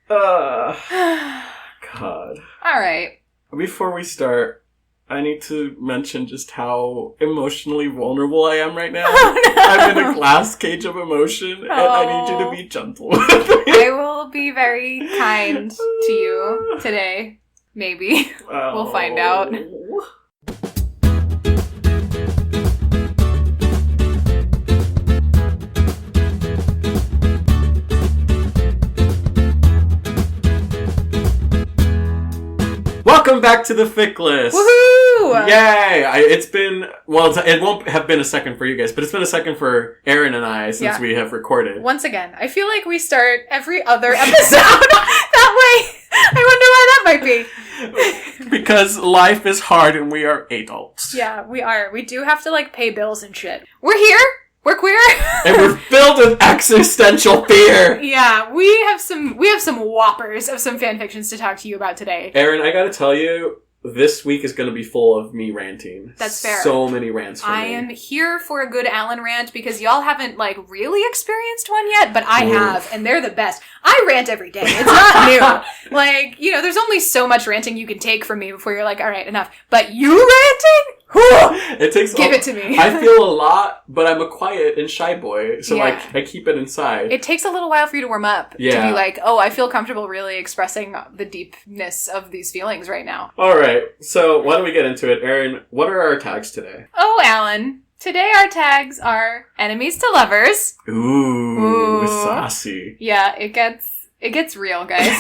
God. Alright. Before we start, I need to mention just how emotionally vulnerable I am right now. Oh, no. I'm in a glass cage of emotion, and I need you to be gentle with me. I will be very kind to you today. Maybe. We'll find out. Welcome back to the Fic List. Woohoo! Yay! It's been, well, it won't have been a second for you guys, but it's been a second for Erin and I since we have recorded. Once again, I feel like we start every other episode that way. I wonder why that might be. Because life is hard and we are adults. Yeah, we are. We do have to, pay bills and shit. We're here. We're queer. And we're filled with existential fear. Yeah, we have some whoppers of some fan fictions to talk to you about today. Erin, I gotta tell you, this week is gonna be full of me ranting. That's fair. So many rants from me. I am here for a good Alan rant because y'all haven't, really experienced one yet, but I have, and they're the best. I rant every day. It's not new. There's only so much ranting you can take from me before you're like, all right, enough. But you ranting? It takes Give it to me. I feel a lot, but I'm a quiet and shy boy, so I keep it inside. It takes a little while for you to warm up. To be like, oh, I feel comfortable really expressing the deepness of these feelings right now. Alright, so why don't we get into it? Erin, what are our tags today? Oh, Alan. Today our tags are enemies to lovers. Ooh. Saucy. Yeah, it gets real, guys.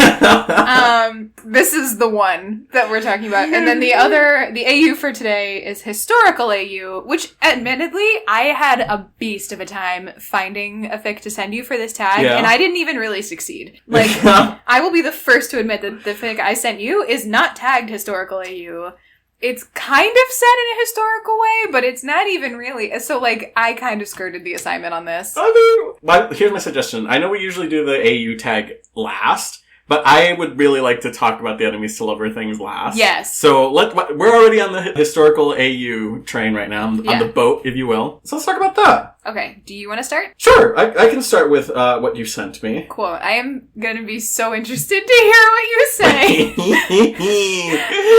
This is the one that we're talking about. And then the AU for today is Historical AU, which admittedly, I had a beast of a time finding a fic to send you for this tag, and I didn't even really succeed. I will be the first to admit that the fic I sent you is not tagged Historical AU. It's kind of set in a historical way, but it's not even really. So, I kind of skirted the assignment on this. I mean, here's my suggestion. I know we usually do the AU tag last, but I would really like to talk about the enemies to lover things last. Yes. So, we're already on the historical AU train right now, on the boat, if you will. So let's talk about that. Okay, do you want to start? Sure, I can start with what you sent me. Cool. I am going to be so interested to hear what you say.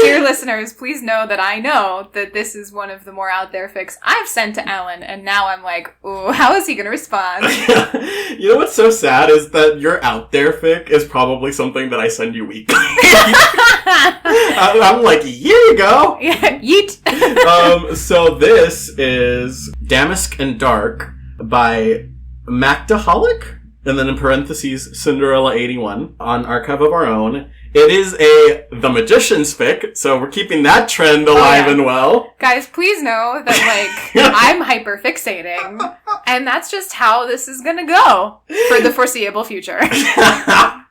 Dear listeners, please know that I know that this is one of the more out there fics I've sent to Alan, and now I'm like, ooh, how is he going to respond? You know what's so sad is that your out there fic is probably something that I send you weekly. I'm like, here you go. Yeah, yeet. So this is Damask and Dark by machtaholic, and then in parentheses, Cinderella 81, on Archive of Our Own. It is The Magician's fic, so we're keeping that trend alive and well. Guys, please know that, I'm hyper-fixating, and that's just how this is gonna go for the foreseeable future.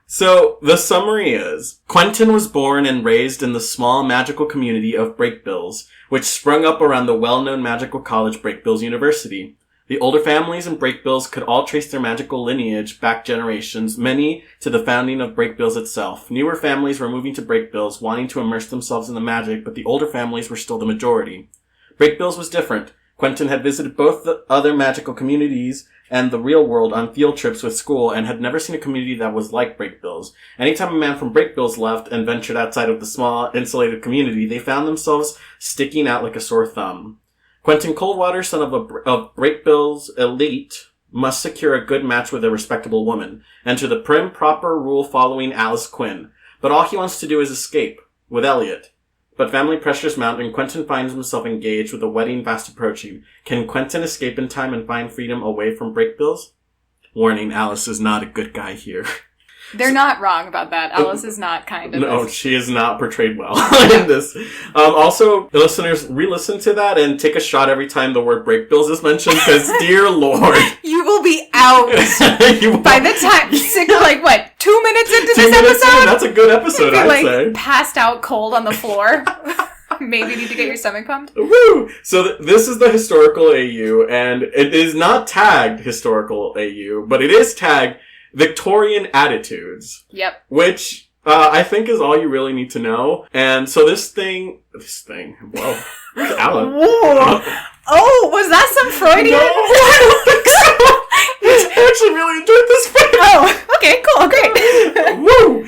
So, the summary is, Quentin was born and raised in the small magical community of Breakbills, which sprung up around the well-known magical college Breakbills University. The older families in Breakbills could all trace their magical lineage back generations, many to the founding of Breakbills itself. Newer families were moving to Breakbills, wanting to immerse themselves in the magic, but the older families were still the majority. Breakbills was different. Quentin had visited both the other magical communities and the real world on field trips with school and had never seen a community that was like Breakbills. Anytime a man from Breakbills left and ventured outside of the small, insulated community, they found themselves sticking out like a sore thumb. Quentin Coldwater, son of Breakbills elite, must secure a good match with a respectable woman, enter the prim, proper, rule-following Alice Quinn. But all he wants to do is escape, with Elliot. But family pressures mount, and Quentin finds himself engaged with a wedding fast approaching. Can Quentin escape in time and find freedom away from Breakbills? Warning, Alice is not a good guy here. They're not wrong about that. Alice is not kind of No, this. she is not portrayed well in this. Also, listeners, re-listen to that and take a shot every time the word Breakbills is mentioned, because dear Lord. You will be out by the time, 2 minutes into this episode? That's a good episode, I'd say. Passed out cold on the floor. Maybe need to get your stomach pumped. Woo! So this is the Historical AU, and it is not tagged Historical AU, but it is tagged Victorian Attitudes. Yep. Which I think is all you really need to know. And so this thing, whoa. Alan. Whoa. Oh, was that some Freudian? No, I don't think so. I actually really enjoyed this fic. Oh, okay, cool, great. Woo!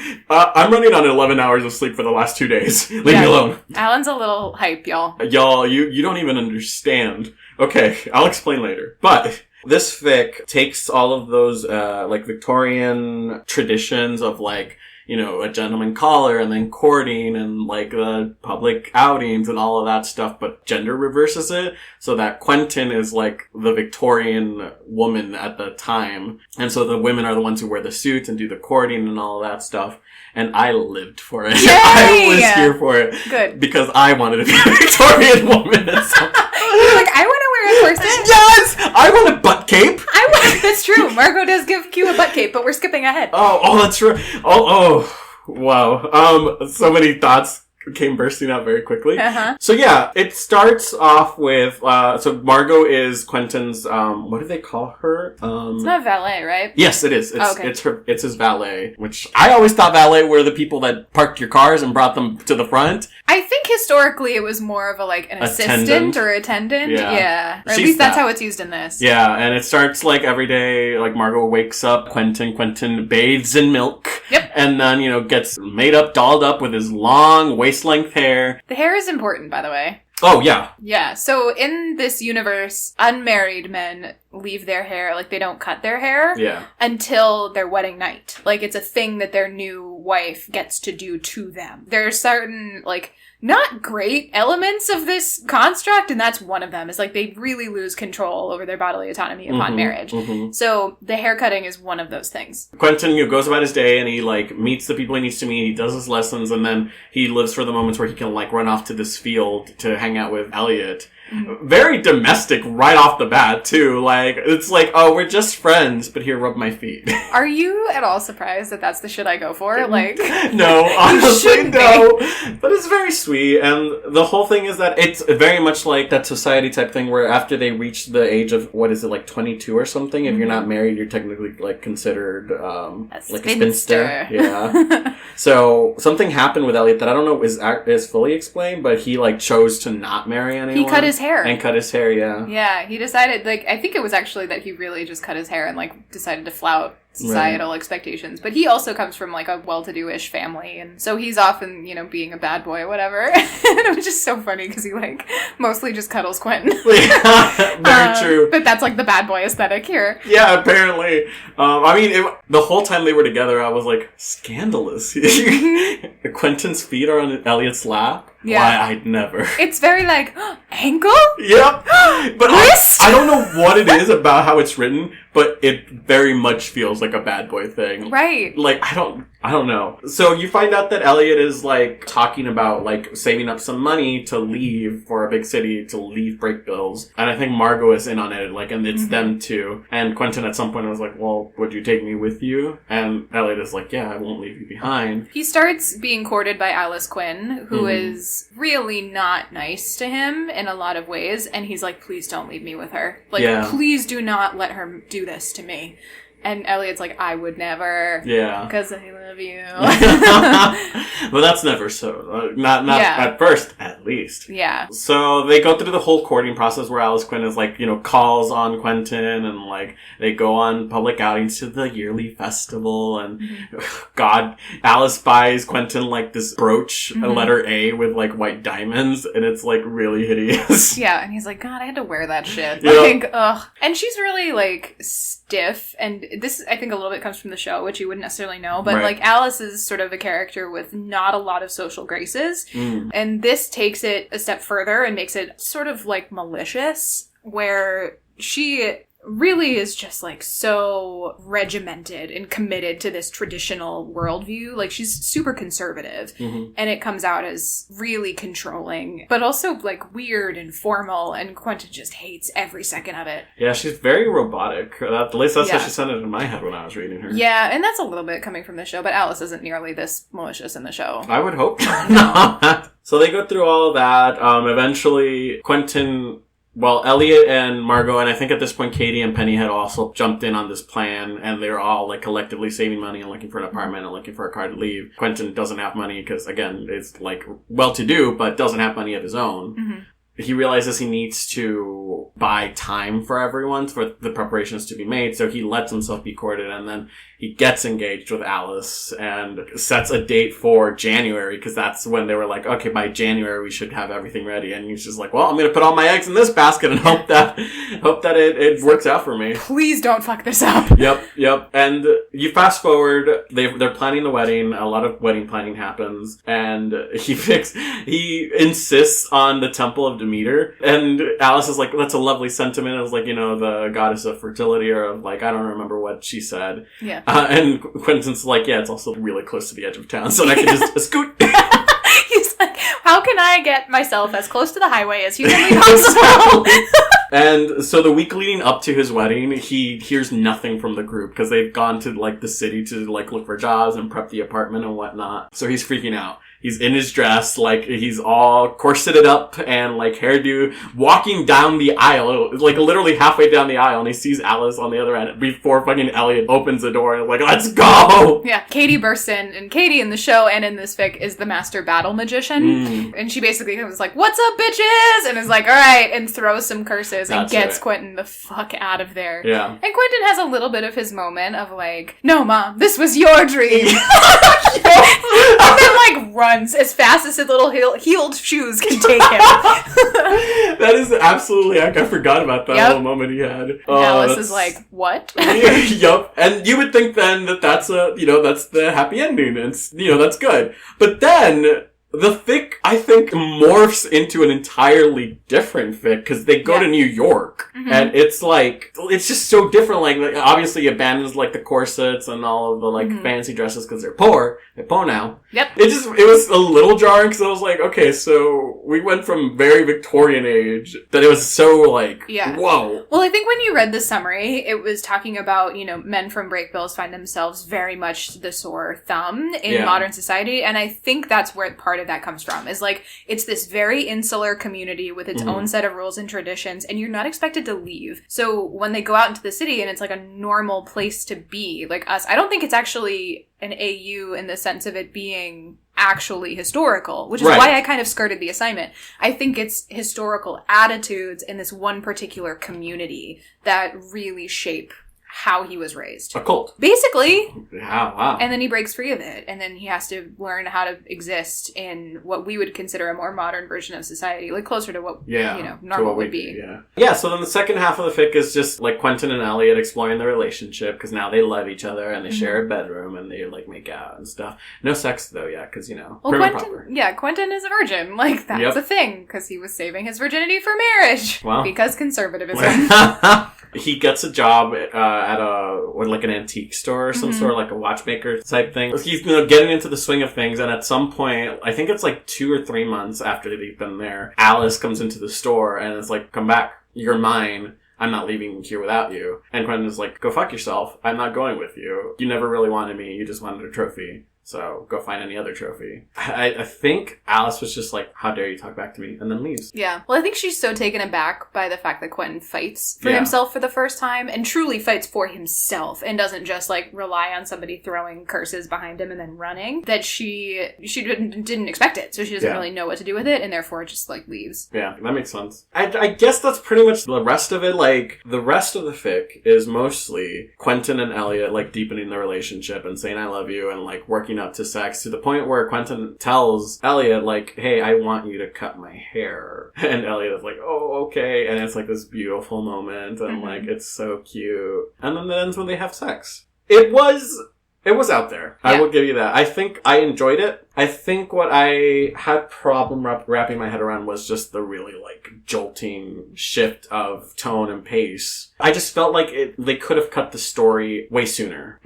I'm running on 11 hours of sleep for the last 2 days. Leave me alone. Alan's a little hype, y'all. Y'all, you don't even understand. Okay, I'll explain later. But this fic takes all of those, like, Victorian traditions of, like, you know, a gentleman caller and then courting and, like, the public outings and all of that stuff, but gender reverses it so that Quentin is, like, the Victorian woman at the time. And so the women are the ones who wear the suits and do the courting and all of that stuff. And I lived for it. Yay! I was here for it. Good. Because I wanted to be a Victorian woman. And so You're like, I want to wear a corset. Yes! I want a butt cape. That's true. Margot does give Q a butt cape, but we're skipping ahead. Oh, that's right. Wow. So many thoughts came bursting out very quickly. Uh-huh. So yeah, it starts off with, so Margot is Quentin's, what do they call her? It's not valet, right? Yes, it is. Okay. It's his valet, which I always thought valet were the people that parked your cars and brought them to the front. I think historically it was more of an assistant or attendant. Yeah. Or at least that's how it's used in this. Yeah, and it starts like every day, like Margot wakes up, Quentin bathes in milk. Yep. And then, you know, gets made up, dolled up with his long waist-length hair. The hair is important, by the way. Oh, yeah. Yeah, so in this universe, unmarried men leave their hair, like they don't cut their hair until their wedding night. Like it's a thing that their new wife gets to do to them. There are certain, like, not great elements of this construct, and that's one of them, is like they really lose control over their bodily autonomy upon marriage. Mm-hmm. So the haircutting is one of those things. Quentin, you know, goes about his day and he like meets the people he needs to meet, he does his lessons, and then he lives for the moments where he can like run off to this field to hang out with Elliot. Mm-hmm. Very domestic right off the bat, too. Like, it's like, oh, we're just friends, but here, rub my feet. Are you at all surprised that that's the shit I go for? Like, no, honestly, no. But it's very sweet, and the whole thing is that it's very much like that society type thing where after they reach the age of, what is it, like 22 or something, if you're not married, you're technically, like, considered, like a spinster. Yeah. So, something happened with Elliot that I don't know is fully explained, but he, like, chose to not marry anyone. He cut his hair. And cut his hair, yeah. Yeah, he decided, like, I think it was actually that he really just cut his hair and, like, decided to flout societal expectations. But he also comes from, like, a well-to-do-ish family, and so he's often, you know, being a bad boy or whatever. And it was just so funny, because he, like, mostly just cuddles Quentin. Very true. But that's, like, the bad boy aesthetic here. Yeah, apparently. I mean, the whole time they were together, I was like, scandalous. Quentin's feet are on Elliot's lap. Yeah. Why, I'd never. It's very like, ankle? Yep. But wrist? I don't know what it is about how it's written, but it very much feels like a bad boy thing. Right. Like, I don't know. So you find out that Elliot is, like, talking about, like, saving up some money to leave for a big city, to leave break bills. And I think Margot is in on it, like, and it's them too. And Quentin at some point was like, well, would you take me with you? And Elliot is like, yeah, I won't leave you behind. He starts being courted by Alice Quinn, who is really not nice to him in a lot of ways. And he's like, please don't leave me with her. Like, please do not let her do this to me. And Elliot's like, I would never. Yeah. Because I love you. But that's never so. Not at first, at least. Yeah. So they go through the whole courting process where Alice Quinn is like, you know, calls on Quentin and like they go on public outings to the yearly festival and God, Alice buys Quentin like this brooch, a letter A with like white diamonds, and it's like really hideous. Yeah, and he's like, God, I had to wear that shit. Yeah. Like, ugh. And she's really like stiff, and this I think a little bit comes from the show, which you wouldn't necessarily know, but like Alice is sort of a character with not a lot of social graces, and this takes it a step further and makes it sort of like malicious, where she really is just like so regimented and committed to this traditional worldview. Like she's super conservative, and it comes out as really controlling, but also like weird and formal, and Quentin just hates every second of it. Yeah, she's very robotic. At least that's how she sounded in my head when I was reading her. Yeah, and that's a little bit coming from the show, but Alice isn't nearly this malicious in the show. I would hope not. So they go through all of that. Eventually, Quentin... Well, Elliot and Margot, and I think at this point Katie and Penny had also jumped in on this plan, and they're all like collectively saving money and looking for an apartment and looking for a car to leave. Quentin doesn't have money because, again, it's like well-to-do, but doesn't have money of his own. he realizes he needs to buy time for everyone for the preparations to be made, so he lets himself be courted, and then he gets engaged with Alice and sets a date for January, because that's when they were like, okay, by January we should have everything ready. And he's just like, well, I'm going to put all my eggs in this basket and hope that it works out for me. Please don't fuck this up. Yep. And you fast forward, they're planning the wedding. A lot of wedding planning happens, and he insists on the Temple of Demeter. And Alice is like, that's a lovely sentiment. It was like, the goddess of fertility, or of like, I don't remember what she said. Yeah. And Quentin's like, yeah, it's also really close to the edge of town, so I can just scoot. He's like, how can I get myself as close to the highway as humanly possible? And so the week leading up to his wedding, he hears nothing from the group, because they've gone to, like, the city to, like, look for jobs and prep the apartment and whatnot. So he's freaking out. He's in his dress, like, he's all corseted up and, like, hairdo, walking down the aisle, like, literally halfway down the aisle, and he sees Alice on the other end before fucking Elliot opens the door and is like, let's go! Yeah, Katie bursts in, and Katie in the show and in this fic is the master battle magician, and she basically was like, what's up, bitches? And is like, alright, and throws some curses and gets Quentin the fuck out of there. Yeah. And Quentin has a little bit of his moment of like, no, Mom, this was your dream. And then, like, runs as fast as his little heeled shoes can take him. That is absolutely, I forgot about that little moment he had. Alice is like, what? Yup. And you would think then that's that's the happy ending. It's, that's good. But then the fic, I think, morphs into an entirely different fic, because they go to New York, and it's like, it's just so different. Like obviously abandons, like, the corsets and all of the, like, fancy dresses, because they're poor now. Yep. It was a little jarring, because I was like, okay, so we went from very Victorian age, that it was so, like, whoa. Well, I think when you read the summary, it was talking about, men from breakbills find themselves very much the sore thumb in modern society, and I think that's where part of that comes from, is like, it's this very insular community with its own set of rules and traditions, and you're not expected to leave. So when they go out into the city and it's like a normal place to be, like us, I don't think it's actually an AU in the sense of it being actually historical, which is why I kind of skirted the assignment. I think it's historical attitudes in this one particular community that really shape how he was raised. A cult. Basically. Wow. And then he breaks free of it. And then he has to learn how to exist in what we would consider a more modern version of society. Like closer to what, normal would be. Yeah, so then the second half of the fic is just, like, Quentin and Elliot exploring their relationship, because now they love each other, and they share a bedroom, and they, like, make out and stuff. No sex, though, because, well, Quentin is a virgin. Like, that's a thing, because he was saving his virginity for marriage. Well. Because conservatism. He gets a job at an antique store or some sort of, like, a watchmaker type thing. He's, getting into the swing of things, and at some point, I think it's like 2 or 3 months after they've been there, Alice comes into the store and it's like, come back, you're mine. I'm not leaving here without you. And Quentin's like, go fuck yourself. I'm not going with you. You never really wanted me. You just wanted a trophy. So go find any other trophy. I think Alice was just like, how dare you talk back to me, and then leaves. Yeah. Well, I think she's so taken aback by the fact that Quentin fights for himself for the first time, and truly fights for himself, and doesn't just, like, rely on somebody throwing curses behind him and then running, that she didn't expect it, so she doesn't really know what to do with it, and therefore just, like, leaves. Yeah, that makes sense. I guess that's pretty much the rest of it. Like, the rest of the fic is mostly Quentin and Elliot, like, deepening their relationship and saying I love you, and, like, working up to sex, to the point where Quentin tells Elliot, like, hey, I want you to cut my hair. And Elliot is like, oh, okay. And it's like this beautiful moment, and like, it's so cute. And then it ends when they have sex. It was out there. Yeah. I will give you that. I think I enjoyed it. I think what I had problem wrapping my head around was just the really, like, jolting shift of tone and pace. I just felt like they could have cut the story way sooner.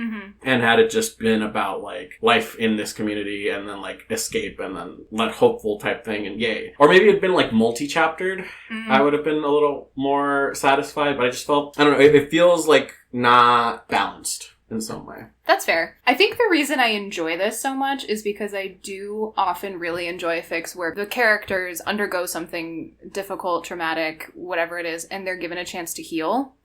And had it just been about, like, life in this community, and then, like, escape, and then that hopeful type thing, and yay. Or maybe it'd been, like, multi-chaptered. I would have been a little more satisfied, but I just felt, I don't know, it feels, like, not balanced in some way. That's fair. I think the reason I enjoy this so much is because I do often really enjoy fics where the characters undergo something difficult, traumatic, whatever it is, and they're given a chance to heal.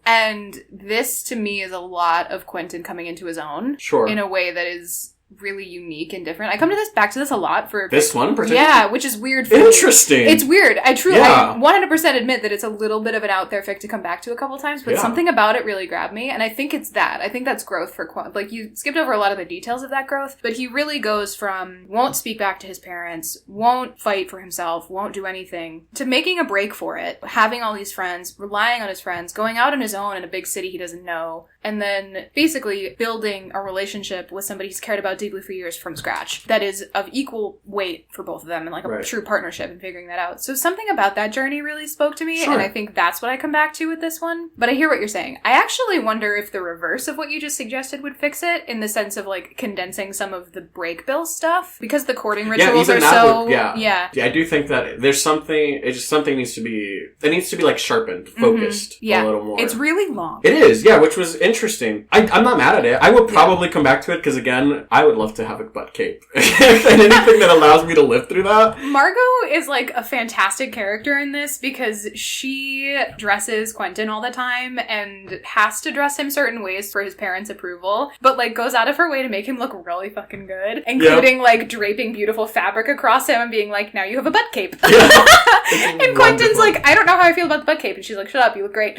And this, to me, is a lot of Quentin coming into his own. Sure. In a way that is really unique and different. I come to back to this a lot for... This one in particular? Yeah, which is weird for Interesting. me. It's weird. I 100% admit that it's a little bit of an out there fic to come back to a couple times, but something about it really grabbed me, and I think it's that. I think that's growth for Like, you skipped over a lot of the details of that growth, but he really goes from won't speak back to his parents, won't fight for himself, won't do anything, to making a break for it, having all these friends, relying on his friends, going out on his own in a big city he doesn't know, and then basically building a relationship with somebody he's cared about deeply for years from scratch that is of equal weight for both of them and like a true partnership and figuring that out. So something about that journey really spoke to me, and I think that's what I come back to with this one. But I hear what you're saying. I actually wonder if the reverse of what you just suggested would fix it, in the sense of like condensing some of the break bill stuff, because the courting rituals are so... Yeah, I do think that there's something, something needs to be like sharpened, focused a little more. It's really long. It is, which was interesting. I'm not mad at it. I would probably come back to it, because again, I would love to have a butt cape. And anything that allows me to live through that. Margot is like a fantastic character in this, because she dresses Quentin all the time and has to dress him certain ways for his parents' approval, but like goes out of her way to make him look really fucking good, including like draping beautiful fabric across him and being like, now you have a butt cape. And Quentin's like, I don't know how I feel about the butt cape, and she's like, shut up, you look great.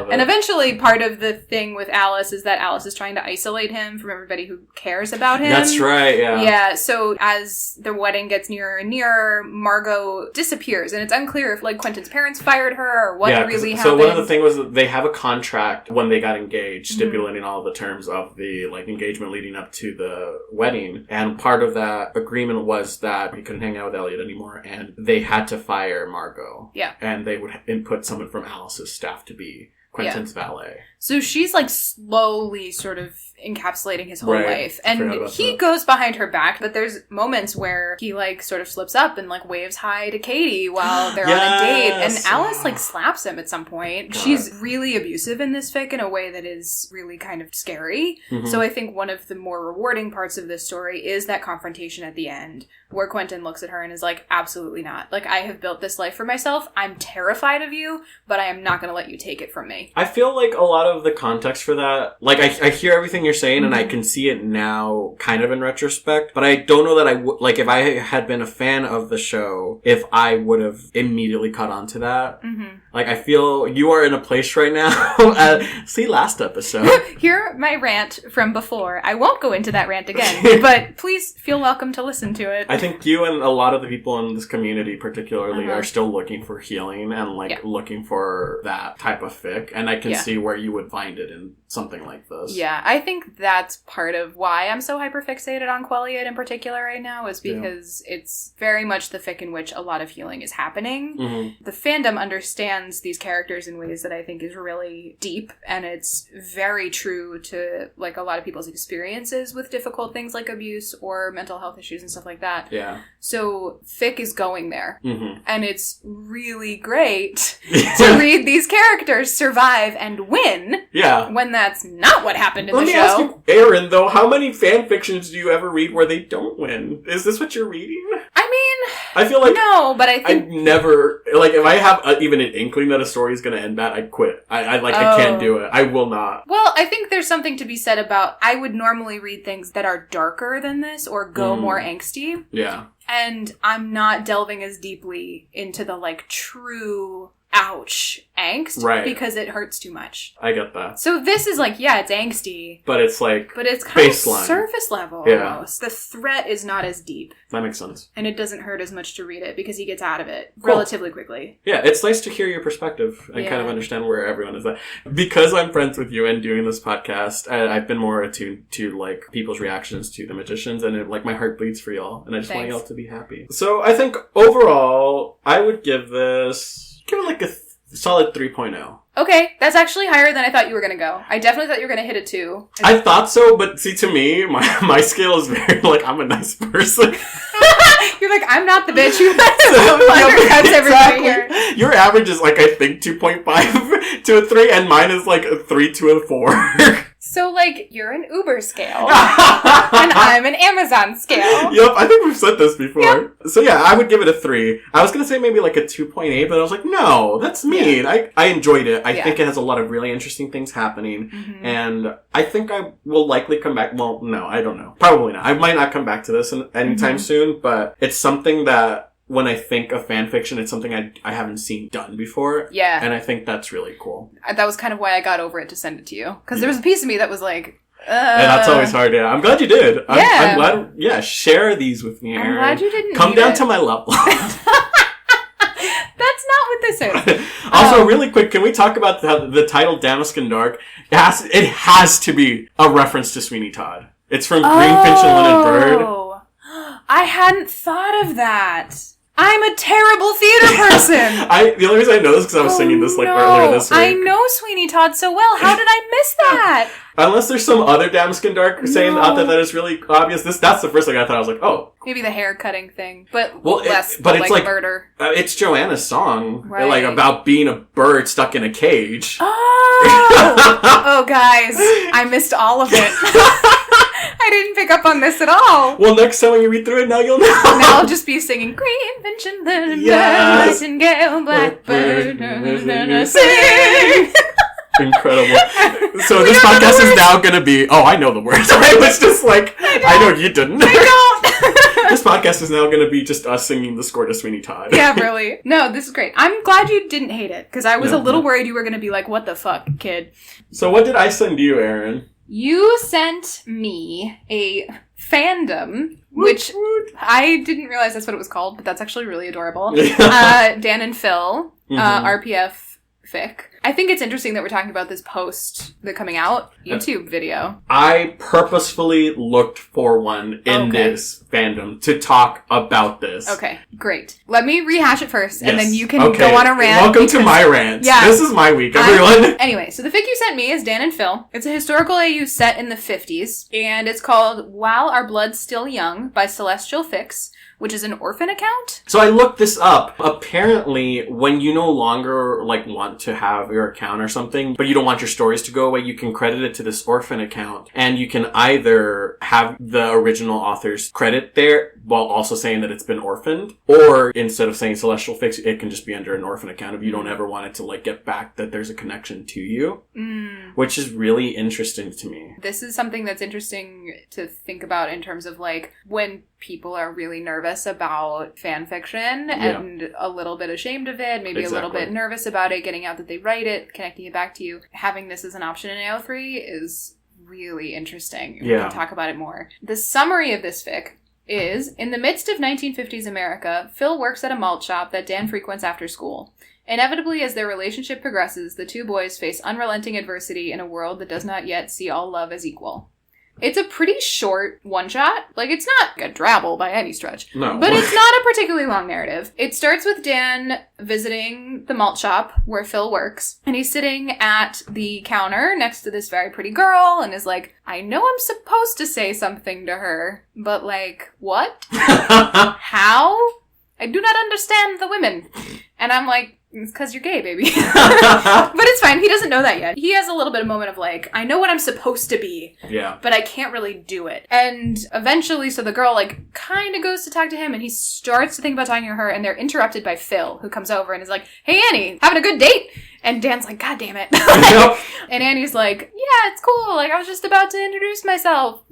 And eventually part of the thing with Alice is that Alice is trying to isolate him from everybody who cares about him. That's right, Yeah, so as the wedding gets nearer and nearer, Margot disappears, and it's unclear if like Quentin's parents fired her or what really happened. So one of the things was that they have a contract when they got engaged, stipulating all the terms of the like engagement leading up to the wedding, and part of that agreement was that he couldn't hang out with Elliot anymore, and they had to fire Margot. Yeah. And they would input someone from Alice's staff to be Quentin's valet. So she's like slowly sort of encapsulating his whole life. And he goes behind her back, but there's moments where he like sort of slips up and like waves hi to Katie while they're on a date. And Alice like slaps him at some point. God. She's really abusive in this fic in a way that is really kind of scary. So I think one of the more rewarding parts of this story is that confrontation at the end, where Quentin looks at her and is like, absolutely not. Like, I have built this life for myself. I'm terrified of you, but I am not going to let you take it from me. I feel like a lot of the context for that, like, I hear everything you're saying, and I can see it now kind of in retrospect, but I don't know that I would, like, if I had been a fan of the show, if I would have immediately caught on to that. Like, I feel you are in a place right now, see last episode. Hear my rant from before. I won't go into that rant again, but please feel welcome to listen to it. I think you and a lot of the people in this community particularly are still looking for healing and like looking for that type of fic, and I can see where you would find it in something like this. Yeah, I think that's part of why I'm so hyperfixated on Quelliot in particular right now, is because it's very much the fic in which a lot of healing is happening. The fandom understands these characters in ways that I think is really deep, and it's very true to like a lot of people's experiences with difficult things like abuse or mental health issues and stuff like that. Yeah. So fic is going there. And it's really great to read these characters survive and win. Yeah. When that's not what happened in the show. Let me ask you, Erin, though, how many fan fictions do you ever read where they don't win? Is this what you're reading? I mean, I feel like no, but I think I never, like, if I have even an inkling that a story is going to end bad, I quit. I can't do it. I will not. Well, I think there's something to be said about, I would normally read things that are darker than this or go more angsty. Yeah. And I'm not delving as deeply into the, like, true ouch angst because it hurts too much. I get that. So this is like, yeah, it's angsty. But it's like But it's kind baseline. Of surface level almost. The threat is not as deep. That makes sense. And it doesn't hurt as much to read it because he gets out of it relatively quickly. Yeah, it's nice to hear your perspective and kind of understand where everyone is at. Because I'm friends with you and doing this podcast, I've been more attuned to like people's reactions to the magicians, and it, like my heart bleeds for y'all, and I just want y'all to be happy. So I think overall, I would give it like a solid 3.0. Okay, that's actually higher than I thought you were going to go. I definitely thought you were going to hit it 2. I thought so, but see, to me, my scale is very, like, I'm a nice person. You're like, I'm not the bitch who undercuts everybody here. Your average is, like, I think 2.5 to a 3, and mine is, like, a 3 to a 4. So, like, you're an Uber scale, and I'm an Amazon scale. Yep, I think we've said this before. Yep. So yeah, I would give it a 3. I was going to say maybe like a 2.8, but I was like, no, that's mean. Yeah. I enjoyed it. I think it has a lot of really interesting things happening, and I think I will likely come back. Well, no, I don't know. Probably not. I might not come back to this anytime soon, but it's something that when I think of fan fiction, it's something I haven't seen done before. Yeah. And I think that's really cool. That was kind of why I got over it to send it to you. Because there was a piece of me that was like, and that's always hard, yeah. I'm glad you did. I'm glad, share these with me, Erin. I'm glad you didn't come down to my level. That's not what this is. Also, really quick, can we talk about the title Damask and Dark? It has to be a reference to Sweeney Todd. It's from Greenfinch and Linen Bird. I hadn't thought of that. I'm a terrible theater person. The only reason I know this is because I was singing this earlier this week. I know Sweeney Todd so well. How did I miss that? Unless there's some other Damask and Dark saying out there that is really obvious. That's the first thing I thought. I was like, oh. Maybe the hair cutting thing, but it's like murder. It's Joanna's song, right. Like about being a bird stuck in a cage. Oh, guys, I missed all of it. I didn't pick up on this at all. Well, next time when you read through it, now you'll know. Now I'll just be singing Greenfinch and Linen Bird, Nightingale, Blackbird, sing. Incredible. So this podcast is now going to be... Oh, I know the words. I was just like... I know you didn't. I don't. This podcast is now going to be just us singing the score to Sweeney Todd. Yeah, really. No, this is great. I'm glad you didn't hate it, because I was a little worried you were going to be like, what the fuck, kid? So what did I send you, Erin? You sent me a fandom, which I didn't realize that's what it was called, but that's actually really adorable. Dan and Phil, RPF fic. I think it's interesting that we're talking about this post, the coming out YouTube video. I purposefully looked for one in this fandom to talk about this. Okay, great. Let me rehash it first, and then you can go on a rant. Welcome to my rant. Yeah. This is my week, everyone. Anyway, so the fic you sent me is Dan and Phil. It's a historical AU set in the 50s, and it's called While Our Blood's Still Young by Celestialfics, which is an orphan account. So I looked this up. Apparently, when you no longer want to have your account or something, but you don't want your stories to go away, you can credit it to this orphan account. And you can either have the original author's credit there while also saying that it's been orphaned, or instead of saying Celestialfics, it can just be under an orphan account if you don't ever want it to get back that there's a connection to you, which is really interesting to me. This is something that's interesting to think about in terms of when people are really nervous about fan fiction and a little bit ashamed of it, maybe a little bit nervous about it, getting out that they write it, connecting it back to you. Having this as an option in AO3 is really interesting. We can talk about it more. The summary of this fic is, in the midst of 1950s America, Phil works at a malt shop that Dan frequents after school. Inevitably, as their relationship progresses, the two boys face unrelenting adversity in a world that does not yet see all love as equal. It's a pretty short one-shot. It's not a drabble by any stretch. No. But it's not a particularly long narrative. It starts with Dan visiting the malt shop where Phil works. And he's sitting at the counter next to this very pretty girl and is like, I know I'm supposed to say something to her, but what? How? I do not understand the women. And I'm like, it's because you're gay, baby. But it's fine. He doesn't know that yet. He has a little bit of moment of I know what I'm supposed to be. Yeah. But I can't really do it. And eventually, so the girl, kind of goes to talk to him, and he starts to think about talking to her, and they're interrupted by Phil, who comes over and is like, hey, Annie, having a good date? And Dan's like, God damn it. And Annie's like, yeah, it's cool. I was just about to introduce myself.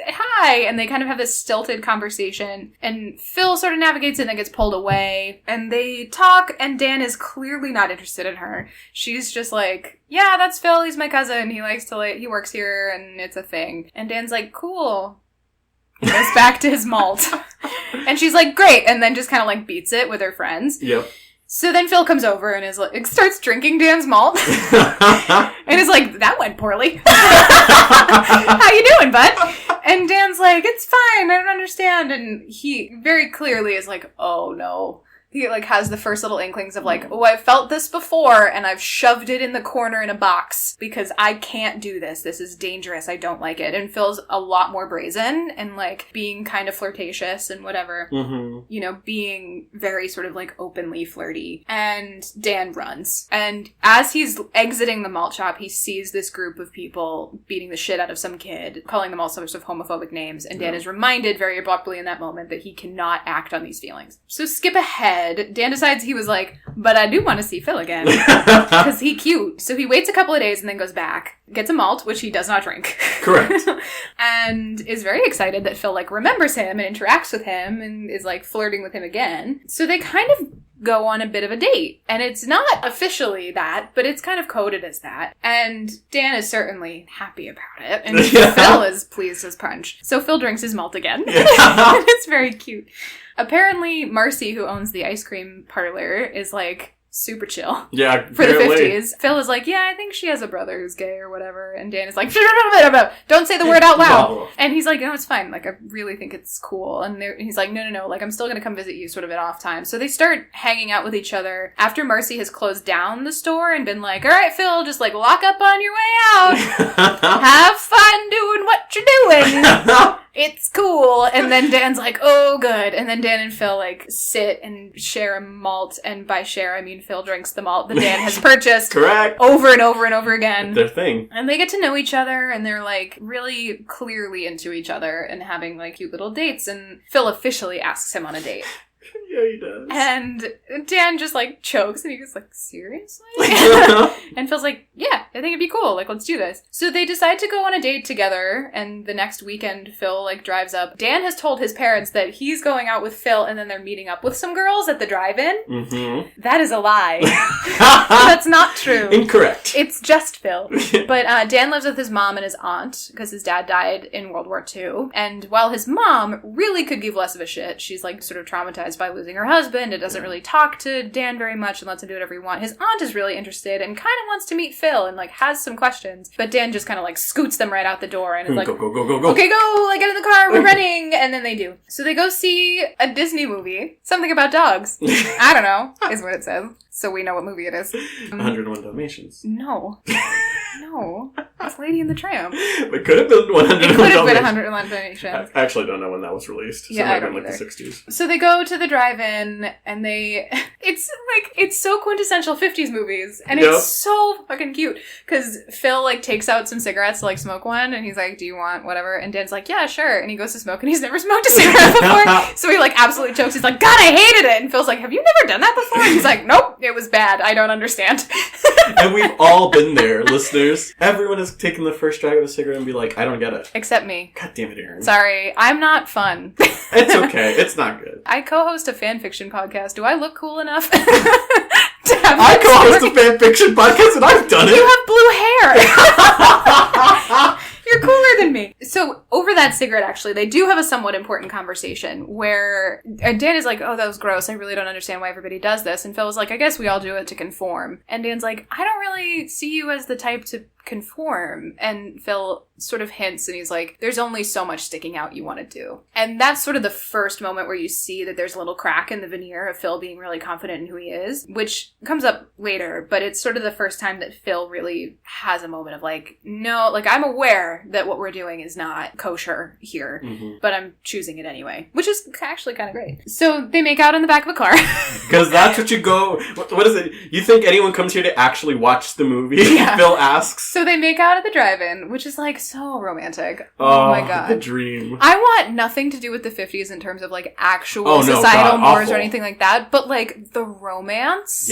Hi. And they kind of have this stilted conversation. And Phil sort of navigates it and then gets pulled away. And they talk, and Dan is clearly not interested in her. She's just like, yeah, that's Phil. He's my cousin. He likes to, he works here, and it's a thing. And Dan's like, cool. He goes back to his malt. And she's like, great. And then just kind of beats it with her friends. Yep. So then Phil comes over and starts drinking Dan's malt. And is like, that went poorly. How you doing, bud? And Dan's like, it's fine, I don't understand. And he very clearly is like, oh no, He, like, has the first little inklings of, like, oh, I've felt this before, and I've shoved it in the corner in a box, because I can't do this. This is dangerous. I don't like it. And Phil's a lot more brazen, and, like, being kind of flirtatious and whatever. You know, being very sort of, like, openly flirty. And Dan runs. And as he's exiting the malt shop, he sees this group of people beating the shit out of some kid, calling them all sorts of homophobic names, and Dan is reminded very abruptly in that moment that he cannot act on these feelings. So skip ahead, Dan decides he was like, but I do want to see Phil again, because he's cute. So he waits a couple of days and then goes back, gets a malt, which he does not drink. Correct. And is very excited that Phil, like, remembers him and interacts with him and is, like, flirting with him again. So they kind of go on a bit of a date. And it's not officially that, but it's kind of coded as that. And Dan is certainly happy about it. And Phil is pleased as punch. So Phil drinks his malt again. It's very cute. Apparently, Marcy, who owns the ice cream parlor, is, like, super chill. Yeah, for the 50s. Phil is like, yeah, I think she has a brother who's gay or whatever. And Dan is like, don't say the word out loud. No. And he's like, no, it's fine. Like, I really think it's cool. And he's like, no. Like, I'm still going to come visit you sort of at off time. So they start hanging out with each other after Marcy has closed down the store and been like, all right, Phil, just, like, lock up on your way out. Have fun doing what you're doing. It's cool. And then Dan's like, oh, good. And then Dan and Phil, like, sit and share a malt. And by share, I mean Phil drinks the malt that Dan has purchased. Correct. Over and over and over again. Their thing. And they get to know each other, and they're, like, really clearly into each other and having, like, cute little dates. And Phil officially asks him on a date. Yeah, he does. And Dan just, like, chokes, and he goes, like, seriously? And Phil's like, yeah, I think it'd be cool. Like, let's do this. So they decide to go on a date together, and the next weekend, Phil, like, drives up. Dan has told his parents that he's going out with Phil, and then they're meeting up with some girls at the drive-in. That is a lie. That's not true. Incorrect. It's just Phil. But Dan lives with his mom and his aunt, because his dad died in World War II. And while his mom really could give less of a shit, she's, like, sort of traumatized by losing her husband, and doesn't really talk to Dan very much and lets him do whatever he wants. His aunt is really interested and kind of wants to meet Phil and, like, has some questions, but Dan just kind of, like, scoots them right out the door and is like, go. Okay, go, like, get in the car, we're running, and then they do. So they go see a Disney movie, something about dogs. I don't know, is what it says. So we know what movie it is. 101 Dalmatians. No. It's Lady and the Tramp. It could have been 101 Dalmatians. It could have been 101 Dalmatians. I actually don't know when that was released. So Yeah, it might I don't have been like either. the 60s. So they go to the drive-in, and it's so quintessential 50s movies, and it's so fucking cute, because Phil, like, takes out some cigarettes to, like, smoke one, and he's like, do you want whatever? And Dan's like, yeah, sure, and he goes to smoke, and he's never smoked a cigarette before, so he, like, absolutely chokes. He's like, God, I hated it, and Phil's like, have you never done that before? And he's like, nope, it was bad, I don't understand. And we've all been there, listeners. Everyone has taken the first drag of a cigarette and be like, I don't get it. Except me. God damn it, Erin. Sorry, I'm not fun. It's okay. It's not good. I co-host a fanfiction podcast. Do I look cool enough? I co-host a fanfiction podcast and I've done it. You have blue hair. You're cooler than me. So over that cigarette, actually, they do have a somewhat important conversation where Dan is like, oh, that was gross. I really don't understand why everybody does this. And Phil was like, I guess we all do it to conform. And Dan's like, I don't really see you as the type to conform. And Phil sort of hints, and he's like, there's only so much sticking out you want to do. And that's sort of the first moment where you see that there's a little crack in the veneer of Phil being really confident in who he is, which comes up later, but it's sort of the first time that Phil really has a moment of like, no, like, I'm aware that what we're doing is not kosher here, but I'm choosing it anyway, which is actually kind of great. So they make out in the back of a car. Because that's what you go, what is it? You think anyone comes here to actually watch the movie? Yeah. Phil asks. So they make out at the drive-in, which is like so romantic. Oh my god. The dream. I want nothing to do with the 50s in terms of like actual societal mores or anything like that, but like the romance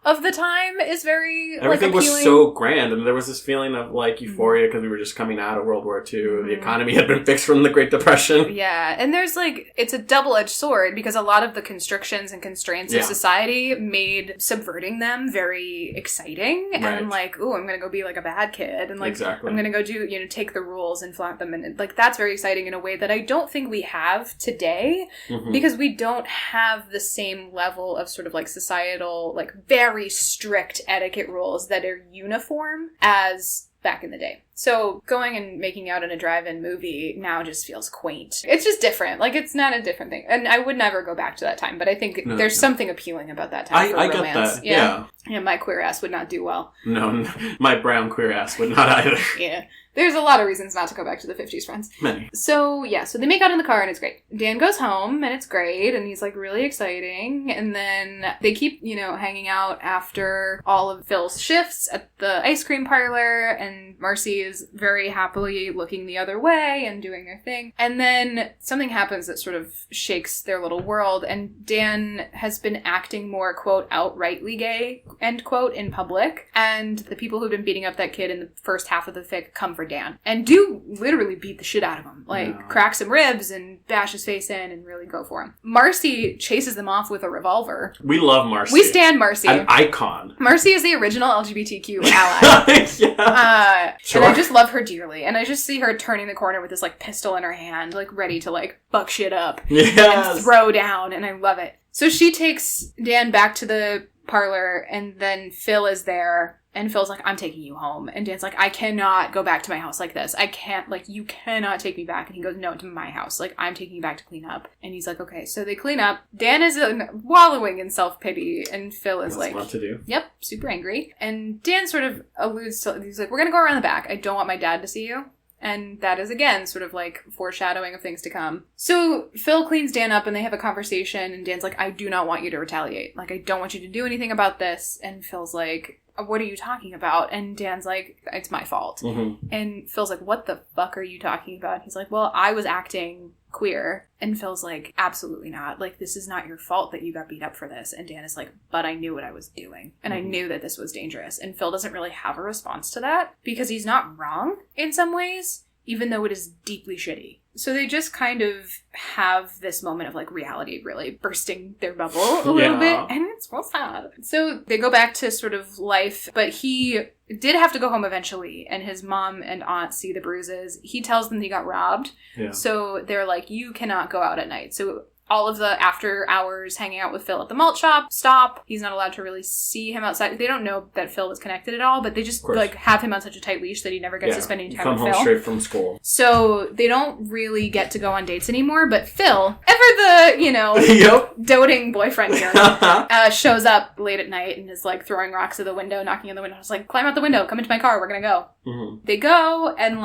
of the time is very everything like, was so grand, and there was this feeling of like euphoria because we were just coming out of World War II. The economy had been fixed from the Great Depression. Yeah, and there's like, it's a double-edged sword because a lot of the constrictions and constraints of society made subverting them very exciting and like, ooh, I'm gonna go be like a bad kid and like I'm gonna go do, you know, take the rules and flaunt them, and like that's very exciting in a way that I don't think we have today because we don't have the same level of sort of like societal, like very strict etiquette rules that are uniform as back in the day. So going and making out in a drive-in movie now just feels quaint. It's just different. Like, it's not a different thing. And I would never go back to that time, but I think there's something appealing about that time for I romance. get that, yeah. Yeah, my queer ass would not do well. No, my brown queer ass would not either. Yeah. There's a lot of reasons not to go back to the 50s, friends. Many. So, yeah, so they make out in the car and it's great. Dan goes home and it's great and he's, like, really exciting. And then they keep, hanging out after all of Phil's shifts at the ice cream parlor, and Marcy is very happily looking the other way and doing their thing. And then something happens that sort of shakes their little world, and Dan has been acting more, quote, outrightly gay, end quote, in public. And the people who've been beating up that kid in the first half of the fic come for Dan and do literally beat the shit out of him, crack some ribs and bash his face in and really go for him. Marcy chases them off with a revolver. We love Marcy. We stand Marcy. An icon. Marcy is the original LGBTQ ally. Yeah. Sure. And I just love her dearly, and I just see her turning the corner with this pistol in her hand, ready to buck shit up and throw down, and I love it. So she takes Dan back to the parlor, and then Phil is there. And Phil's like, I'm taking you home. And Dan's like, I cannot go back to my house like this. I can't, you cannot take me back. And he goes, no, to my house. I'm taking you back to clean up. And he's like, okay. So they clean up. Dan is wallowing in self-pity. And Phil is That's what to do. Yep, super angry. And Dan sort of alludes to, he's like, we're going to go around the back. I don't want my dad to see you. And that is, again, sort of foreshadowing of things to come. So Phil cleans Dan up and they have a conversation. And Dan's like, I do not want you to retaliate. I don't want you to do anything about this. And Phil's like, what are you talking about? And Dan's like, it's my fault. Mm-hmm. And Phil's like, what the fuck are you talking about? He's like, well, I was acting queer. And Phil's like, absolutely not. This is not your fault that you got beat up for this. And Dan is like, but I knew what I was doing. And I knew that this was dangerous. And Phil doesn't really have a response to that because he's not wrong in some ways, even though it is deeply shitty. So they just kind of have this moment of reality really bursting their bubble a little bit, and it's real sad. So they go back to sort of life, but he did have to go home eventually, and his mom and aunt see the bruises. He tells them he got robbed, so they're like, you cannot go out at night. So all of the after hours hanging out with Phil at the malt shop stop. He's not allowed to really see him outside. They don't know that Phil was connected at all, but they just have him on such a tight leach that he never gets to spend any time with Phil. Come home straight from school. So they don't really get to go on dates anymore, but Phil, ever the, doting boyfriend here, shows up late at night and is throwing rocks at the window, knocking on the window. I was like, climb out the window, come into my car, we're gonna go. Mm-hmm. They go and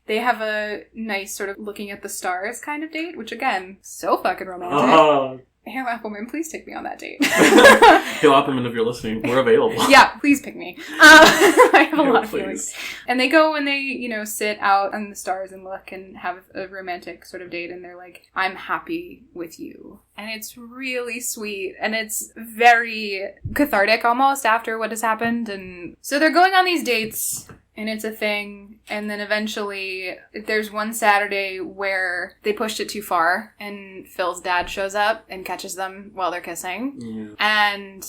they have a nice sort of looking at the stars kind of date, which again, so fucking romantic. Hale Appleman, please take me on that date. Hale Appleman, if you're listening, we're available. Yeah, please pick me. I have a lot of feelings. And they go and they, sit out on the stars and look and have a romantic sort of date, and they're like, I'm happy with you. And it's really sweet, and it's very cathartic almost after what has happened. And so they're going on these dates, and it's a thing, and then eventually there's one Saturday where they pushed it too far, and Phil's dad shows up and catches them while they're kissing, and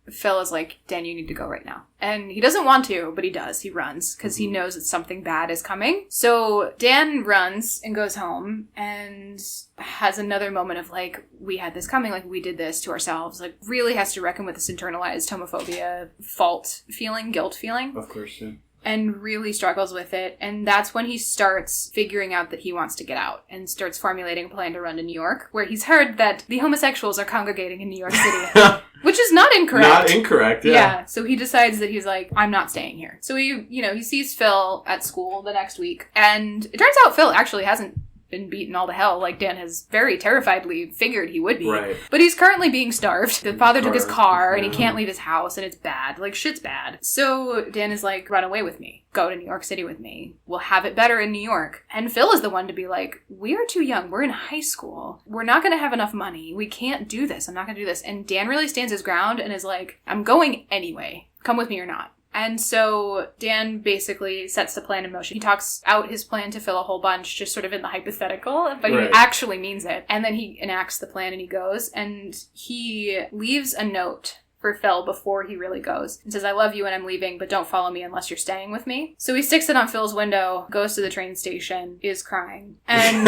Phil is like, Dan, you need to go right now. And he doesn't want to, but he does. He runs, because he knows that something bad is coming. So Dan runs and goes home, and has another moment of we had this coming, we did this to ourselves, really has to reckon with this internalized homophobia, fault feeling, guilt feeling. Of course, yeah. And really struggles with it. And that's when he starts figuring out that he wants to get out and starts formulating a plan to run to New York, where he's heard that the homosexuals are congregating in New York City. Which is not incorrect. Not incorrect, yeah. Yeah, so he decides that he's like, I'm not staying here. So he sees Phil at school the next week. And it turns out Phil actually hasn't been beaten all to hell like Dan has very terrifiedly figured he would be. Right. But he's currently being starved. The father took his car and he can't leave his house and it's bad. Shit's bad. So Dan is like, run away with me. Go to New York City with me. We'll have it better in New York. And Phil is the one to be like, we are too young. We're in high school. We're not going to have enough money. We can't do this. I'm not going to do this. And Dan really stands his ground and is like, I'm going anyway. Come with me or not. And so Dan basically sets the plan in motion. He talks out his plan to Phil a whole bunch, just sort of in the hypothetical, but he actually means it. And then he enacts the plan and he goes, and he leaves a note for Phil before he really goes. And says, I love you and I'm leaving, but don't follow me unless you're staying with me. So he sticks it on Phil's window, goes to the train station, is crying. And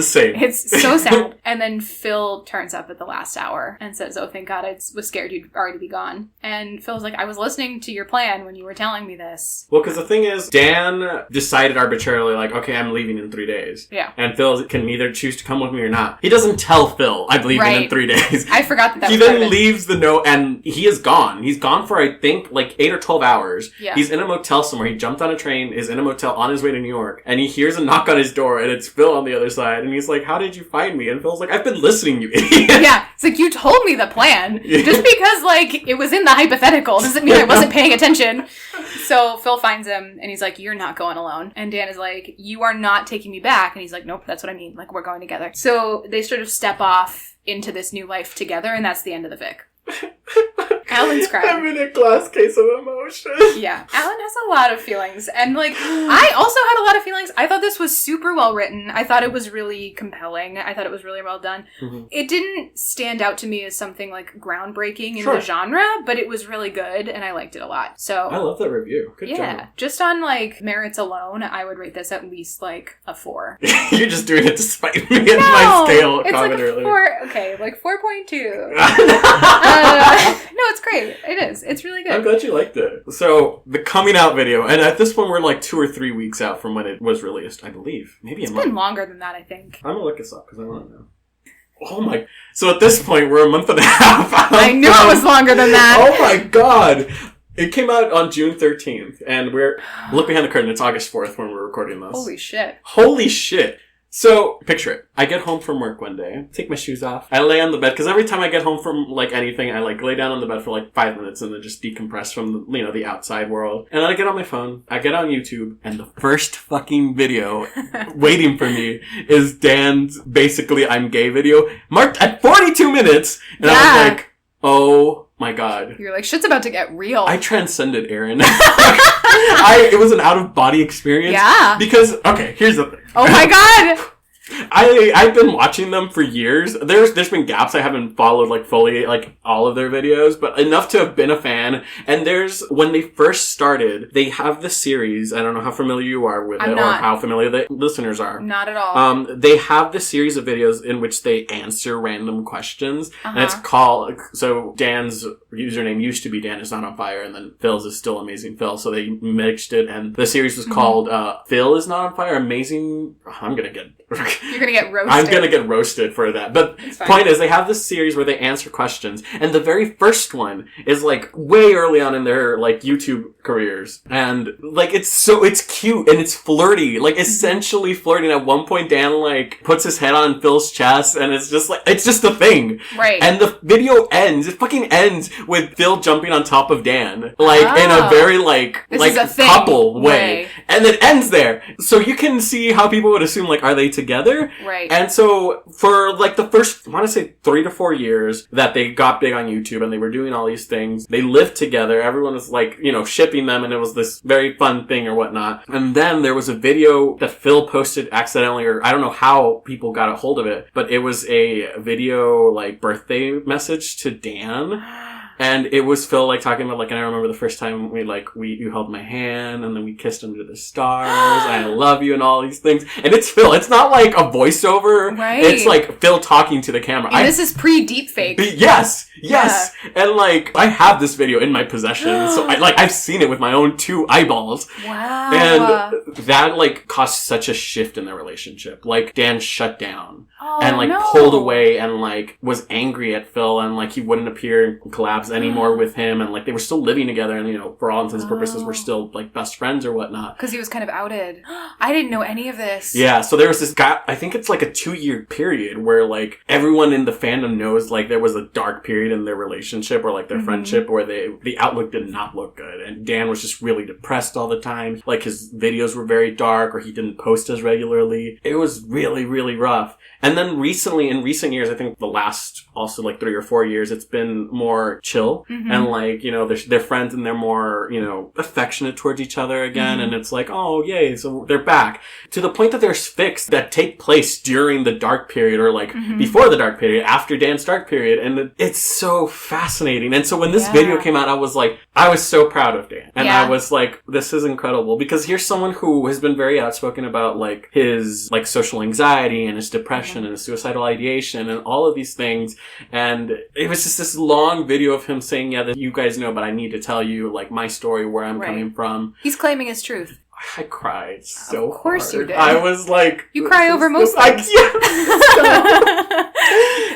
same. It's so sad. And then Phil turns up at the last hour and says, oh, thank God, I was scared you'd already be gone. And Phil's like, I was listening to your plan when you were telling me this. Well, because the thing is, Dan decided arbitrarily, like, okay, I'm leaving in 3 days. Yeah. And Phil can either choose to come with me or not. He doesn't tell Phil, I'm leaving in 3 days. I forgot that he then leaves the note, and he is gone. He's gone for, I think, like 8 or 12 hours. Yeah. He's in a motel somewhere. He jumped on a train, is in a motel on his way to New York, and he hears a knock on his door, and it's Phil on the other side, and he's like, how did you find me? And Phil's like, I've been listening, you idiot. Yeah. It's like, you told me the plan. Just because, like, it was in the hypothetical doesn't mean I wasn't paying attention. So Phil finds him, and he's like, you're not going alone. And Dan is like, you are not taking me back. And he's like, nope, that's what I mean. Like, we're going together. So they sort of step off into this new life together, and that's the end of the fic. Alan's crying. I'm in a glass case of emotion. Yeah. Alan has a lot of feelings. And, like, I also had a lot of feelings. I thought this was super well written. I thought it was really compelling. I thought it was really well done. Mm-hmm. It didn't stand out to me as something, like, groundbreaking in the genre, but it was really good, and I liked it a lot. So I love that review. Good job. Yeah. Just on, like, merits alone, I would rate this at least, like, a 4. You're just doing it to spite me and my scale it's comment like a earlier. 4, okay, like 4.2. No, it's great. It is. It's really good. I'm glad you liked it. So, the coming out video, and at this point we're like 2 or 3 weeks out from when it was released, I believe. Maybe it's been longer than that, I think. I'm gonna look this up because I want to know. Oh my... So at this point, we're a month and a half out. I knew it was longer than that. Oh my god! It came out on June 13th, and look behind the curtain, it's August 4th when we're recording this. Holy shit. Holy shit! So, picture it. I get home from work one day, take my shoes off, I lay on the bed, because every time I get home from, like, anything, I, like, lay down on the bed for, like, 5 minutes and then just decompress from, the, you know, the outside world. And then I get on my phone, I get on YouTube, and the first fucking video waiting for me is Dan's, basically, I'm gay video, marked at 42 minutes, and I was like, oh my god. You're like, shit's about to get real. I transcended Erin. It was an out-of-body experience. Yeah. Because, okay, here's the thing. Oh my god! I've been watching them for years. There's been gaps I haven't followed, like, fully, like, all of their videos, but enough to have been a fan. And when they first started, they have this series, I don't know how familiar you are with or how familiar the listeners are. Not at all. They have this series of videos in which they answer random questions, and it's called, so Dan's username used to be Dan Is Not On Fire, and then Phil's is Still Amazing Phil, so they mixed it, and the series was called, Phil Is Not On Fire, Amazing, You're gonna get roasted. I'm gonna get roasted for that. But point is, they have this series where they answer questions, and the very first one is, like, way early on in their, like, YouTube careers. And, like, it's cute, and it's flirty. Like, essentially flirting. At one point, Dan, like, puts his head on Phil's chest, and it's just, like, it's just a thing. Right. And the video it fucking ends with Phil jumping on top of Dan. Like, in a very, like couple way. And it ends there. So you can see how people would assume, like, are they together? Right. And so, for, like, the first, I want to say 3 to 4 years that they got big on YouTube and they were doing all these things, they lived together, everyone was, like, you know, shipping them, and it was this very fun thing or whatnot. And then there was a video that Phil posted accidentally, or I don't know how people got a hold of it, but it was a video, like, birthday message to Dan. And it was Phil, like, talking about, like, and I remember the first time you held my hand, and then we kissed under the stars, I love you, and all these things. And it's Phil. It's not, like, a voiceover. Right. It's, like, Phil talking to the camera. And this is pre-deepfake. Yes! Yeah. And, like, I have this video in my possession, so, I've seen it with my own 2 eyeballs. Wow. And that, like, caused such a shift in their relationship. Like, Dan shut down. And, like, pulled away and, like, was angry at Phil, and, like, he wouldn't appear in collabs anymore with him, and, like, they were still living together, and, you know, for all intents and purposes, were still, like, best friends or whatnot. Because he was kind of outed. I didn't know any of this. Yeah, so there was this guy, I think it's, like, a 2-year period where, like, everyone in the fandom knows, like, there was a dark period in their relationship, or, like, their friendship, where the outlook did not look good, and Dan was just really depressed all the time. Like, his videos were very dark, or he didn't post as regularly. It was really, really rough. And then recently, in recent years, I think the last also, like, 3 or 4 years, it's been more chill and like, you know, they're friends and they're more, you know, affectionate towards each other again. And it's like, oh, yay. So they're back to the point that there's fics that take place during the dark period or like before the dark period, after Dan's dark period. And it's so fascinating. And so when this video came out, I was so proud of Dan. And I was like, this is incredible because here's someone who has been very outspoken about like his like social anxiety and his depression and his suicidal ideation and all of these things. And it was just this long video of him saying, yeah, that you guys know, but I need to tell you like my story, where I'm coming from. He's claiming his truth. I cried so hard. Of course you did. I was like... You cry over most things.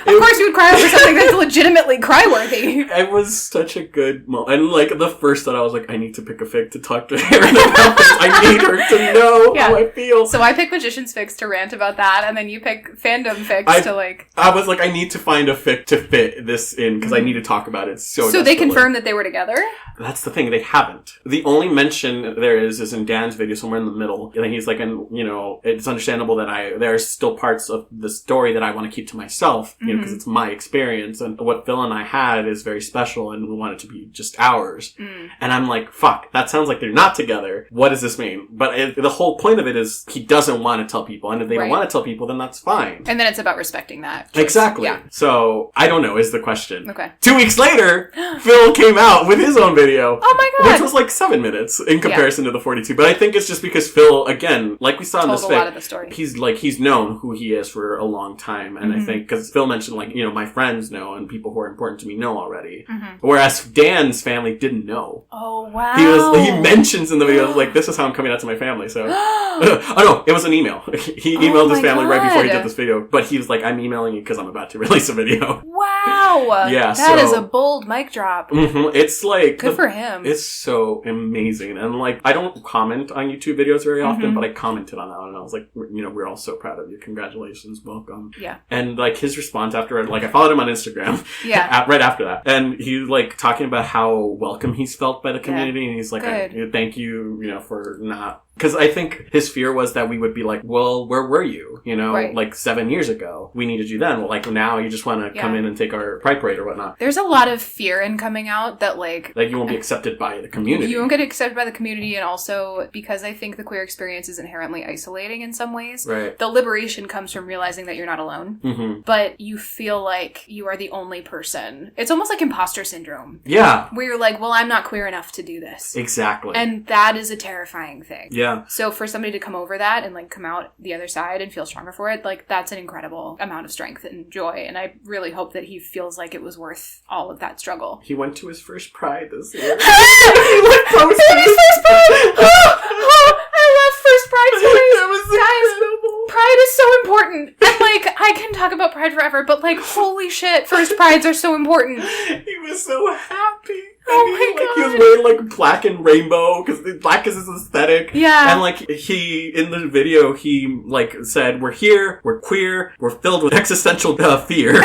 Of course you would cry over something that's legitimately cry-worthy. It was such a good moment. And like the first thought I was like, I need to pick a fic to talk to Erin about this. I need her to know how I feel. So I pick Magician's fics to rant about that, and then you pick fandom fics to like... I was like, I need to find a fic to fit this in, because I need to talk about it so So they confirmed that they were together? That's the thing, they haven't. The only mention there is in Dan's video, somewhere in the middle. And he's like, and you know, it's understandable that there's still parts of the story that I want to keep to myself, you know, because it's my experience. And what Phil and I had is very special, and we want it to be just ours. And I'm like, fuck, that sounds like they're not together. What does this mean? But the whole point of it is he doesn't want to tell people. And if they don't want to tell people, then that's fine. And then it's about respecting that. Choice. Exactly. Yeah. So, I don't know, is the question. Okay. 2 weeks later, Phil came out with his own video. Oh my god. Which was like 7 minutes in comparison to the 42. But I think it's just because Phil, again, like we saw in this a lot of the story. He's known who he is for a long time. And I think, because Phil mentioned, like, you know, my friends know and people who are important to me know already. Whereas Dan's family didn't know. Oh, wow. He mentions in the video, like, this is how I'm coming out to my family. So, oh no, it was an email. He emailed his family right before he did this video. But he was like, I'm emailing you because I'm about to release a video. Wow. Yeah, that is a bold mic drop. It's like... Good for him. It's so amazing. And like, I don't comment on YouTube videos very often, but I commented on that and I was like, you know, we're all so proud of you. Congratulations. Welcome. Yeah. And like his response after, like I followed him on Instagram. Yeah. Right after that. And he like talking about how welcome he's felt by the community. And he's like, thank you, you know, for not... Because I think his fear was that we would be like, well, where were you? You know, like 7 years ago. We needed you then. Well, like now you just want to come in and take our pride parade or whatnot. There's a lot of fear in coming out that like you won't be accepted by the community. You won't get accepted by the community, and also because I think the queer experience is inherently isolating in some ways. Right. The liberation comes from realizing that you're not alone. But you feel like you are the only person. It's almost like imposter syndrome. Yeah. Where you're like, well, I'm not queer enough to do this. Exactly. And that is a terrifying thing. Yeah. So for somebody to come over that and like come out the other side and feel stronger for it, like that's an incredible amount of strength and joy. And I really hope that he feels like it was worth all of that struggle. He went to his first Pride this year. He went his first Pride! I love first Pride stories. That was incredible. Pride is so important. And like, I can talk about Pride forever, but like, holy shit, first Prides are so important. He was so happy. Oh my god. He was wearing like black and rainbow because black is his aesthetic. Yeah. And like he, in the video, he like said, we're here, we're queer, we're filled with existential fear.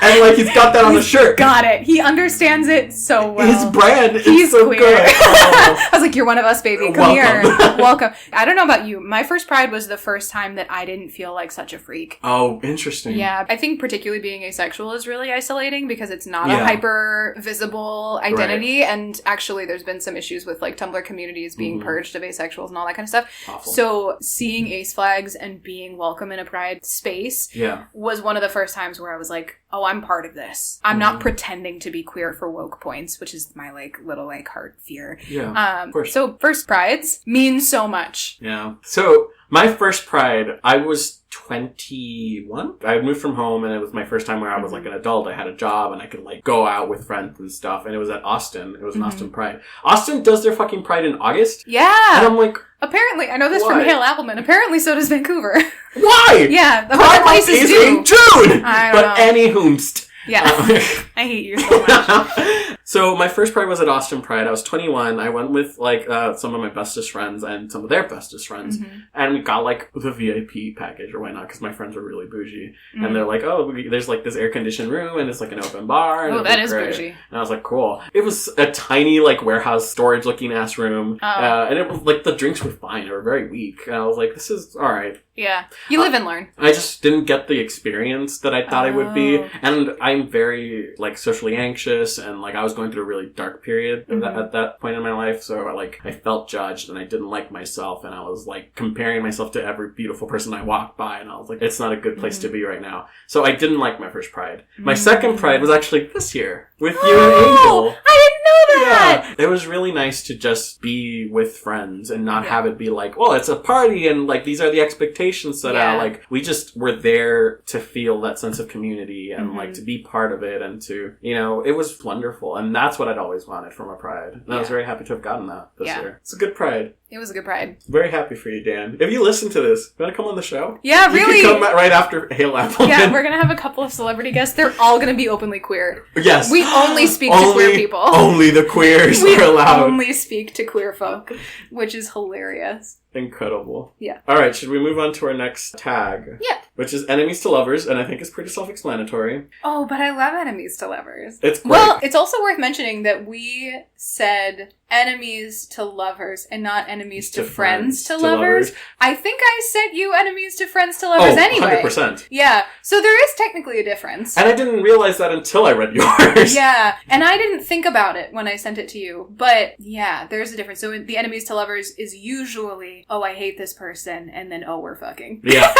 And like he's got that on the shirt. Got it. He understands it so well. His brand is He's so queer. good. I was like, you're one of us, baby. Come Welcome. here. Welcome. I don't know about you. My first Pride was the first time that I didn't feel like such a freak. Oh, interesting. Yeah. I think particularly being asexual is really isolating because it's not a hyper visible identity. Right. And actually there's been some issues with like Tumblr communities being purged of asexuals and all that kind of stuff. Awful. So seeing ace flags and being welcome in a Pride space was one of the first times where I was like, oh, I'm part of this. I'm not pretending to be queer for woke points, which is my like little like heart fear. Yeah. Of course. So first Prides mean so much. Yeah. So my first Pride, I was 21. I had moved from home and it was my first time where I was like an adult. I had a job and I could like go out with friends and stuff. And it was at Austin. It was an Austin Pride. Austin does their fucking Pride in August. Yeah. And I'm like, apparently, I know this from Hale Appleman. Apparently, so does Vancouver. Why? Yeah, the Pride whole places do. In June. I but know. any whomst. Yeah. I hate you so much. So my first Pride was at Austin Pride. I was 21. I went with like some of my bestest friends and some of their bestest friends. And we got like the VIP package or whatnot because my friends were really bougie. And they're like, oh, there's like this air-conditioned room and it's like an open bar. And that is great. bougie. And I was like, cool. It was a tiny like warehouse storage looking ass room. And it was like the drinks were fine. They were very weak. And I was like, this is all right. Yeah. You live and learn. I just didn't get the experience that I thought I would be. And I'm very, like, socially anxious, and, like, I was going through a really dark period at that point in my life, so, I felt judged, and I didn't like myself, and I was, like, comparing myself to every beautiful person I walked by, and I was like, it's not a good place to be right now. So I didn't like my first Pride. My second Pride was actually this year, with you and Angel. I didn't know that! Yeah. It was really nice to just be with friends and not have it be like, well, it's a party, and, like, these are the expectations set out. Like, we just were there to feel that sense of community and like to be part of it and to, you know, it was wonderful. And that's what I'd always wanted from a Pride. And I was very happy to have gotten that this year. It's a good Pride. It was a good Pride. Very happy for you, Dan. If you listen to this, you want to come on the show? Yeah, really. You can come right after Hale Appleman. Yeah, we're going to have a couple of celebrity guests. They're all going to be openly queer. Yes. We only speak to queer people. Only the queers are allowed. We only speak to queer folk, which is hilarious. Incredible. Yeah. All right, should we move on to our next tag? Yeah. Which is enemies to lovers, and I think it's pretty self-explanatory. Oh, but I love enemies to lovers. It's great. Well, it's also worth mentioning that we said enemies to lovers and not enemies to friends to lovers. I think I sent you enemies to friends to lovers anyway. 100%. Yeah. So there is technically a difference. And I didn't realize that until I read yours. Yeah. And I didn't think about it when I sent it to you. But yeah, there's a difference. So the enemies to lovers is usually, oh, I hate this person, and then, oh, we're fucking. Yeah.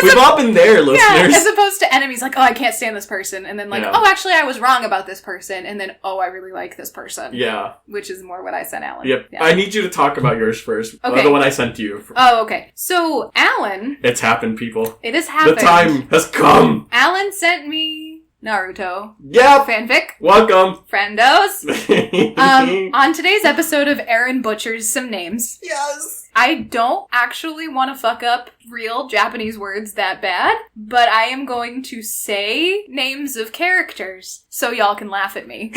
We've all been there, listeners. Yeah, as opposed to enemies, like, oh, I can't stand this person, and then like, oh, actually, I was wrong about this person, and then, oh, I really like this person. Yeah. Which is more what I sent Alan. Yep. Yeah. I need you to talk about yours first. Okay. The one I sent to you. Oh, okay. So, Alan... It's happened, people. It has happened. The time has come. Alan sent me Naruto. Yep. Fanfic. Welcome. Friendos. On today's episode of Erin Butchers Some Names. Yes. I don't actually want to fuck up real Japanese words that bad, but I am going to say names of characters so y'all can laugh at me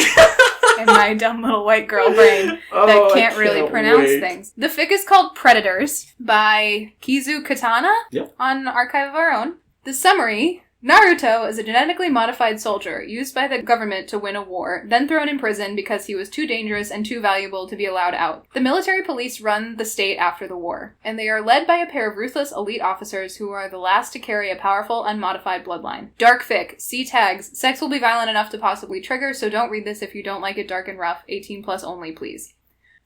in my dumb little white girl brain that can't really pronounce things. The fic is called Predators by KizuKatana on Archive of Our Own. The summary... Naruto is a genetically modified soldier used by the government to win a war, then thrown in prison because he was too dangerous and too valuable to be allowed out. The military police run the state after the war, and they are led by a pair of ruthless elite officers who are the last to carry a powerful, unmodified bloodline. Dark fic. See tags. Sex will be violent enough to possibly trigger, so don't read this if you don't like it dark and rough. 18 plus only, please.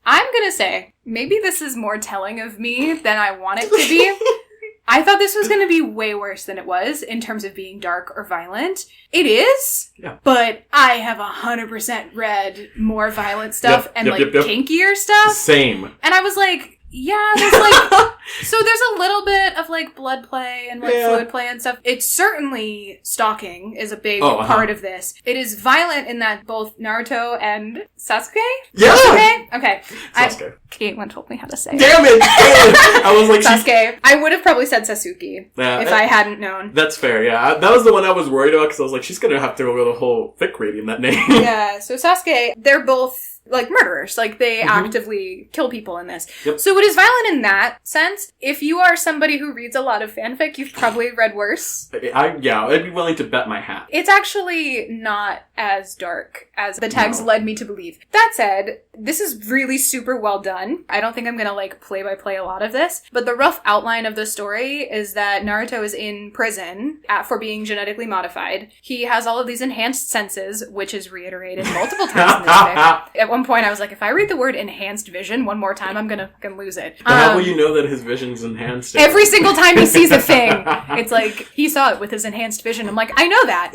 I'm gonna say, maybe this is more telling of me than I want it to be. I thought this was going to be way worse than it was in terms of being dark or violent. It is, but I have 100% read more violent stuff and kinkier stuff. Same. And I was like, yeah, there's like, so there's a little bit of like blood play and like fluid play and stuff. It's certainly stalking is a big part of this. It is violent in that both Naruto and Sasuke? Yeah! Sasuke? Okay. Sasuke. Caitlin told me how to say it. Damn it! I was like, Sasuke. I would have probably said Sasuke if I hadn't known. That's fair, yeah. That was the one I was worried about because I was like, she's gonna have to go over the whole fic reading that name. Yeah, so Sasuke, they're both like murderers. Like they actively kill people in this. Yep. So it is violent in that sense. If you are somebody who reads a lot of fanfic, you've probably read worse. I'd be willing to bet my hat. It's actually not as dark as the tags led me to believe. That said, this is really super well done. I don't think I'm gonna like play by play a lot of this, but the rough outline of the story is that Naruto is in prison for being genetically modified. He has all of these enhanced senses, which is reiterated multiple times in this fic. At one point I was like, if I read the word enhanced vision one more time, I'm gonna lose it. How will you know that his vision's enhanced? Every single time he sees a thing, it's like, he saw it with his enhanced vision. I'm like, I know that.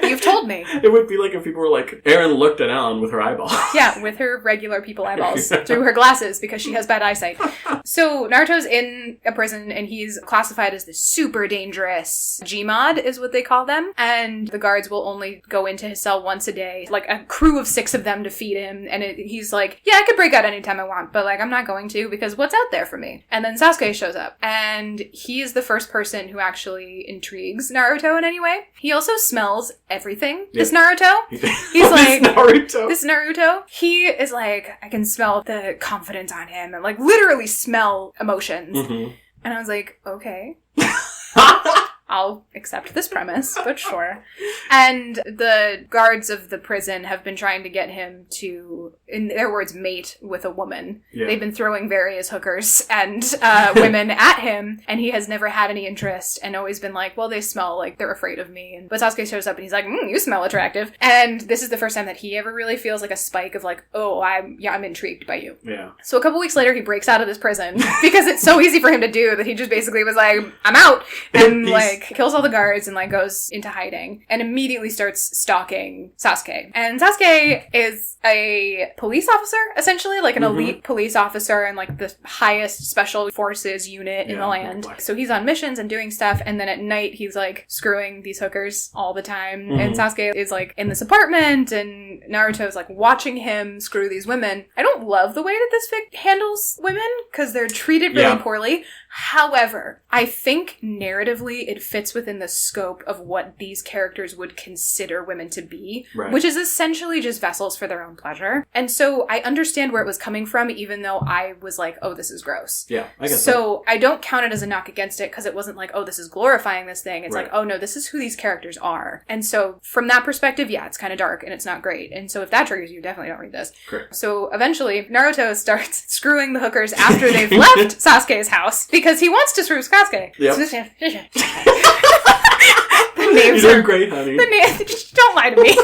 You've told me. It would be like if people were like, Erin looked at Alan with her eyeballs. Yeah, with her regular people eyeballs through her glasses because she has bad eyesight. So Naruto's in a prison and he's classified as the super dangerous Gmod is what they call them. And the guards will only go into his cell once a day, like a crew of 6 of them to feed him. And he's like, yeah, I could break out anytime I want, but like I'm not going to because what's out there for me? And then Sasuke shows up and he is the first person who actually intrigues Naruto in any way. He also smells handles everything. Yeah. This Naruto. He's like... This Naruto. He is like, I can smell the confidence on him and like literally smell emotions. Mm-hmm. And I was like, okay. I'll accept this premise, but sure. And the guards of the prison have been trying to get him to, in their words, mate with a woman. Yeah. They've been throwing various hookers and women at him, and he has never had any interest and always been like, well, they smell like they're afraid of me. But Sasuke shows up and he's like, you smell attractive. And this is the first time that he ever really feels like a spike of like, oh, I'm intrigued by you. Yeah. So a couple weeks later, he breaks out of this prison because it's so easy for him to do that he just basically was like, I'm out. And like, kills all the guards and like goes into hiding and immediately starts stalking Sasuke. And Sasuke is a police officer, essentially, like an elite police officer in like the highest special forces unit in the land. So he's on missions and doing stuff, and then at night he's like screwing these hookers all the time. And Sasuke is like in this apartment, and Naruto's like watching him screw these women. I don't love the way that this fic handles women because they're treated really poorly. However, I think narratively it fits within the scope of what these characters would consider women to be, which is essentially just vessels for their own pleasure. And so I understand where it was coming from, even though I was like, oh, this is gross. Yeah, I guess so. I don't count it as a knock against it because it wasn't like, oh, this is glorifying this thing. It's like, oh, no, this is who these characters are. And so from that perspective, yeah, it's kind of dark and it's not great. And so if that triggers you, definitely don't read this. Correct. So eventually, Naruto starts screwing the hookers after they've left Sasuke's house because he wants to screw Sasuke. Yep. The names are great, honey. Don't lie to me.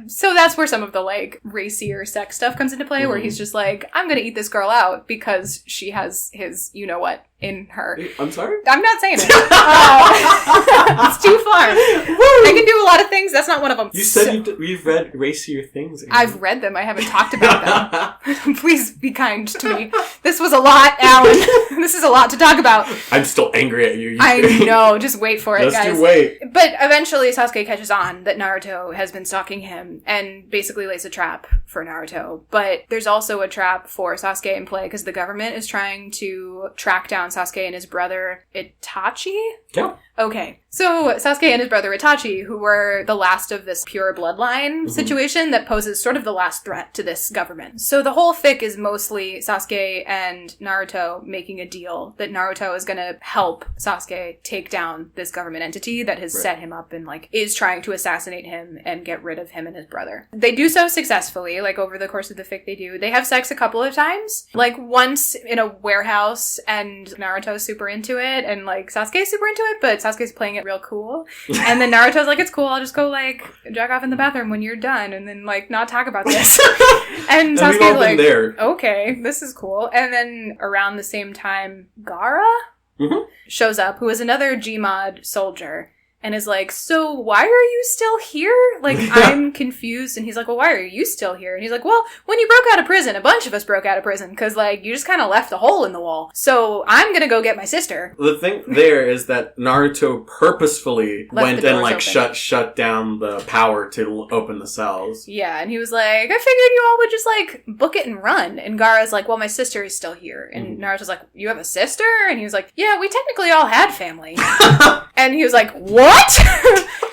So that's where some of the like racier sex stuff comes into play, where he's just like, I'm gonna eat this girl out because she has his you know what in her. I'm sorry? I'm not saying it. It's too far. Woo! I can do a lot of things. That's not one of them. You said you've read racier things. Erin. I've read them. I haven't talked about them. Please be kind to me. This was a lot, Alan. This is a lot to talk about. I'm still angry at you. I know. Just wait for it, guys. Just you wait. But eventually Sasuke catches on that Naruto has been stalking him and basically lays a trap for Naruto. But there's also a trap for Sasuke in play because the government is trying to track down Sasuke and his brother Itachi? Yeah. Okay. So Sasuke and his brother Itachi, who were the last of this pure bloodline situation that poses sort of the last threat to this government. So the whole fic is mostly Sasuke and Naruto making a deal that Naruto is going to help Sasuke take down this government entity that has set him up and like is trying to assassinate him and get rid of him and his brother. They do so successfully, like over the course of the fic they do. They have sex a couple of times, like once in a warehouse, and Naruto's super into it and like Sasuke's super into it, but Sasuke's playing it real cool. And then Naruto's like, it's cool, I'll just go like jack off in the bathroom when you're done and then like not talk about this. And Sasuke's like, okay, this is cool. And then around the same time, Gaara shows up, who is another Gmod soldier. And is like, so why are you still here? Like, I'm confused. And he's like, well, why are you still here? And he's like, well, when you broke out of prison, a bunch of us broke out of prison. Because, like, you just kind of left a hole in the wall. So I'm going to go get my sister. The thing there is that Naruto purposefully went and, like, shut down the power to open the cells. Yeah, and he was like, I figured you all would just, like, book it and run. And Gaara's like, well, my sister is still here. And Naruto's like, you have a sister? And he was like, yeah, we technically all had family. And he was like, what?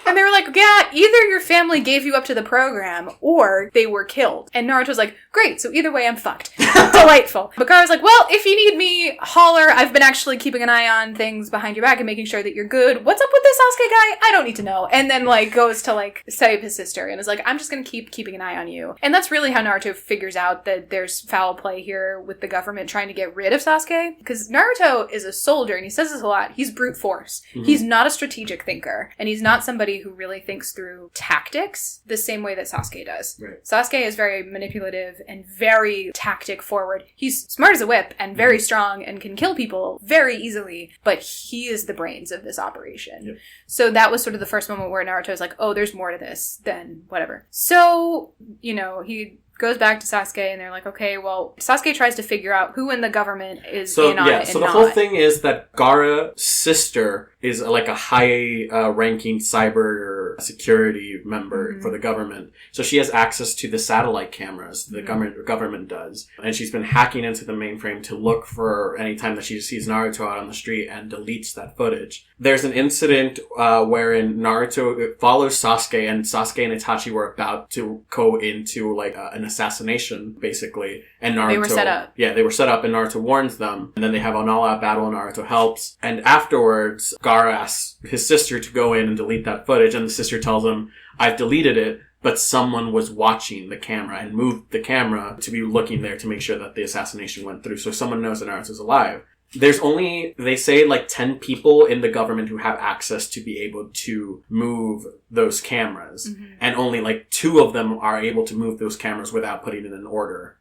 And they were like, yeah, either your family gave you up to the program or they were killed. And Naruto's like, great, so either way I'm fucked. Delightful. But Gaara's like, well, if you need me, holler. I've been actually keeping an eye on things behind your back and making sure that you're good. What's up with this Sasuke guy? I don't need to know. And then like goes to like save his sister and is like, I'm just gonna keep keeping an eye on you. And that's really how Naruto figures out that there's foul play here with the government trying to get rid of Sasuke. Because Naruto is a soldier, and he says this a lot, he's brute force. He's not a strategic thinker. And he's not somebody who really thinks through tactics the same way that Sasuke does. Right. Sasuke is very manipulative and very tactic forward. He's smart as a whip and very strong and can kill people very easily, but he is the brains of this operation. Yep. So that was sort of the first moment where Naruto's like, oh, there's more to this than whatever. So, you know, he goes back to Sasuke and they're like, okay, well, Sasuke tries to figure out who in the government is in on it and so the whole thing is that Gaara's sister is like a high-ranking cyber security member for the government. So she has access to the satellite cameras the government does. And she's been hacking into the mainframe to look for any time that she sees Naruto out on the street and deletes that footage. There's an incident wherein Naruto follows Sasuke, and Sasuke and Itachi were about to go into like an assassination, basically. And Naruto... They were set up. Yeah, they were set up, and Naruto warns them. And then they have an all-out battle, and Naruto helps. And afterwards, Gaara asks his sister to go in and delete that footage, and the sister tells him, I've deleted it, but someone was watching the camera and moved the camera to be looking there to make sure that the assassination went through. So someone knows that Naruto's alive. There's only, they say, like 10 people in the government who have access to be able to move those cameras. And only like 2 of them are able to move those cameras without putting it in order.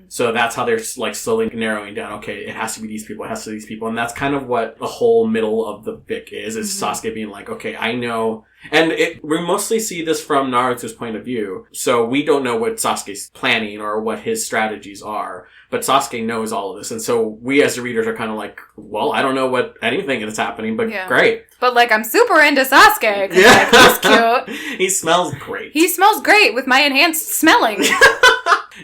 So that's how they're like slowly narrowing down, okay, it has to be these people, it has to be these people. And that's kind of what the whole middle of the fic is Sasuke being like, okay, I know. And we mostly see this from Naruto's point of view. So we don't know what Sasuke's planning or what his strategies are. But Sasuke knows all of this. And so we as the readers are kind of like, well, I don't know what anything is happening, but great. But like, I'm super into Sasuke. Like, he's cute. He smells great. He smells great with my enhanced smelling.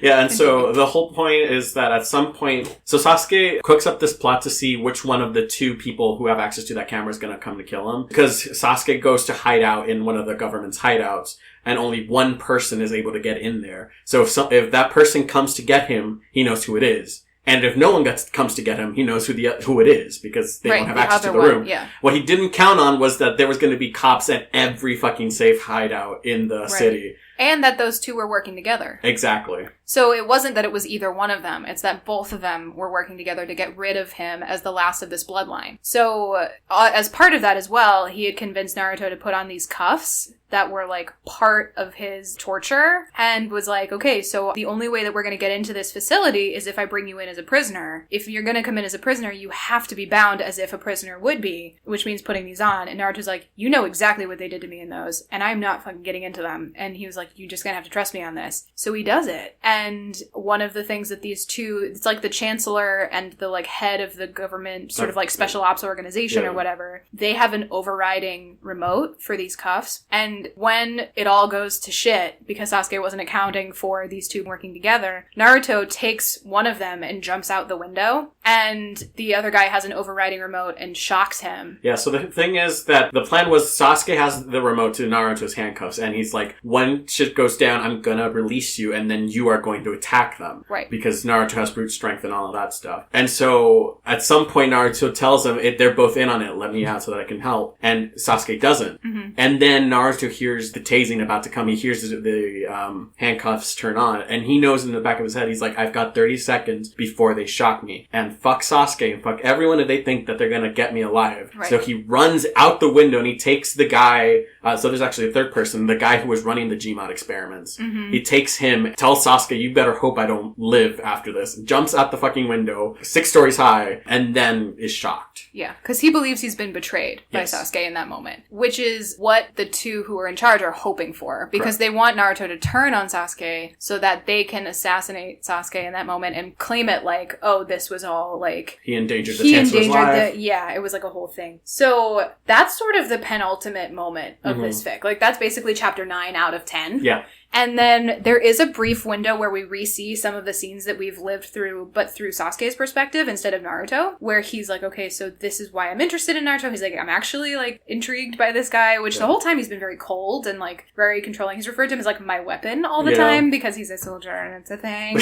Yeah, and so the whole point is that at some point, so Sasuke cooks up this plot to see which one of the 2 people who have access to that camera is going to come to kill him. Because Sasuke goes to hide out in one of the government's hideouts, and only one person is able to get in there. So if that person comes to get him, he knows who it is. And if no one comes to get him, he knows who it is, because they don't have access to the room. Yeah. What he didn't count on was that there was going to be cops at every fucking safe hideout in the city. And that those 2 were working together. Exactly. So it wasn't that it was either one of them. It's that both of them were working together to get rid of him as the last of this bloodline. So as part of that as well, he had convinced Naruto to put on these cuffs that were like part of his torture, and was like, okay, so the only way that we're going to get into this facility is if I bring you in as a prisoner. If you're going to come in as a prisoner, you have to be bound as if a prisoner would be, which means putting these on. And Naruto's like, you know exactly what they did to me in those, and I'm not fucking getting into them. And he was like, you're just going to have to trust me on this. So he does it. And one of the things that these 2, it's like the chancellor and the like head of the government sort of like special ops organization or whatever, they have an overriding remote for these cuffs. And when it all goes to shit, because Sasuke wasn't accounting for these 2 working together, Naruto takes one of them and jumps out the window, and the other guy has an overriding remote and shocks him. Yeah, so the thing is that the plan was Sasuke has the remote to Naruto's handcuffs, and he's like, when shit goes down, I'm gonna release you, and then you are going to attack them. Right. Because Naruto has brute strength and all of that stuff. And so, at some point, Naruto tells him, they're both in on it, let me out so that I can help. And Sasuke doesn't. And then Naruto hears the tasing about to come. He hears the handcuffs turn on, and he knows in the back of his head, he's like, I've got 30 seconds before they shock me. And fuck Sasuke and fuck everyone if they think that they're gonna get me alive. Right. So he runs out the window and he takes the guy, so there's actually a third person, the guy who was running the Gmod experiments. He takes him, tells Sasuke, you better hope I don't live after this. Jumps out the fucking window, 6 stories high, and then is shocked. Yeah, because he believes he's been betrayed by Sasuke in that moment, which is what the 2 who are in charge are hoping for, because they want Naruto to turn on Sasuke so that they can assassinate Sasuke in that moment and claim it like, oh, this was all like... He endangered the Chancellor's life. Yeah, it was like a whole thing. So that's sort of the penultimate moment of this fic. Like, that's basically chapter 9 out of 10. Yeah. And then there is a brief window where we re-see some of the scenes that we've lived through, but through Sasuke's perspective instead of Naruto, where he's like, okay, so this is why I'm interested in Naruto. He's like, I'm actually, like, intrigued by this guy, which the whole time he's been very cold and, like, very controlling. He's referred to him as, like, my weapon all the time because he's a soldier and it's a thing.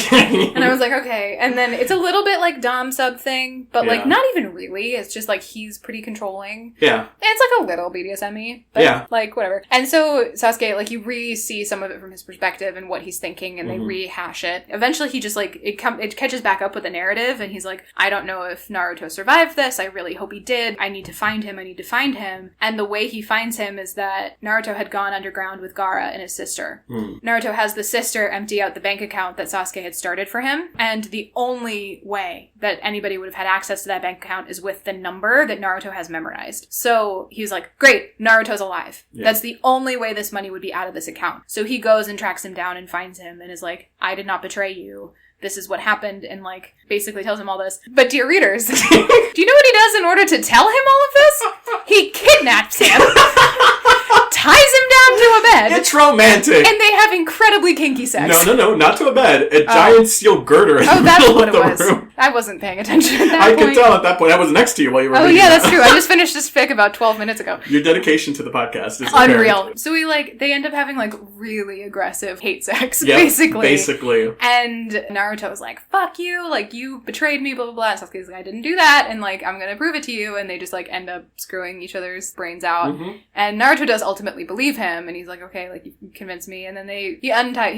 And I was like, okay. And then it's a little bit like Dom sub thing, but, like, not even really. It's just, like, he's pretty controlling. Yeah. And it's, like, a little BDSM-y, but, like, whatever. And so Sasuke, like, you re-see some of it from his perspective and what he's thinking, and they rehash it. Eventually he just like it catches back up with the narrative, and he's like, I don't know if Naruto survived this, I really hope he did, I need to find him. And the way he finds him is that Naruto had gone underground with Gaara and his sister. Naruto has the sister empty out the bank account that Sasuke had started for him, and the only way that anybody would have had access to that bank account is with the number that Naruto has memorized. So he was like, great, Naruto's alive. That's the only way this money would be out of this account. So he goes and tracks him down and finds him and is like, I did not betray you. This is what happened, and, like, basically tells him all this. But dear readers, do you know what he does in order to tell him all of this? He kidnaps him, ties him down to a bed. It's romantic. And they have incredibly kinky sex. No, not to a bed. A giant steel girder in the middle of the room. I wasn't paying attention at that point. I could tell at that point. I was next to you while you were reading yeah, that's true. I just finished this fic about 12 minutes ago. Your dedication to the podcast is unreal. apparent. So they end up having, like, really aggressive hate sex, basically. And Naruto was like, fuck you, like, you betrayed me, blah, blah, blah. And Sasuke's like, I didn't do that, and, like, I'm gonna prove it to you. And they just, like, end up screwing each other's brains out. Mm-hmm. And Naruto does ultimately believe him, and he's like, okay, like, you convinced me. And then he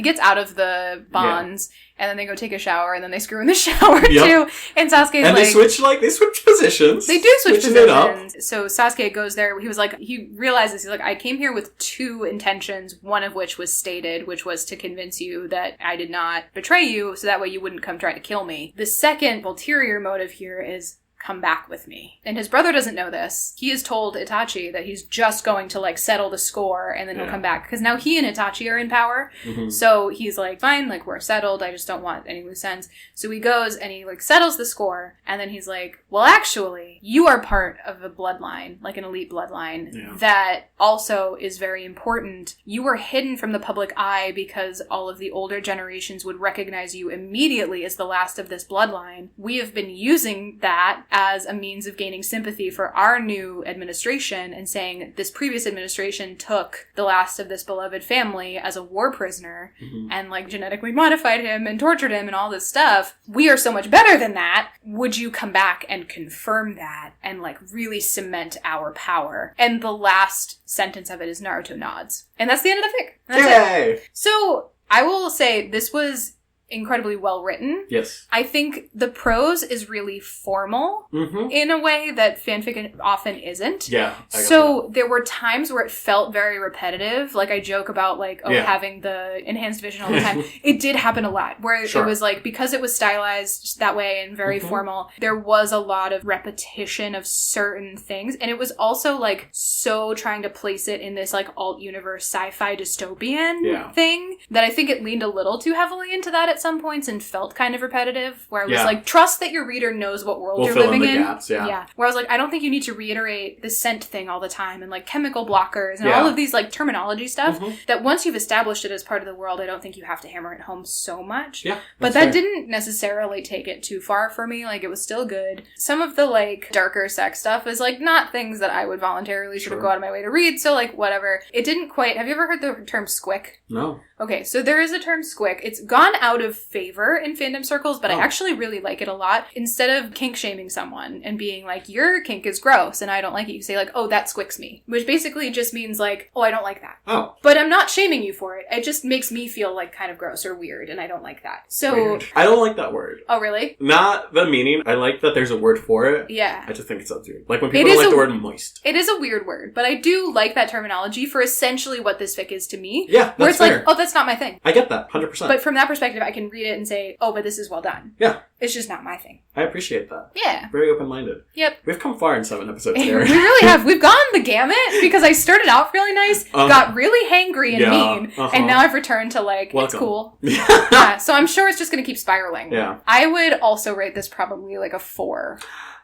gets out of the bonds, and then they go take a shower, and then they screw in the shower, too. And Sasuke's and they switch positions. They do switch positions. So Sasuke goes there. He realizes, he's like, I came here with two intentions, one of which was stated, which was to convince you that I did not betray you, so that way you wouldn't come try to kill me. The second ulterior motive here is, come back with me. And his brother doesn't know this. He has told Itachi that he's just going to, like, settle the score and then he'll come back. Because now he and Itachi are in power. Mm-hmm. So he's like, fine, like, we're settled. I just don't want any loose ends. So he goes and he, like, settles the score. And then he's like, well, actually, you are part of a bloodline, like an elite bloodline, that also is very important. You were hidden from the public eye because all of the older generations would recognize you immediately as the last of this bloodline. We have been using that as a means of gaining sympathy for our new administration and saying this previous administration took the last of this beloved family as a war prisoner and, like, genetically modified him and tortured him and all this stuff. We are so much better than that. Would you come back and confirm that and, like, really cement our power? And the last sentence of it is Naruto nods. And that's the end of the fic. That's it. So I will say this was incredibly well written. Yes. I think the prose is really formal in a way that fanfic often isn't. Yeah. So there were times where it felt very repetitive. Like, I joke about, like, having the enhanced vision all the time. It did happen a lot where it was like, because it was stylized that way and very formal, there was a lot of repetition of certain things. And it was also, like, so trying to place it in this, like, alt-universe sci-fi dystopian thing that I think it leaned a little too heavily into that at some points and felt kind of repetitive, where I was like, trust that your reader knows what world you're living in. Gaps, where I was like, I don't think you need to reiterate the scent thing all the time and, like, chemical blockers and all of these, like, terminology stuff that once you've established it as part of the world, I don't think you have to hammer it home so much. But that didn't necessarily take it too far for me. Like, it was still good. Some of the, like, darker sex stuff is, like, not things that I would voluntarily sort of go out of my way to read, so, like, whatever. It didn't quite... Have you ever heard the term squick? No. Okay, so there is a term squick. It's gone out of favor in fandom circles, but I actually really like it a lot. Instead of kink shaming someone and being like, your kink is gross and I don't like it, you say, like, oh, that squicks me. Which basically just means, like, oh, I don't like that. Oh. But I'm not shaming you for it. It just makes me feel, like, kind of gross or weird, and I don't like that. So... Weird. I don't like that word. Oh, really? Not the meaning. I like that there's a word for it. Yeah. I just think it sounds weird. Like when people don't like the word moist. It is a weird word, but I do like that terminology for essentially what this fic is to me. Yeah, that's where it's fair. like, oh, that's not my thing. I get that, 100%. But from that perspective, I can read it and say, oh, but this is well done. Yeah. It's just not my thing. I appreciate that. Yeah. Very open-minded. Yep. We've come far in 7 episodes, We Erin. really have. We've gone the gamut because I started out really nice, got really hangry and mean, and now I've returned to, like, Welcome. It's cool. Yeah, so I'm sure it's just going to keep spiraling. Yeah. I would also rate this probably like a 4.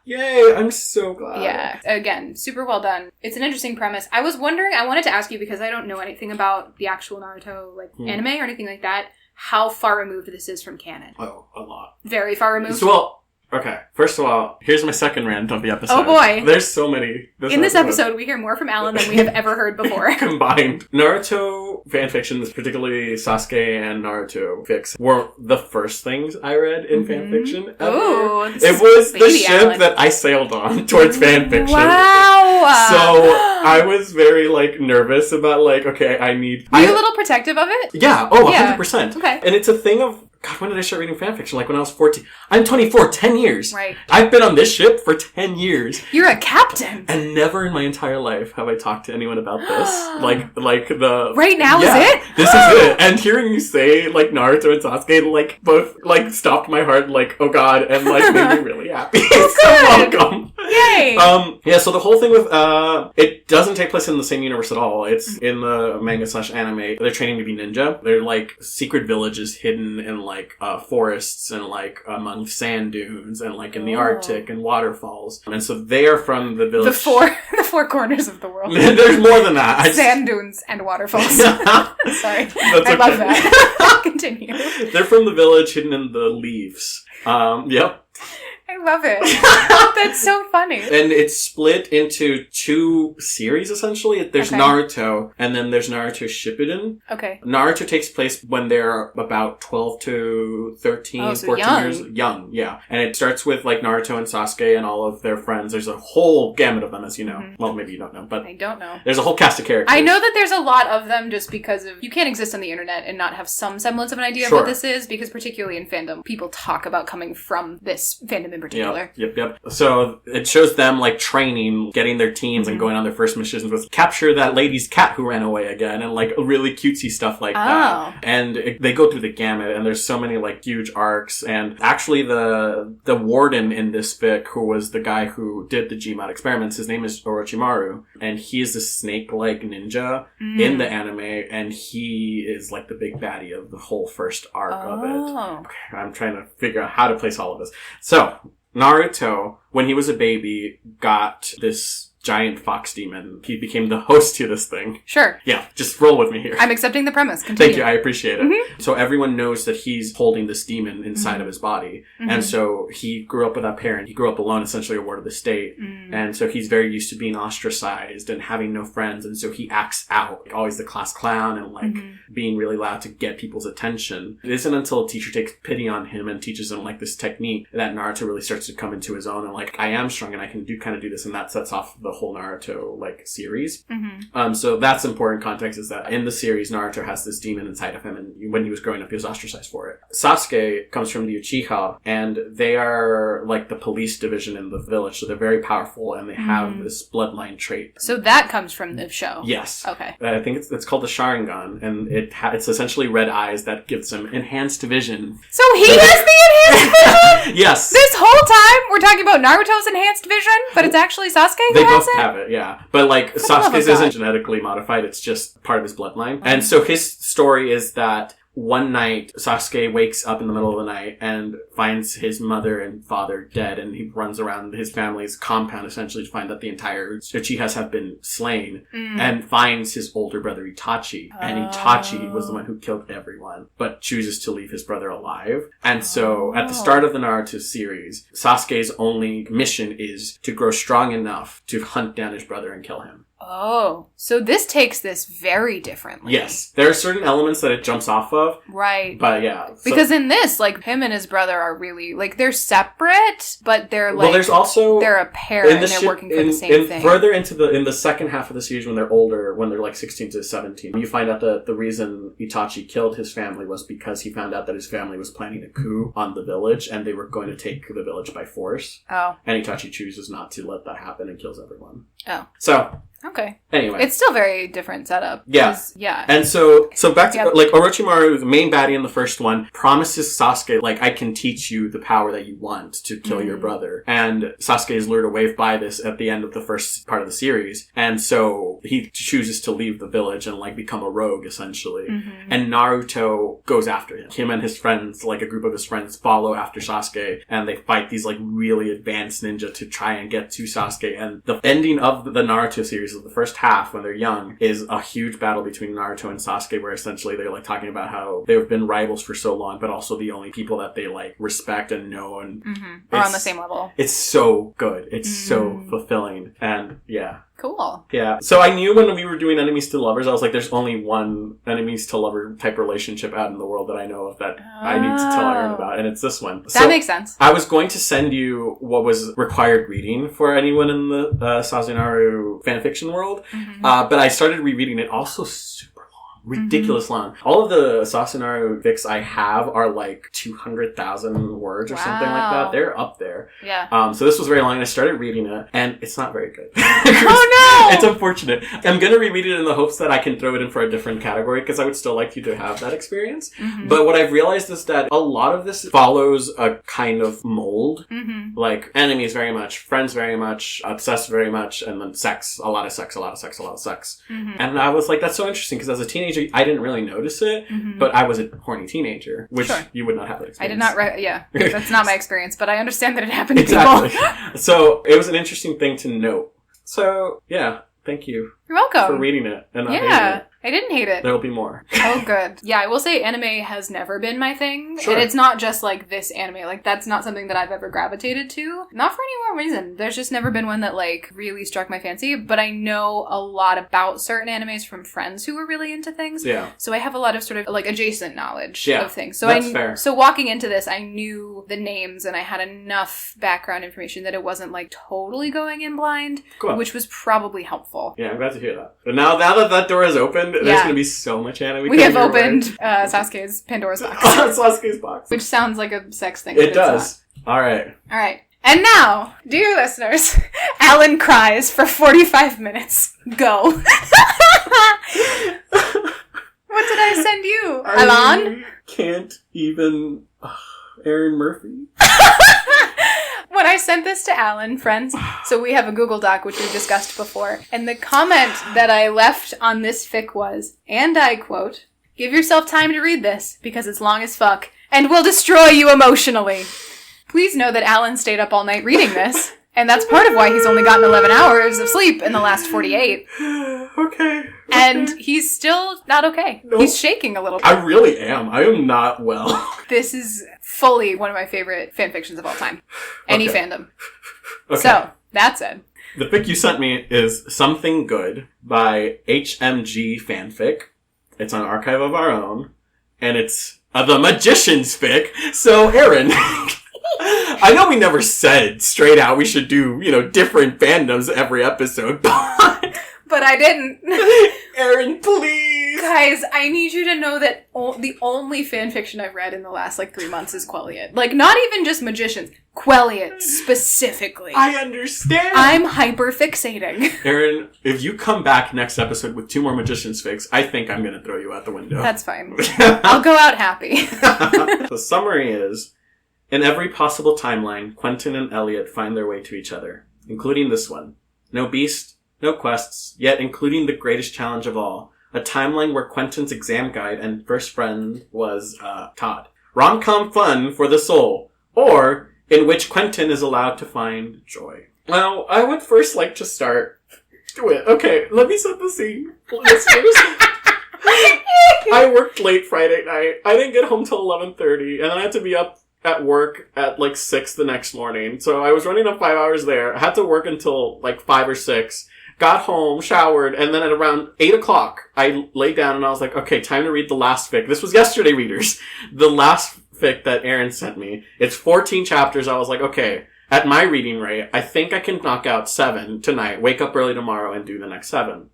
Yay, I'm so glad. Yeah, again, super well done. It's an interesting premise. I was wondering, I wanted to ask you, because I don't know anything about the actual Naruto, like, anime or anything like that, how far removed this is from canon. Oh, a lot. Very far removed? So, well, okay, first of all, here's my second rant of the episode. Oh boy. There's so many. In this episode, we hear more from Alan than we have ever heard before. Combined. Naruto fanfictions, particularly Sasuke and Naruto fics, were the first things I read in fanfiction ever. Ooh, it was the ship that I sailed on towards fanfiction. Wow! So I was very, like, nervous about, like, okay, I need... Were you a little protective of it? Yeah, 100%. Okay. And it's a thing of... God, when did I start reading fanfiction? Like when I was 14. I'm 24, 10 years. Right. I've been on this ship for 10 years. You're a captain. And never in my entire life have I talked to anyone about this. like the... Right now is it? This is it. And hearing you say, like, Naruto and Sasuke, like, both, like, stopped my heart, like, oh God, and, like, made me really happy. So welcome. Yay! Yeah, so the whole thing with, it doesn't take place in the same universe at all. It's in the manga/anime. They're training to be ninja. They're like secret villages hidden in like forests and like among sand dunes and like in the Arctic and waterfalls. And so they are from the village. The four corners of the world. There's more than that. Sand dunes and waterfalls. Sorry. I love that. Continue. They're from the village hidden in the leaves. Yep. I love it. That's so funny. And it's split into two series, essentially. There's Naruto, and then there's Naruto Shippuden. Okay. Naruto takes place when they're about 12 to 13, 14 years young. Yeah. And it starts with, like, Naruto and Sasuke and all of their friends. There's a whole gamut of them, as you know. Mm-hmm. Well, maybe you don't know, but... I don't know. There's a whole cast of characters. I know that there's a lot of them just because of... You can't exist on the internet and not have some semblance of an idea of what this is, because particularly in fandom, people talk about coming from this fandom in particular. Yep. So it shows them like training, getting their teams and going on their first missions with capture that lady's cat who ran away again and like really cutesy stuff like that. And they go through the gamut and there's so many like huge arcs. And actually the warden in this fic, who was the guy who did the GMAT experiments, his name is Orochimaru, and he is a snake-like ninja in the anime, and he is like the big baddie of the whole first arc of it. Okay, I'm trying to figure out how to place all of this. So Naruto, when he was a baby, got this giant fox demon. He became the host to this thing. Sure. Yeah, just roll with me here. I'm accepting the premise. Continue. Thank you, I appreciate it. Mm-hmm. So everyone knows that he's holding this demon inside of his body. Mm-hmm. And so he grew up without parent. He grew up alone, essentially a ward of the state. Mm-hmm. And so he's very used to being ostracized and having no friends. And so he acts out, like always the class clown and like being really loud to get people's attention. It isn't until a teacher takes pity on him and teaches him like this technique that Naruto really starts to come into his own and like, I am strong and I can do this. And that sets off the whole Naruto like series. So that's important context, is that in the series Naruto has this demon inside of him, and when he was growing up he was ostracized for it. Sasuke comes from the Uchiha, and they are like the police division in the village, so they're very powerful and they have this bloodline trait. So that comes from the show? Yes. Okay. I think it's called the Sharingan, and it's essentially red eyes that gives him enhanced vision. So he has the enhanced vision? Yes. This whole time we're talking about Naruto's enhanced vision, but it's actually Sasuke who has it? Have it, yeah. But like Sasuke's isn't genetically modified, it's just part of his bloodline. And so his story is that one night Sasuke wakes up in the middle of the night and finds his mother and father dead, and he runs around his family's compound essentially to find that the entire Uchihas have been slain, and finds his older brother Itachi. And Itachi was the one who killed everyone, but chooses to leave his brother alive. And so at the start of the Naruto series, Sasuke's only mission is to grow strong enough to hunt down his brother and kill him. Oh, so this takes this very differently. Yes. There are certain elements that it jumps off of. Right. But yeah. Because in this, like, him and his brother are really, like, they're separate, but they're like... Well, there's also... They're a pair and they're working for the same thing. Further in the second half of the series, when they're older, when they're like 16 to 17, you find out that the reason Itachi killed his family was because he found out that his family was planning a coup on the village, and they were going to take the village by force. Oh. And Itachi chooses not to let that happen and kills everyone. Oh. So... Okay. Anyway. It's still very different setup. Yeah. Yeah. And so back to, like, Orochimaru, the main baddie in the first one, promises Sasuke, like, I can teach you the power that you want to kill your brother. And Sasuke is lured away by this at the end of the first part of the series. And so he chooses to leave the village and, like, become a rogue, essentially. And Naruto goes after him. Him and his friends, like, a group of his friends, follow after Sasuke, and they fight these, like, really advanced ninja to try and get to Sasuke. And the ending of the Naruto series, of the first half when they're young, is a huge battle between Naruto and Sasuke, where essentially they're like talking about how they've been rivals for so long, but also the only people that they like respect and know, and are on the same level. It's so good. It's so fulfilling. And yeah. Cool. Yeah. So I knew when we were doing enemies to lovers, I was like, there's only one enemies to lover type relationship out in the world that I know of that I need to tell Erin about, and it's this one. That makes sense. I was going to send you what was required reading for anyone in the Sasunaru fanfiction world, but I started rereading it. Also super ridiculous long. All of the Sasunaru fics I have are like 200,000 words or something like that. They're up there. Yeah. So this was very long, and I started reading it, and it's not very good. Oh no! It unfortunate. I'm going to reread it in the hopes that I can throw it in for a different category because I would still like you to have that experience. Mm-hmm. But what I've realized is that a lot of this follows a kind of mold. Mm-hmm. Like, enemies very much, friends very much, obsessed very much, and then sex. A lot of sex, a lot of sex, a lot of sex. Mm-hmm. And I was like, that's so interesting because as a teenager, I didn't really notice it, but I was a horny teenager, which you would not have that experience. I did not, that's not my experience, but I understand that it happened to exactly. people. So it was an interesting thing to note. So, yeah, thank you. You're welcome. For reading it. And I didn't hate it. There'll be more. Oh, good. Yeah, I will say anime has never been my thing. Sure. And it's not just like this anime. Like, that's not something that I've ever gravitated to. Not for any more reason. There's just never been one that, like, really struck my fancy. But I know a lot about certain animes from friends who were really into things. Yeah. So I have a lot of sort of, like, adjacent knowledge of things. So that's fair. So walking into this, I knew the names and I had enough background information that it wasn't, like, totally going in blind. Cool. Which was probably helpful. Yeah, I'm glad to hear that. But now that door is opened, there's going to be so much anime. We have opened Sasuke's Pandora's box. Sasuke's box. Which sounds like a sex thing. It does. All right. And now, dear listeners, Alan cries for 45 minutes. Go. What did I send you, Alan? Can't even... Erin Murphy? When I sent this to Alan, friends, so we have a Google Doc, which we've discussed before, and the comment that I left on this fic was, and I quote, "Give yourself time to read this, because it's long as fuck, and will destroy you emotionally." Please know that Alan stayed up all night reading this, and that's part of why he's only gotten 11 hours of sleep in the last 48. Okay. And he's still not okay. Nope. He's shaking a little bit. I really am. I am not well. This is fully one of my favorite fanfictions of all time. Any fandom. Okay. So, that said. The fic you sent me is Something Good by HMGFanfic. It's on Archive of Our Own. And it's the Magician's fic. So, Erin... I know we never said straight out we should do, different fandoms every episode, but I didn't. Erin, please! Guys, I need you to know that the only fanfiction I've read in the last, 3 months is Quelliot. Not even just Magicians. Quelliot, specifically. I understand! I'm hyper-fixating. Erin, if you come back next episode with 2 more Magician's fics, I think I'm gonna throw you out the window. That's fine. I'll go out happy. The summary is... In every possible timeline, Quentin and Elliot find their way to each other, including this one. No beast, no quests, yet including the greatest challenge of all, a timeline where Quentin's exam guide and first friend was, Todd. Rom-com fun for the soul, or in which Quentin is allowed to find joy. Well, I would first like to start with, okay, let me set the scene. Listeners. I worked late Friday night. I didn't get home till 11:30, and then I had to be up at work at 6 the next morning. So I was running up 5 hours there. I had to work until 5 or 6. Got home, showered, and then at around 8 o'clock, I laid down and I was like, okay, time to read the last fic. This was yesterday, readers. The last fic that Erin sent me. It's 14 chapters. I was like, okay, at my reading rate, I think I can knock out 7 tonight, wake up early tomorrow, and do the next 7.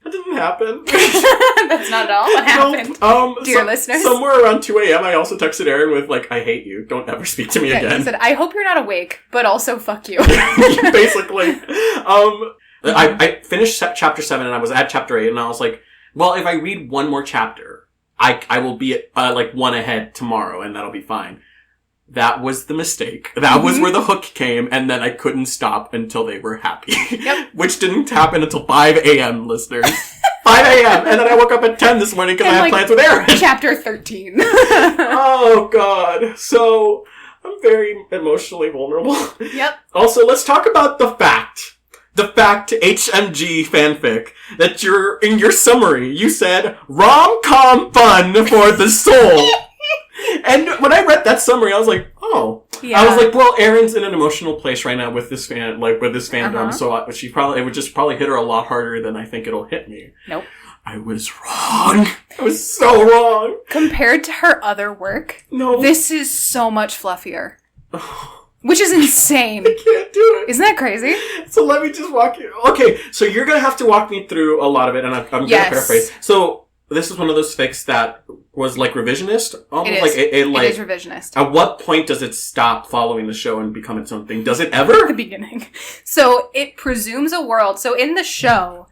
That didn't happen. That's not at all what happened. Dear listeners. Somewhere around 2 a.m. I also texted Erin with, I hate you. Don't ever speak to me again. He said, I hope you're not awake, but also fuck you. Basically. I finished chapter 7 and I was at chapter 8 and I was like, well, if I read one more chapter, I will be at, 1 ahead tomorrow and that'll be fine. That was the mistake. That was where the hook came, and then I couldn't stop until they were happy. Yep. Which didn't happen until 5 a.m., listeners. 5 a.m. And then I woke up at 10 this morning because I had plans with Erin. Chapter 13. Oh, God. So, I'm very emotionally vulnerable. Yep. Also, let's talk about the fact, HMGFanfic, that in your summary, you said, rom-com fun for the soul. And when I read that summary, I was like, oh. Yeah. I was like, well, Erin's in an emotional place right now with this fandom, so it would just probably hit her a lot harder than I think it'll hit me. Nope. I was wrong. I was so wrong. Compared to her other work, this is so much fluffier. Which is insane. I can't do it. Isn't that crazy? So let me just walk you. Okay, so you're going to have to walk me through a lot of it, and I'm going to paraphrase. So this is one of those fics that was like revisionist, almost. It is. Like It is revisionist. At what point does it stop following the show and become its own thing? Does it ever? The beginning. So it presumes a world. So in the show,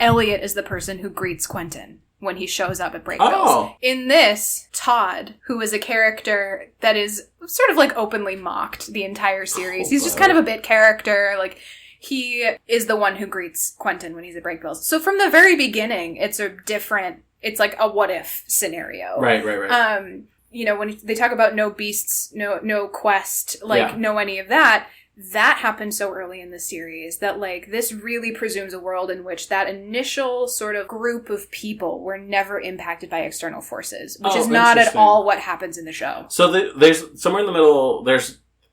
Elliot is the person who greets Quentin when he shows up at Breakbills. Oh. In this, Todd, who is a character that is sort of like openly mocked the entire series. He's just kind of a bit character. Like, he is the one who greets Quentin when he's at Breakbills. So from the very beginning, it's like a what if scenario. Right. You know, when they talk about no beasts, no quest, no any of that, that happened so early in the series that, like, this really presumes a world in which that initial sort of group of people were never impacted by external forces, which is not at all what happens in the show. So there's somewhere in the middle,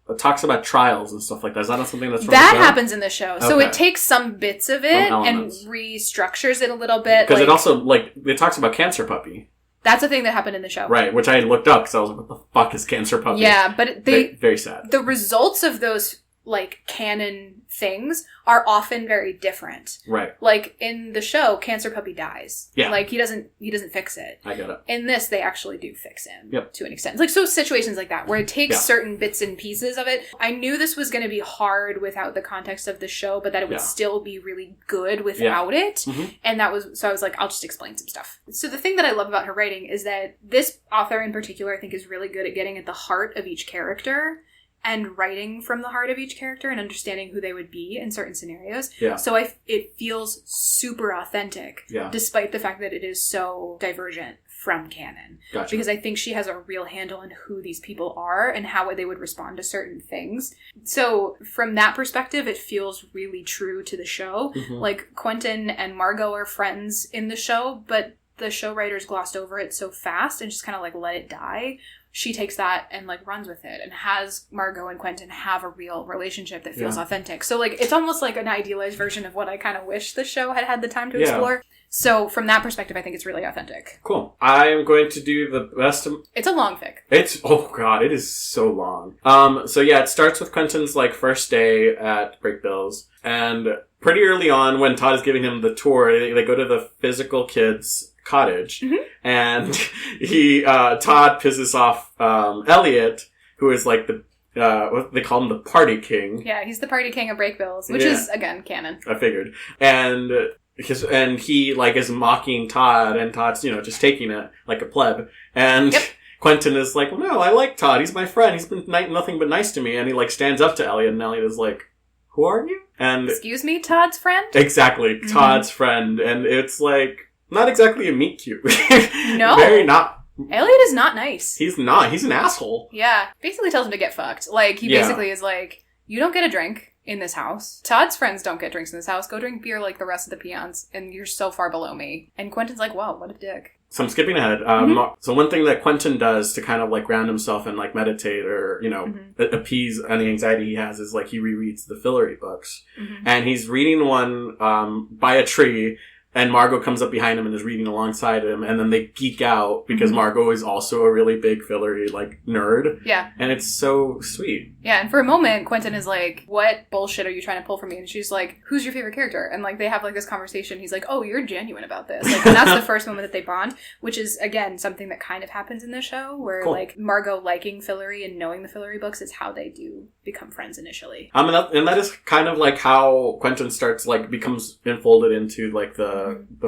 it talks about trials and stuff like that. Is that not something that's from that the show? happens in the show. Okay. So it takes some bits of it and restructures it a little bit. Because it also, it talks about Cancer Puppy. That's a thing that happened in the show. Right, which I looked up because I was like, what the fuck is Cancer Puppy? Yeah, but very sad. The results of those, like, canon things are often very different. Right. Like, in the show, Cancer Puppy dies. Yeah. Like, he doesn't fix it. I get it. In this, they actually do fix him. Yep. To an extent. Like, so situations like that, where it takes certain bits and pieces of it. I knew this was going to be hard without the context of the show, but that it would still be really good without it. Mm-hmm. And so I was like, I'll just explain some stuff. So the thing that I love about her writing is that this author in particular, I think, is really good at getting at the heart of each character and writing from the heart of each character and understanding who they would be in certain scenarios. Yeah. So it feels super authentic, despite the fact that it is so divergent from canon. Gotcha. Because I think she has a real handle on who these people are and how they would respond to certain things. So from that perspective, it feels really true to the show. Mm-hmm. Like, Quentin and Margot are friends in the show, but the show writers glossed over it so fast and just kind of, like, let it die. She takes that and, like, runs with it and has Margot and Quentin have a real relationship that feels authentic. So, like, it's almost like an idealized version of what I kind of wish the show had the time to explore. So from that perspective, I think it's really authentic. Cool. I'm going to do the best of... It's a long fic. Oh god, it is so long. So yeah, it starts with Quentin's, like, first day at Breakbills. And pretty early on, when Todd is giving him the tour, they go to the physical kids' cottage, and Todd pisses off Elliot, who is like what they call him, the party king. Yeah, he's the party king of Breakbills, which is, again, canon. I figured. And he, like, is mocking Todd, and Todd's, just taking it like a pleb. And Quentin is like, well, no, I like Todd. He's my friend. He's been nothing but nice to me. And he, like, stands up to Elliot, and Elliot is like, who are you? And excuse me, Todd's friend? Exactly, Todd's friend. And it's like, not exactly a meet cute. No. Very not. Elliot is not nice. He's not. He's an asshole. Yeah. Basically tells him to get fucked. Like, he basically is like, you don't get a drink in this house. Todd's friends don't get drinks in this house. Go drink beer like the rest of the peons, and you're so far below me. And Quentin's like, wow, what a dick. So I'm skipping ahead. So one thing that Quentin does to kind of, like, ground himself and, like, meditate or, appease any anxiety he has is, like, he rereads the Fillory books. Mm-hmm. And he's reading one by a tree, and Margot comes up behind him and is reading alongside him, and then they geek out because Margot is also a really big Fillory, like, nerd. Yeah. And it's so sweet. Yeah, and for a moment, Quentin is like, what bullshit are you trying to pull from me? And she's like, who's your favorite character? And, like, they have, like, this conversation. He's like, oh, you're genuine about this. Like, and that's the first moment that they bond, which is, again, something that kind of happens in the show, where, like, Margot liking Fillory and knowing the Fillory books is how they do become friends initially. And that is kind of, like, how Quentin starts, like, becomes enfolded into, like, the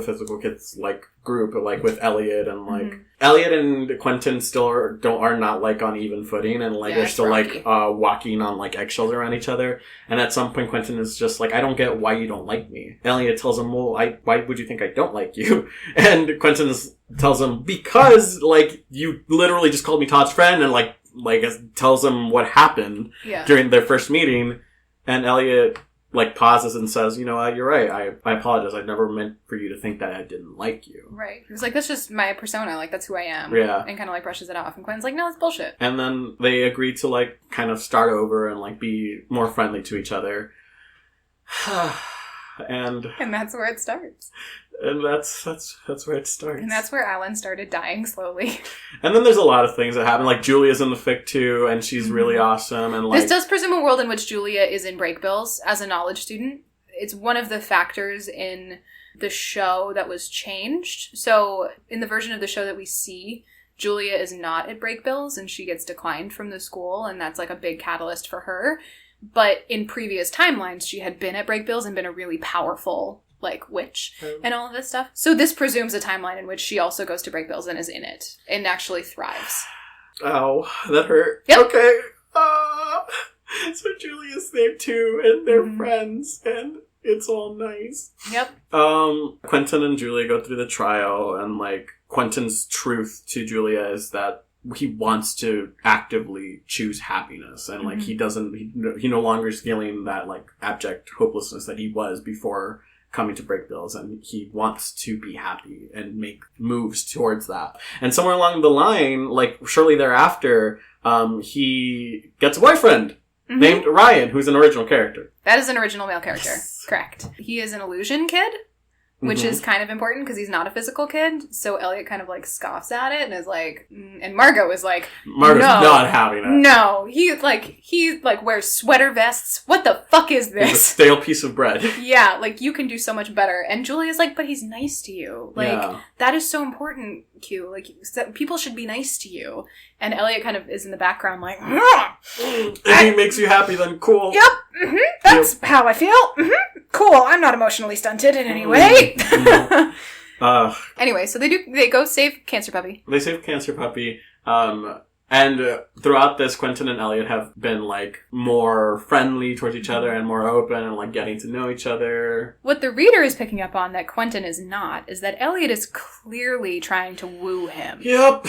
physical kids, like, group, like, with Elliot and, like, Elliot and Quentin still are not, like, on even footing, and, like, they're still rocky. Like, walking on, like, eggshells around each other. And at some point, Quentin is just like, I don't get why you don't like me. Elliot tells him, well, why would you think I don't like you? And Quentin tells him, because, like, you literally just called me Todd's friend, and, like tells him what happened during their first meeting. And Elliot, like, pauses and says, you know what, you're right. I apologize. I never meant for you to think that I didn't like you. Right. He was like, that's just my persona. Like, that's who I am. Yeah. And kind of, like, brushes it off. And Quentin's like, no, it's bullshit. And then they agree to, like, kind of start over and, like, be more friendly to each other. And that's where it starts. And that's where it starts. And that's where Alan started dying slowly. And then there's a lot of things that happen. Like, Julia's in the fic too, and she's really awesome. And, like, this does presume a world in which Julia is in Breakbills as a knowledge student. it's one of the factors in the show that was changed. So in the version of the show that we see, Julia is not at Breakbills and she gets declined from the school, and that's like a big catalyst for her. But in previous timelines, she had been at Breakbills and been a really powerful, like, witch and all of this stuff. So this presumes a timeline in which she also goes to Breakbills and is in it and actually thrives. Ow, that hurt. Yep. Okay. So Julia's there too, and they're friends, and it's all nice. Yep. Quentin and Julia go through the trial, and, like, Quentin's truth to Julia is that he wants to actively choose happiness, and, like, he no longer is feeling that, like, abject hopelessness that he was before coming to Breakbills, and he wants to be happy and make moves towards that. And somewhere along the line, like, shortly thereafter, he gets a boyfriend named Ryan, who's an original character. That is an original male character. Yes. Correct. He is an illusion kid, which is kind of important because he's not a physical kid. So Elliot kind of, like, scoffs at it and is like, and Margot is like, Margot's not having it. No, he wears sweater vests. What the fuck is this? He's a stale piece of bread. Yeah, like, you can do so much better. And Julia's like, but he's nice to you. Like, that is so important, Q. Like, people should be nice to you. And Elliot kind of is in the background like, if he makes you happy, then cool. Yep. That's how I feel. Cool. I'm not emotionally stunted in any way. Anyway, so they go save Cancer Puppy. They save Cancer Puppy. And throughout this, Quentin and Elliot have been, like, more friendly towards each other and more open and, like, getting to know each other. What the reader is picking up on that Quentin is not is that Elliot is clearly trying to woo him. Yep.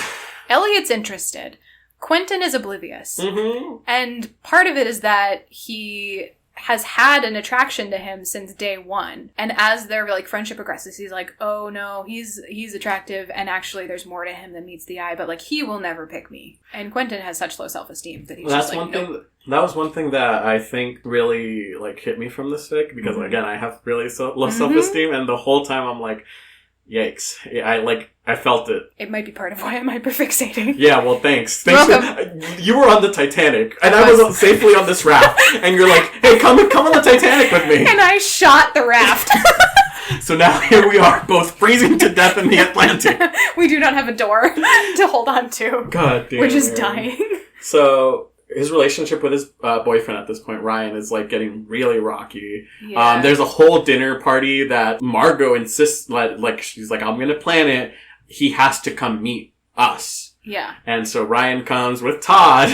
Elliot's interested. Quentin is oblivious. Mm-hmm. And part of it is that he has had an attraction to him since day one. And as their, like, friendship progresses, he's like, oh no, he's attractive, and actually there's more to him than meets the eye, but, like, he will never pick me. And Quentin has such low self-esteem that he's just like, nope. That was one thing that I think really, like, hit me from this fic, because, again, I have really low self-esteem, and the whole time I'm like, yikes. I felt it. It might be part of why I'm hyperfixating. Yeah, well, thanks. You were on the Titanic, and I was safely on this raft, and you're like, hey, come on the Titanic with me. And I shot the raft. So now here we are, both freezing to death in the Atlantic. We do not have a door to hold on to. God damn. We're just dying. So his relationship with his boyfriend at this point, Ryan, is, like, getting really rocky. Yeah. There's a whole dinner party that Margot insists, like, she's like, I'm gonna plan it. He has to come meet us. Yeah. And so Ryan comes with Todd,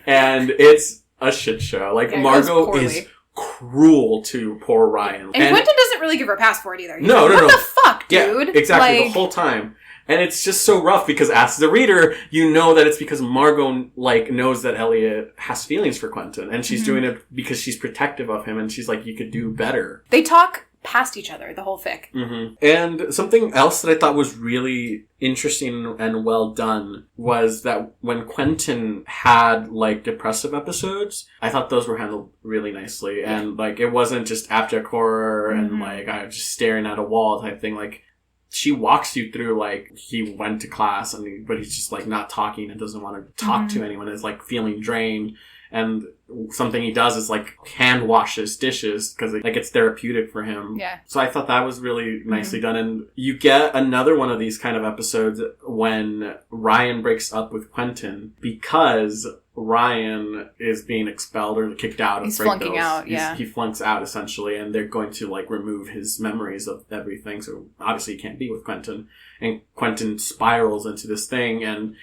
and it's a shit show. Like, Margot is cruel to poor Ryan. And Quentin doesn't really give her a pass for it either. He's no. What the fuck, dude? Yeah, exactly, the whole time. And it's just so rough because as the reader, you know that it's because Margot, like, knows that Elliot has feelings for Quentin. And she's doing it because she's protective of him. And she's like, you could do better. They talk past each other, the whole fic. Mm-hmm. And something else that I thought was really interesting and well done was that when Quentin had, like, depressive episodes, I thought those were handled really nicely. Yeah. And, like, it wasn't just abject horror and, like, I was just staring at a wall type thing. Like, she walks you through, like, he went to class but he's just, like, not talking and doesn't want to talk to anyone, is, like, feeling drained. And something he does is, like, hand washes dishes because, like, it's therapeutic for him. Yeah. So I thought that was really nicely done. And you get another one of these kind of episodes when Ryan breaks up with Quentin because Ryan is being expelled or kicked out of He's flunking out, He flunks out, essentially, and they're going to, like, remove his memories of everything. So obviously he can't be with Quentin. And Quentin spirals into this thing, and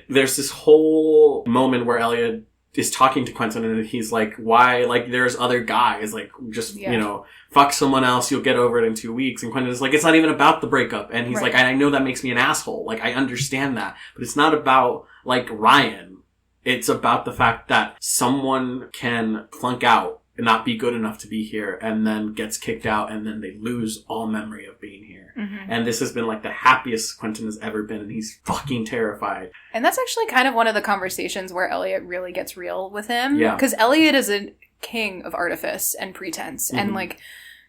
there's this whole moment where Elliot is talking to Quentin and he's like, why, like, there's other guys, like, just, you know, fuck someone else, you'll get over it in 2 weeks. And Quentin is like, it's not even about the breakup. And he's like, I know that makes me an asshole. Like, I understand that. But it's not about, like, Ryan. It's about the fact that someone can flunk out and not be good enough to be here and then gets kicked out and then they lose all memory of being here. And this has been, like, the happiest Quentin has ever been, and he's fucking terrified. And that's actually kind of one of the conversations where Elliot really gets real with him. Yeah. Because Elliot is a king of artifice and pretense. And, like,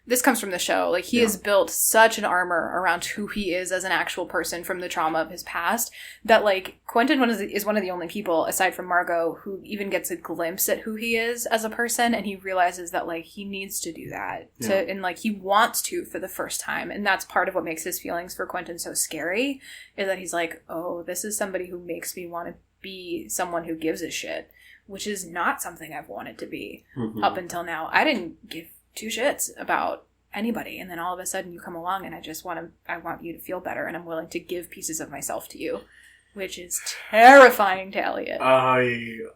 this comes from the show. Like, he has built such an armor around who he is as an actual person from the trauma of his past that, like, Quentin is one of the only people, aside from Margot, who even gets a glimpse at who he is as a person, and he realizes that, like, he needs to do that. And, like, he wants to for the first time. And that's part of what makes his feelings for Quentin so scary, is that he's like, oh, this is somebody who makes me want to be someone who gives a shit, which is not something I've wanted to be up until now. I didn't give two shits about anybody, and then all of a sudden you come along and I want you to feel better, and I'm willing to give pieces of myself to you, which is terrifying to Elliot.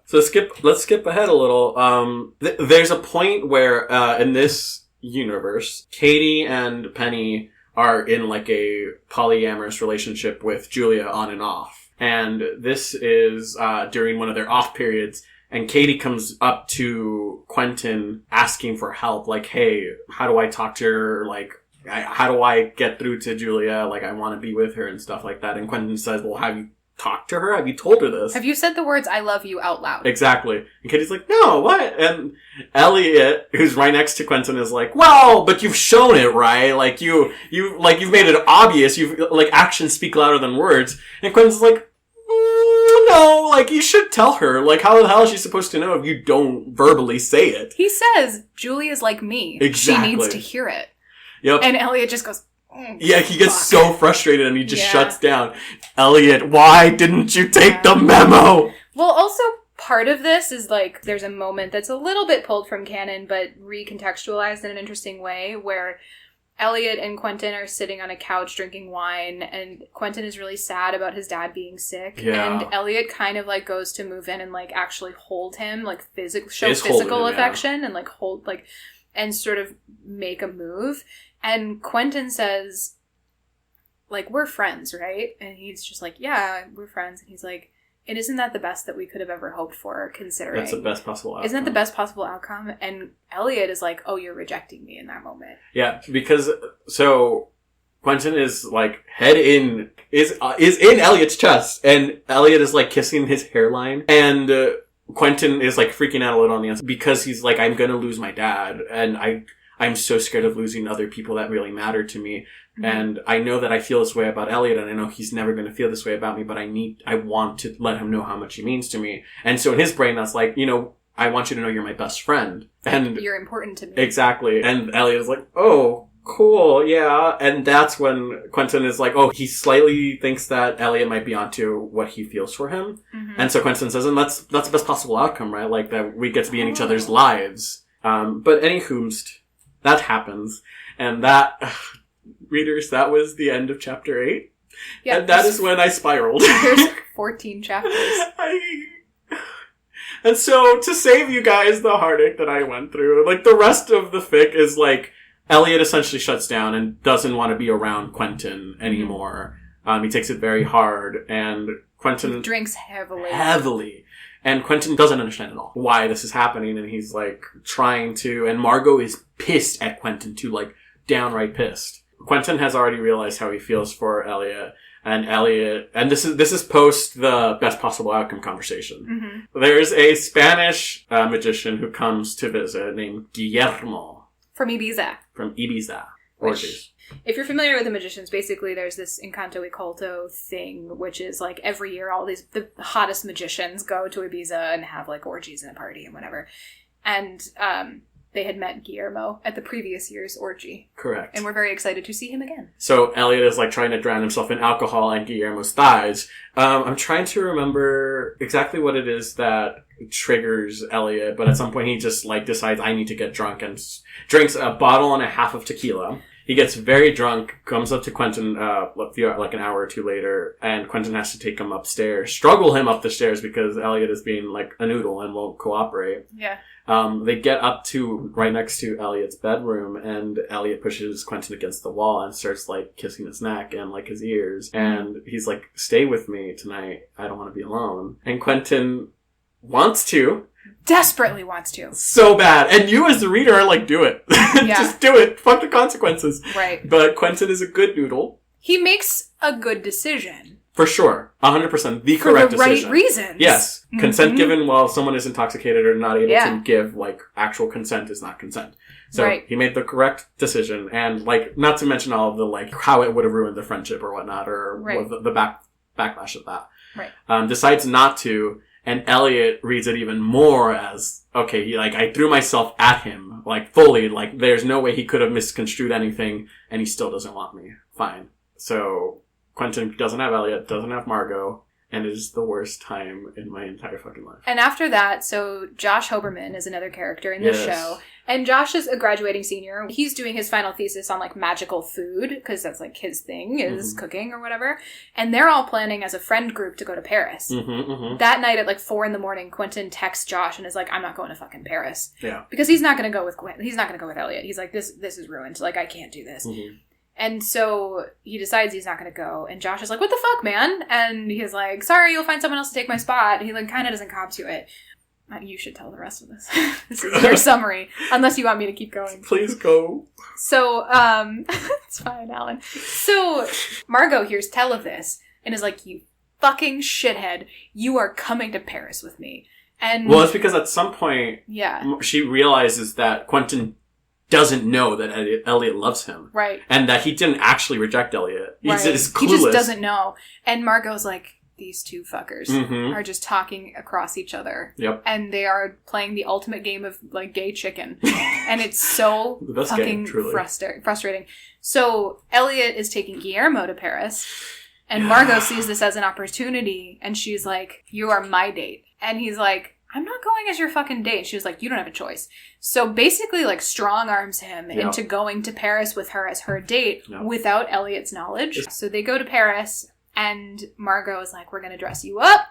So let's skip ahead a little. There's a point where in this universe, Katie and Penny are in like a polyamorous relationship with Julia on and off, and this is during one of their off periods. And Katie comes up to Quentin asking for help, like, hey, how do I talk to her? Like, how do I get through to Julia? Like, I want to be with her and stuff like that. And Quentin says, well, have you talked to her? Have you told her this? Have you said the words, I love you, out loud? Exactly. And Katie's like, no, what? And Elliot, who's right next to Quentin, is like, well, but you've shown it, right? Like, you've made it obvious. Actions speak louder than words. And Quentin's like, no, like, you should tell her. Like, how the hell is she supposed to know if you don't verbally say it? He says, Julia's like me. Exactly. She needs to hear it. Yep. And Elliot just goes, yeah, he gets so frustrated and he just shuts down. Elliot, why didn't you take the memo? Well, also, part of this is, like, there's a moment that's a little bit pulled from canon, but recontextualized in an interesting way, where Elliot and Quentin are sitting on a couch drinking wine, and Quentin is really sad about his dad being sick. Yeah. And Elliot kind of, like, goes to move in and, like, actually hold him, like, show physical affection and, like, hold, like, and sort of make a move. And Quentin says, like, we're friends, right? And he's just like, yeah, we're friends. And he's like, and isn't that the best that we could have ever hoped for, considering... That's the best possible outcome. Isn't that the best possible outcome? And Elliot is like, oh, you're rejecting me in that moment. Yeah, because, so, Quentin is, like, head in, is in Elliot's chest, and Elliot is, like, kissing his hairline, and Quentin is, like, freaking out a little on the inside, because he's like, I'm gonna lose my dad, and I'm so scared of losing other people that really matter to me. Mm-hmm. And I know that I feel this way about Elliot, and I know he's never going to feel this way about me, but I want to let him know how much he means to me. And so in his brain, that's like, I want you to know you're my best friend. And you're important to me. Exactly. And Elliot is like, oh, cool, yeah. And that's when Quentin is like, oh, he slightly thinks that Elliot might be onto what he feels for him. Mm-hmm. And so Quentin says, and that's the best possible outcome, right? Like, that we get to be in each other's lives. But anywhoomst, that happens. And that... Readers, that was the end of chapter 8. Yeah, and that is when I spiraled. There's 14 chapters. And so, to save you guys the heartache that I went through, like, the rest of the fic is, like, Elliot essentially shuts down and doesn't want to be around Quentin anymore. He takes it very hard, and Quentin... He drinks heavily. Heavily. And Quentin doesn't understand at all why this is happening, and he's, like, trying to... And Margot is pissed at Quentin, too, like, downright pissed. Quentin has already realized how he feels for Elliot, and this is post the best possible outcome conversation. Mm-hmm. There's a Spanish magician who comes to visit named Guillermo. From Ibiza. Orgies. If you're familiar with the magicians, basically there's this Encanto y Culto thing, which is like every year the hottest magicians go to Ibiza and have like orgies and a party and whatever. And, they had met Guillermo at the previous year's orgy. Correct. And we're very excited to see him again. So Elliot is like trying to drown himself in alcohol and Guillermo's thighs. I'm trying to remember exactly what it is that triggers Elliot, but at some point he just like decides I need to get drunk and drinks a bottle and a half of tequila. He gets very drunk, comes up to Quentin like an hour or two later, and Quentin has to take him upstairs, struggle him up the stairs because Elliot is being like a noodle and won't cooperate. Yeah. They get up to right next to Elliot's bedroom, and Elliot pushes Quentin against the wall and starts like kissing his neck and like his ears. And he's like, stay with me tonight. I don't want to be alone. And Quentin wants to. Desperately wants to. So bad. And you as the reader are like, do it. Yeah. Just do it. Fuck the consequences. Right. But Quentin is a good noodle. He makes a good decision. For sure. 100%. The correct decision. For the right reasons. Yes. Mm-hmm. Consent given while someone is intoxicated or not able to give, like, actual consent is not consent. So Right. he made the correct decision, and, like, not to mention all of the, like, how it would have ruined the friendship or whatnot, or Right. the backlash of that. Right. Decides not to, and Elliot reads it even more as, okay, I threw myself at him, like, fully, like, there's no way he could have misconstrued anything, and he still doesn't want me. Fine. So, Quentin doesn't have Elliot, doesn't have Margot, and it is the worst time in my entire fucking life. And after that, so Josh Hoberman is another character in this show. And Josh is a graduating senior. He's doing his final thesis on, like, magical food, because that's, like, his thing, is cooking or whatever. And they're all planning as a friend group to go to Paris. That night at, like, 4 a.m, Quentin texts Josh and is like, I'm not going to fucking Paris. Yeah. Because he's not going to go with Quentin. He's not going to go with Elliot. He's like, this is ruined. Like, I can't do this. And so he decides he's not going to go. And Josh is like, what the fuck, man? And he's like, sorry, you'll find someone else to take my spot. He, like, kind of doesn't cop to it. You should tell the rest of this. This is your summary. Unless you want me to keep going. Please go. So, it's fine, Alan. So, Margot hears tell of this and is like, you fucking shithead. You are coming to Paris with me. And Well, it's because at some point, yeah, she realizes that Quentin doesn't know that Elliot loves him. Right. And that he didn't actually reject Elliot. He's Right. just clueless. He just doesn't know. And Margot's like, these two fuckers are just talking across each other. Yep. And they are playing the ultimate game of, like, gay chicken. And it's so The best fucking game, truly. frustrating. So Elliot is taking Guillermo to Paris. And Margot sees this as an opportunity. And she's like, you are my date. And he's like, I'm not going as your fucking date. She was like, you don't have a choice. So basically, like, strong arms him into going to Paris with her as her date without Elliot's knowledge. So they go to Paris. And Margot is like, we're going to dress you up.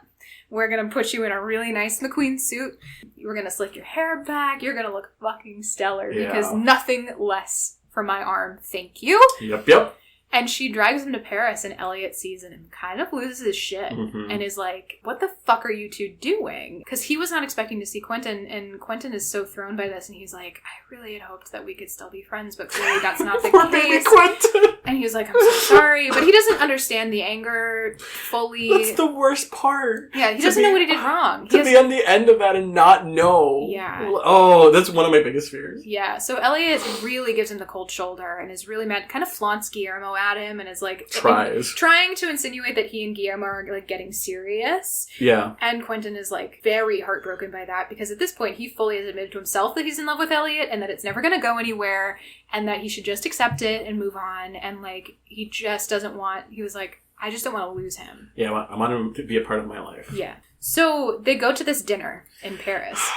We're going to put you in a really nice McQueen suit. We're going to slick your hair back. You're going to look fucking stellar because nothing less for my arm. Thank you. Yep. And she drives him to Paris, and Elliot sees it and kind of loses his shit and is like, what the fuck are you two doing? Because he was not expecting to see Quentin, and Quentin is so thrown by this, and he's like, I really had hoped that we could still be friends, but clearly that's not the case. Quentin. And he was like, I'm so sorry. But he doesn't understand the anger fully. That's the worst part. Yeah, he doesn't know what he did wrong. To be on the end of that and not know. Yeah. Oh, that's one of my biggest fears. Yeah, so Elliot really gives him the cold shoulder and is really mad, kind of flaunts Guillermo at him and is like... trying to insinuate that he and Guillermo are, like, getting serious. Yeah. And Quentin is, like, very heartbroken by that because at this point he fully has admitted to himself that he's in love with Elliot and that it's never going to go anywhere and that he should just accept it and move on. And, like, he just doesn't want... He was like, I just don't want to lose him. Yeah, I want him to be a part of my life. Yeah. So they go to this dinner in Paris.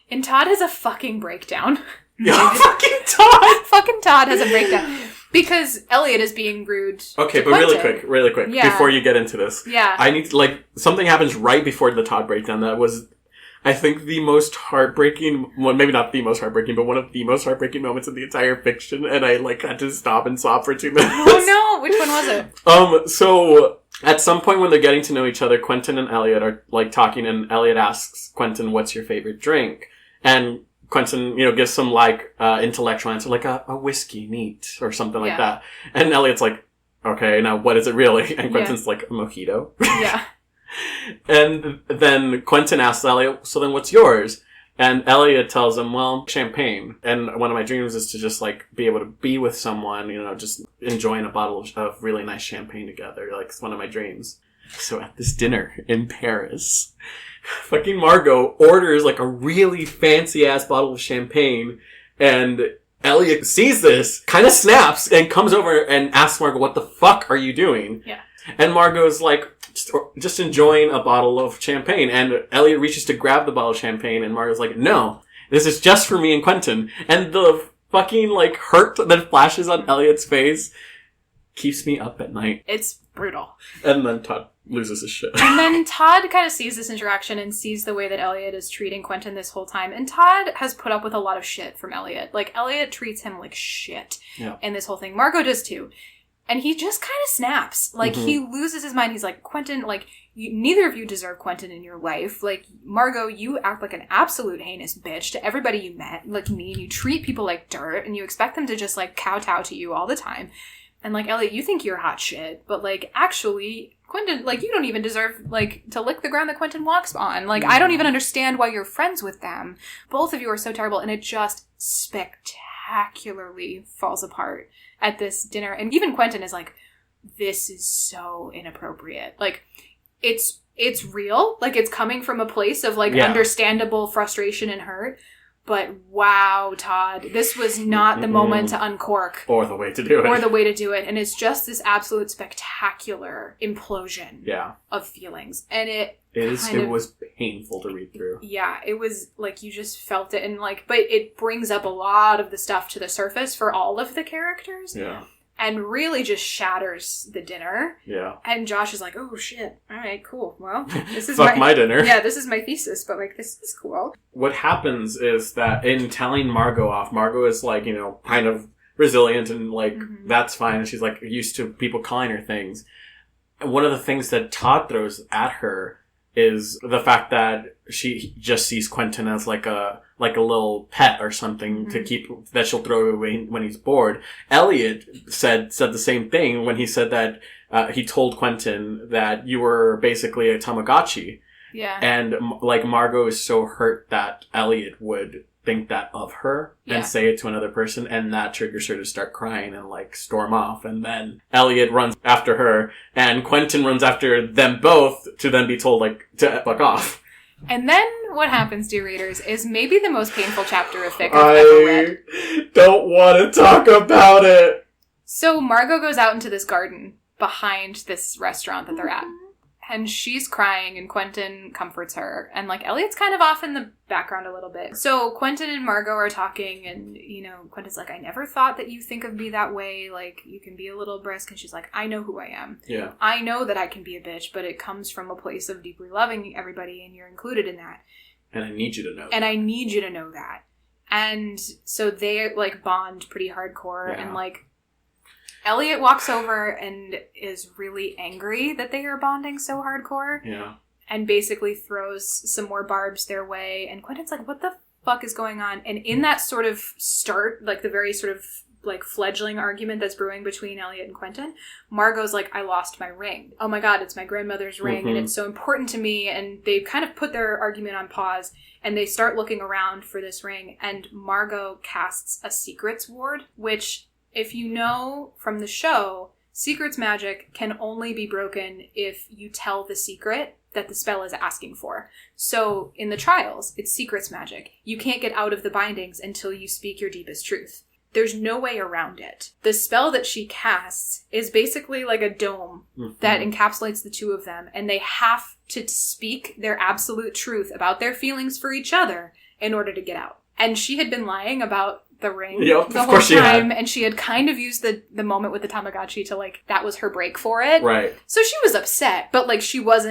And Todd has a fucking breakdown. Yeah, fucking Todd! Fucking Todd has a breakdown. Because Elliot is being rude. Okay, to but Quentin. really quick, Yeah. before you get into this. Yeah. I need to, like, something happens right before the Todd breakdown that was, I think, the most heartbreaking, well, maybe not the most heartbreaking, but one of the most heartbreaking moments in the entire fiction, and I, like, had to stop and sob for 2 minutes. Oh no, which one was it? So, at some point when they're getting to know each other, Quentin and Elliot are, like, talking, and Elliot asks Quentin, what's your favorite drink? And Quentin, gives some, like, intellectual answer, like a whiskey neat, or something like that. And Elliot's like, okay, now what is it really? And Quentin's like, a mojito. Yeah. And then Quentin asks Elliot, so then what's yours? And Elliot tells him, well, champagne. And one of my dreams is to just, like, be able to be with someone, just enjoying a bottle of really nice champagne together. Like, it's one of my dreams. So at this dinner in Paris, fucking Margot orders, like, a really fancy-ass bottle of champagne, and Elliot sees this, kind of snaps, and comes over and asks Margot, what the fuck are you doing? Yeah. And Margot's like, just enjoying a bottle of champagne, and Elliot reaches to grab the bottle of champagne, and Margot's like, no, this is just for me and Quentin. And the fucking, like, hurt that flashes on Elliot's face keeps me up at night. It's brutal. And then Todd loses his shit. And then Todd kind of sees this interaction and sees the way that Elliot is treating Quentin this whole time. And Todd has put up with a lot of shit from Elliot. Like, Elliot treats him like shit in this whole thing. Margot does too. And he just kind of snaps. Like, he loses his mind. He's like, Quentin, like, neither of you deserve Quentin in your life. Like, Margot, you act like an absolute heinous bitch to everybody you met, like me, and you treat people like dirt, and you expect them to just, like, kowtow to you all the time. And, like, Elliot, you think you're hot shit, but, like, actually, Quentin, like, you don't even deserve, like, to lick the ground that Quentin walks on. Like, I don't even understand why you're friends with them. Both of you are so terrible, and it just spectacularly spectacularly falls apart at this dinner. And even Quentin is like, this is so inappropriate. Like, it's real. Like, it's coming from a place of, like, understandable frustration and hurt. But wow, Todd, this was not the moment to uncork. Or the way to do it. And it's just this absolute spectacular implosion of feelings. And it was painful to read through. Yeah, it was like you just felt it. And like, but it brings up a lot of the stuff to the surface for all of the characters. Yeah. And really just shatters the dinner. Yeah. And Josh is like, oh shit. All right, cool. Well, this is my dinner. Yeah, this is my thesis, but like, this is cool. What happens is that in telling Margot off, Margot is like, you know, kind of resilient and like, that's fine. And she's like used to people calling her things. And one of the things that Todd throws at her is the fact that she just sees Quentin as like a little pet or something to keep, that she'll throw away when he's bored. Elliot said the same thing when he said that, he told Quentin that you were basically a Tamagotchi. Yeah. And like Margot is so hurt that Elliot would think that of her and say it to another person, and that triggers her to start crying and like storm off. And then Elliot runs after her and Quentin runs after them both to then be told like to fuck off. And then what happens, dear readers, is maybe the most painful chapter of fic I've ever read. I don't want to talk about it. So Margot goes out into this garden behind this restaurant that they're at. And she's crying, and Quentin comforts her. And, like, Elliot's kind of off in the background a little bit. So Quentin and Margot are talking, and, you know, Quentin's like, I never thought that you think of me that way. Like, you can be a little brisk. And she's like, I know who I am. Yeah. I know that I can be a bitch, but it comes from a place of deeply loving everybody, and you're included in that. And I need you to know that. And I need you to know that. And so they, like, bond pretty hardcore, and, like, Elliot walks over and is really angry that they are bonding so hardcore. Yeah. And basically throws some more barbs their way. And Quentin's like, what the fuck is going on? And in that sort of start, like the very sort of like fledgling argument that's brewing between Elliot and Quentin, Margot's like, I lost my ring. Oh my God, it's my grandmother's ring and it's so important to me. And they kind of put their argument on pause and they start looking around for this ring. And Margot casts a secrets ward, which, if you know from the show, secrets magic can only be broken if you tell the secret that the spell is asking for. So in the trials, it's secrets magic. You can't get out of the bindings until you speak your deepest truth. There's no way around it. The spell that she casts is basically like a dome that encapsulates the two of them, and they have to speak their absolute truth about their feelings for each other in order to get out. And she had been lying about the ring the whole time, and she had kind of used the moment with the Tamagotchi to, like, that was her break for it. Right. So she was upset, but, like, she was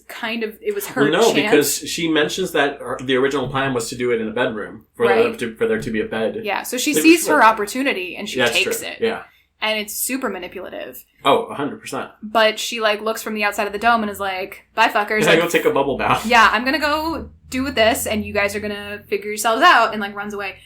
kind of, it was her chance. Because she mentions that the original plan was to do it in a bedroom, for there to be a bed. Yeah, so she sees her opportunity, and she takes it. Yeah. And it's super manipulative. Oh, 100%. But she, like, looks from the outside of the dome and is like, bye, fuckers. Yeah, go take a bubble bath. Yeah, I'm gonna go do with this, and you guys are gonna figure yourselves out, and, like, runs away.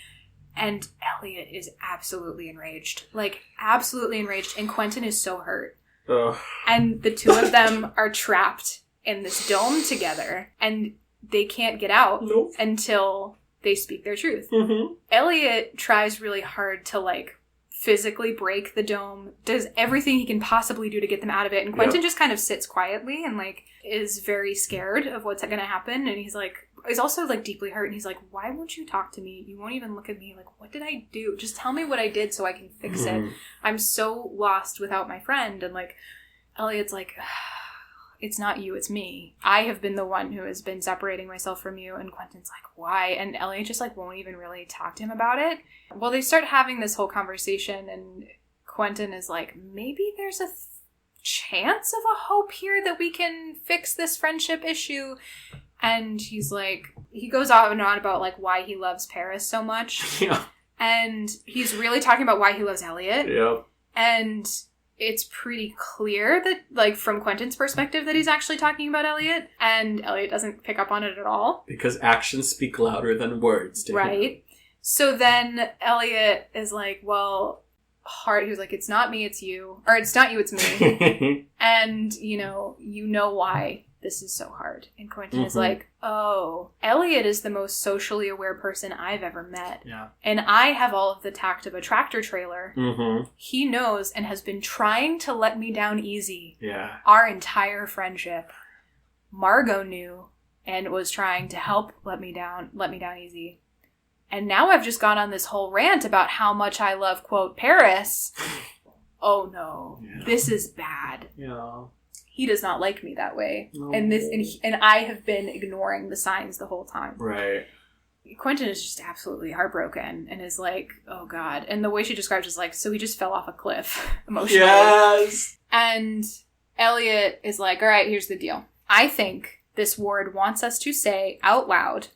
And Elliot is absolutely enraged. Like, absolutely enraged. And Quentin is so hurt. Ugh. And the two of them are trapped in this dome together. And they can't get out until they speak their truth. Mm-hmm. Elliot tries really hard to, like, physically break the dome. Does everything he can possibly do to get them out of it. And Quentin just kind of sits quietly and, like, is very scared of what's going to happen. And he's also, like, deeply hurt, and he's like, why won't you talk to me? You won't even look at me. Like, what did I do? Just tell me what I did so I can fix it. I'm so lost without my friend. And, like, Elliot's like, it's not you, it's me. I have been the one who has been separating myself from you. And Quentin's like, why? And Elliot just, like, won't even really talk to him about it. Well, they start having this whole conversation, and Quentin is like, maybe there's a chance of a hope here that we can fix this friendship issue. And he's like, he goes on and on about, like, why he loves Paris so much. Yeah. And he's really talking about why he loves Elliot. Yep. And it's pretty clear that, like, from Quentin's perspective, that he's actually talking about Elliot. And Elliot doesn't pick up on it at all. Because actions speak louder than words to him. Right. So then Elliot is like, well, he was like, it's not me, it's you. Or it's not you, it's me. And, you know why. this is so hard. And Quentin is like, oh, Elliot is the most socially aware person I've ever met. Yeah. And I have all of the tact of a tractor trailer. Mm-hmm. He knows and has been trying to let me down easy. Yeah. Our entire friendship. Margot knew and was trying to help let me down easy. And now I've just gone on this whole rant about how much I love, quote, Paris. Oh no, this is bad. Yeah. He does not like me that way. No. And I have been ignoring the signs the whole time. Right. Quentin is just absolutely heartbroken and is like, oh God. And the way she describes it is like, so he just fell off a cliff emotionally. Yes. And Elliot is like, all right, here's the deal. I think this ward wants us to say out loud,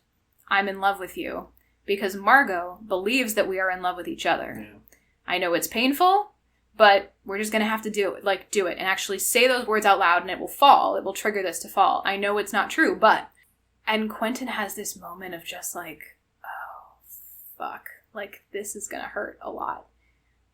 I'm in love with you, because Margot believes that we are in love with each other. Yeah. I know it's painful, but we're just going to have to do it and actually say those words out loud and it will fall. It will trigger this to fall. I know it's not true, but... And Quentin has this moment of just like, oh, fuck. Like, this is going to hurt a lot.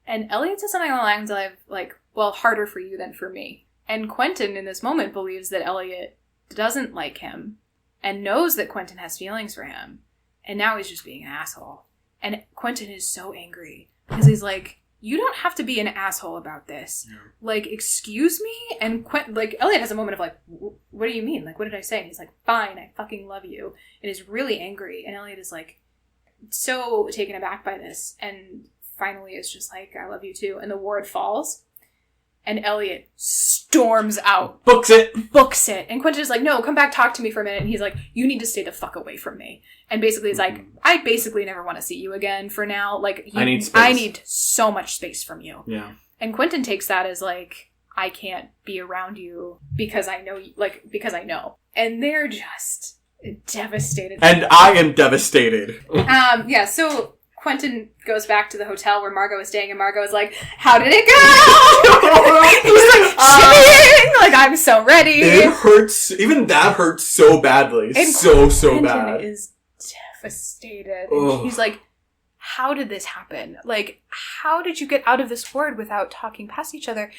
And Elliot says something along the lines of like, well, harder for you than for me. And Quentin in this moment believes that Elliot doesn't like him and knows that Quentin has feelings for him. And now he's just being an asshole. And Quentin is so angry because he's like, you don't have to be an asshole about this. Yeah. Like, excuse me? And Elliot has a moment of like, what do you mean? Like, what did I say? And he's like, fine, I fucking love you. And is really angry. And Elliot is like, so taken aback by this. And finally is just like, I love you too. And the ward falls. And Elliot storms out. Books it. And Quentin is like, no, come back, talk to me for a minute. And he's like, you need to stay the fuck away from me. And basically it's like, I basically never want to see you again for now. Like, I need space. I need so much space from you. Yeah. And Quentin takes that as like, I can't be around you because I know, because I know. And they're just devastated. And I am devastated. Yeah, so... Quentin goes back to the hotel where Margot is staying, and Margot is like, how did it go? He's like, shipping! Like, I'm so ready. It hurts. Even that hurts so badly. And so Quentin bad. Is devastated. And he's like, how did this happen? Like, how did you get out of this ward without talking past each other?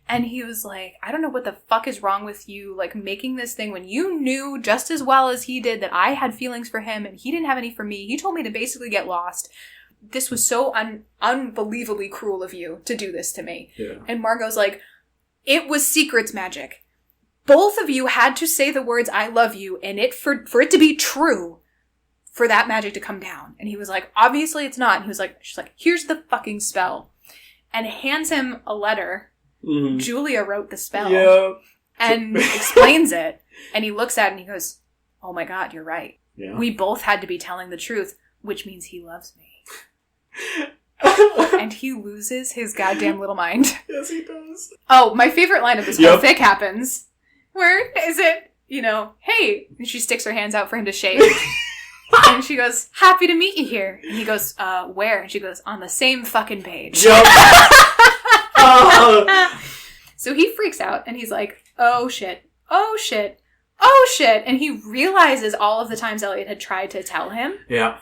And he was like, I don't know what the fuck is wrong with you, like, making this thing when you knew just as well as he did that I had feelings for him and he didn't have any for me. He told me to basically get lost. This was so unbelievably cruel of you to do this to me. Yeah. And Margot's like, it was secrets magic. Both of you had to say the words, I love you, and for it to be true, for that magic to come down. And he was like, obviously it's not. And he was like, she's like, here's the fucking spell. And hands him a letter. Mm-hmm. Julia wrote the spell. Yeah. And explains it. And he looks at it and he goes, oh my God, you're right. Yeah. We both had to be telling the truth, which means he loves me. And he loses his goddamn little mind. Yes, he does. Oh, my favorite line of this whole fic happens. Where is it? Hey. And she sticks her hands out for him to shake. And she goes, happy to meet you here. And he goes, where? And she goes, on the same fucking page. Yep. So he freaks out and he's like, oh shit. And he realizes all of the times Elliot had tried to tell him. Yeah.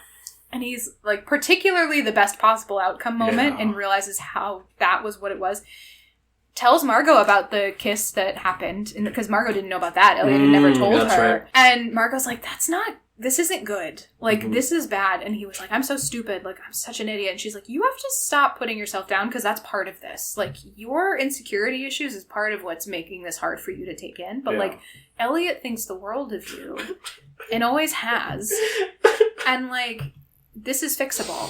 And he's like, particularly the best possible outcome moment, and realizes how that was what it was. Tells Margot about the kiss that happened, because Margot didn't know about that. Elliot had never told her. Right. And Margot's like, this isn't good. Like, this is bad. And he was like, I'm so stupid. Like, I'm such an idiot. And she's like, you have to stop putting yourself down, because that's part of this. Like, your insecurity issues is part of what's making this hard for you to take in. But, like, Elliot thinks the world of you, and always has. And, like... this is fixable.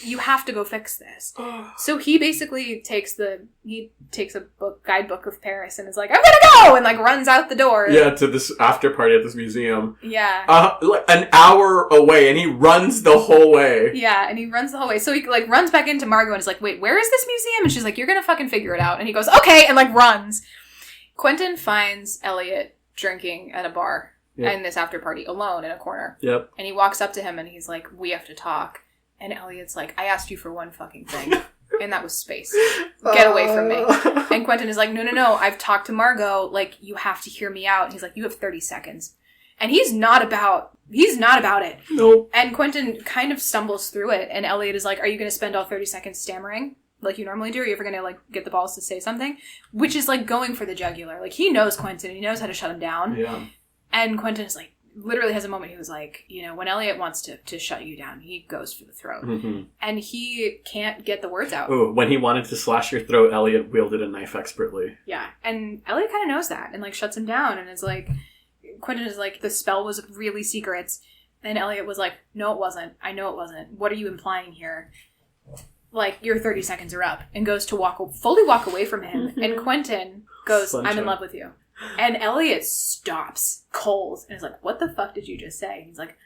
You have to go fix this. So he basically takes a guidebook of Paris and is like, I'm gonna go! And like runs out the door. Yeah, to this after party at this museum. Yeah. An hour away, and he runs the whole way. Yeah, and he runs the whole way. So he like runs back into Margot and is like, wait, where is this museum? And she's like, you're gonna fucking figure it out. And he goes, okay, and like runs. Quentin finds Elliot drinking at a bar. Yep. And this after party alone in a corner. Yep. And he walks up to him and he's like, we have to talk. And Elliot's like, I asked you for one fucking thing. And that was space. Get away from me. And Quentin is like, no. I've talked to Margot. Like, you have to hear me out. And he's like, you have 30 seconds. And he's not about it. Nope. And Quentin kind of stumbles through it. And Elliot is like, are you going to spend all 30 seconds stammering like you normally do? Are you ever going to like get the balls to say something? Which is like going for the jugular. Like, he knows Quentin. He knows how to shut him down. Yeah. And Quentin is like, literally has a moment, he was like, you know, when Elliot wants to shut you down, he goes for the throat. Mm-hmm. And he can't get the words out. Ooh, when he wanted to slash your throat, Elliot wielded a knife expertly. Yeah. And Elliot kind of knows that and, like, shuts him down and is like, Quentin is like, the spell was really secrets. And Elliot was like, no, it wasn't. I know it wasn't. What are you implying here? Like, your 30 seconds are up. And goes to fully walk away from him. Mm-hmm. And Quentin goes, Sunshine. I'm in love with you. And Elliot stops cold and is like, what the fuck did you just say? He's like,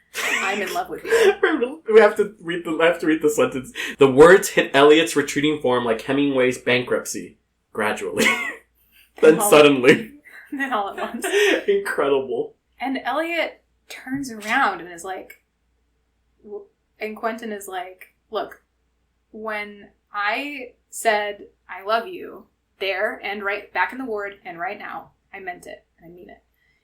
I'm in love with you. I have to read the sentence. The words hit Elliot's retreating form like Hemingway's bankruptcy. Gradually. Then suddenly. Then all at once. Incredible. And Elliot turns around and is like, and Quentin is like, look, when I said I love you there and right back in the ward and right now, I meant it. I mean it.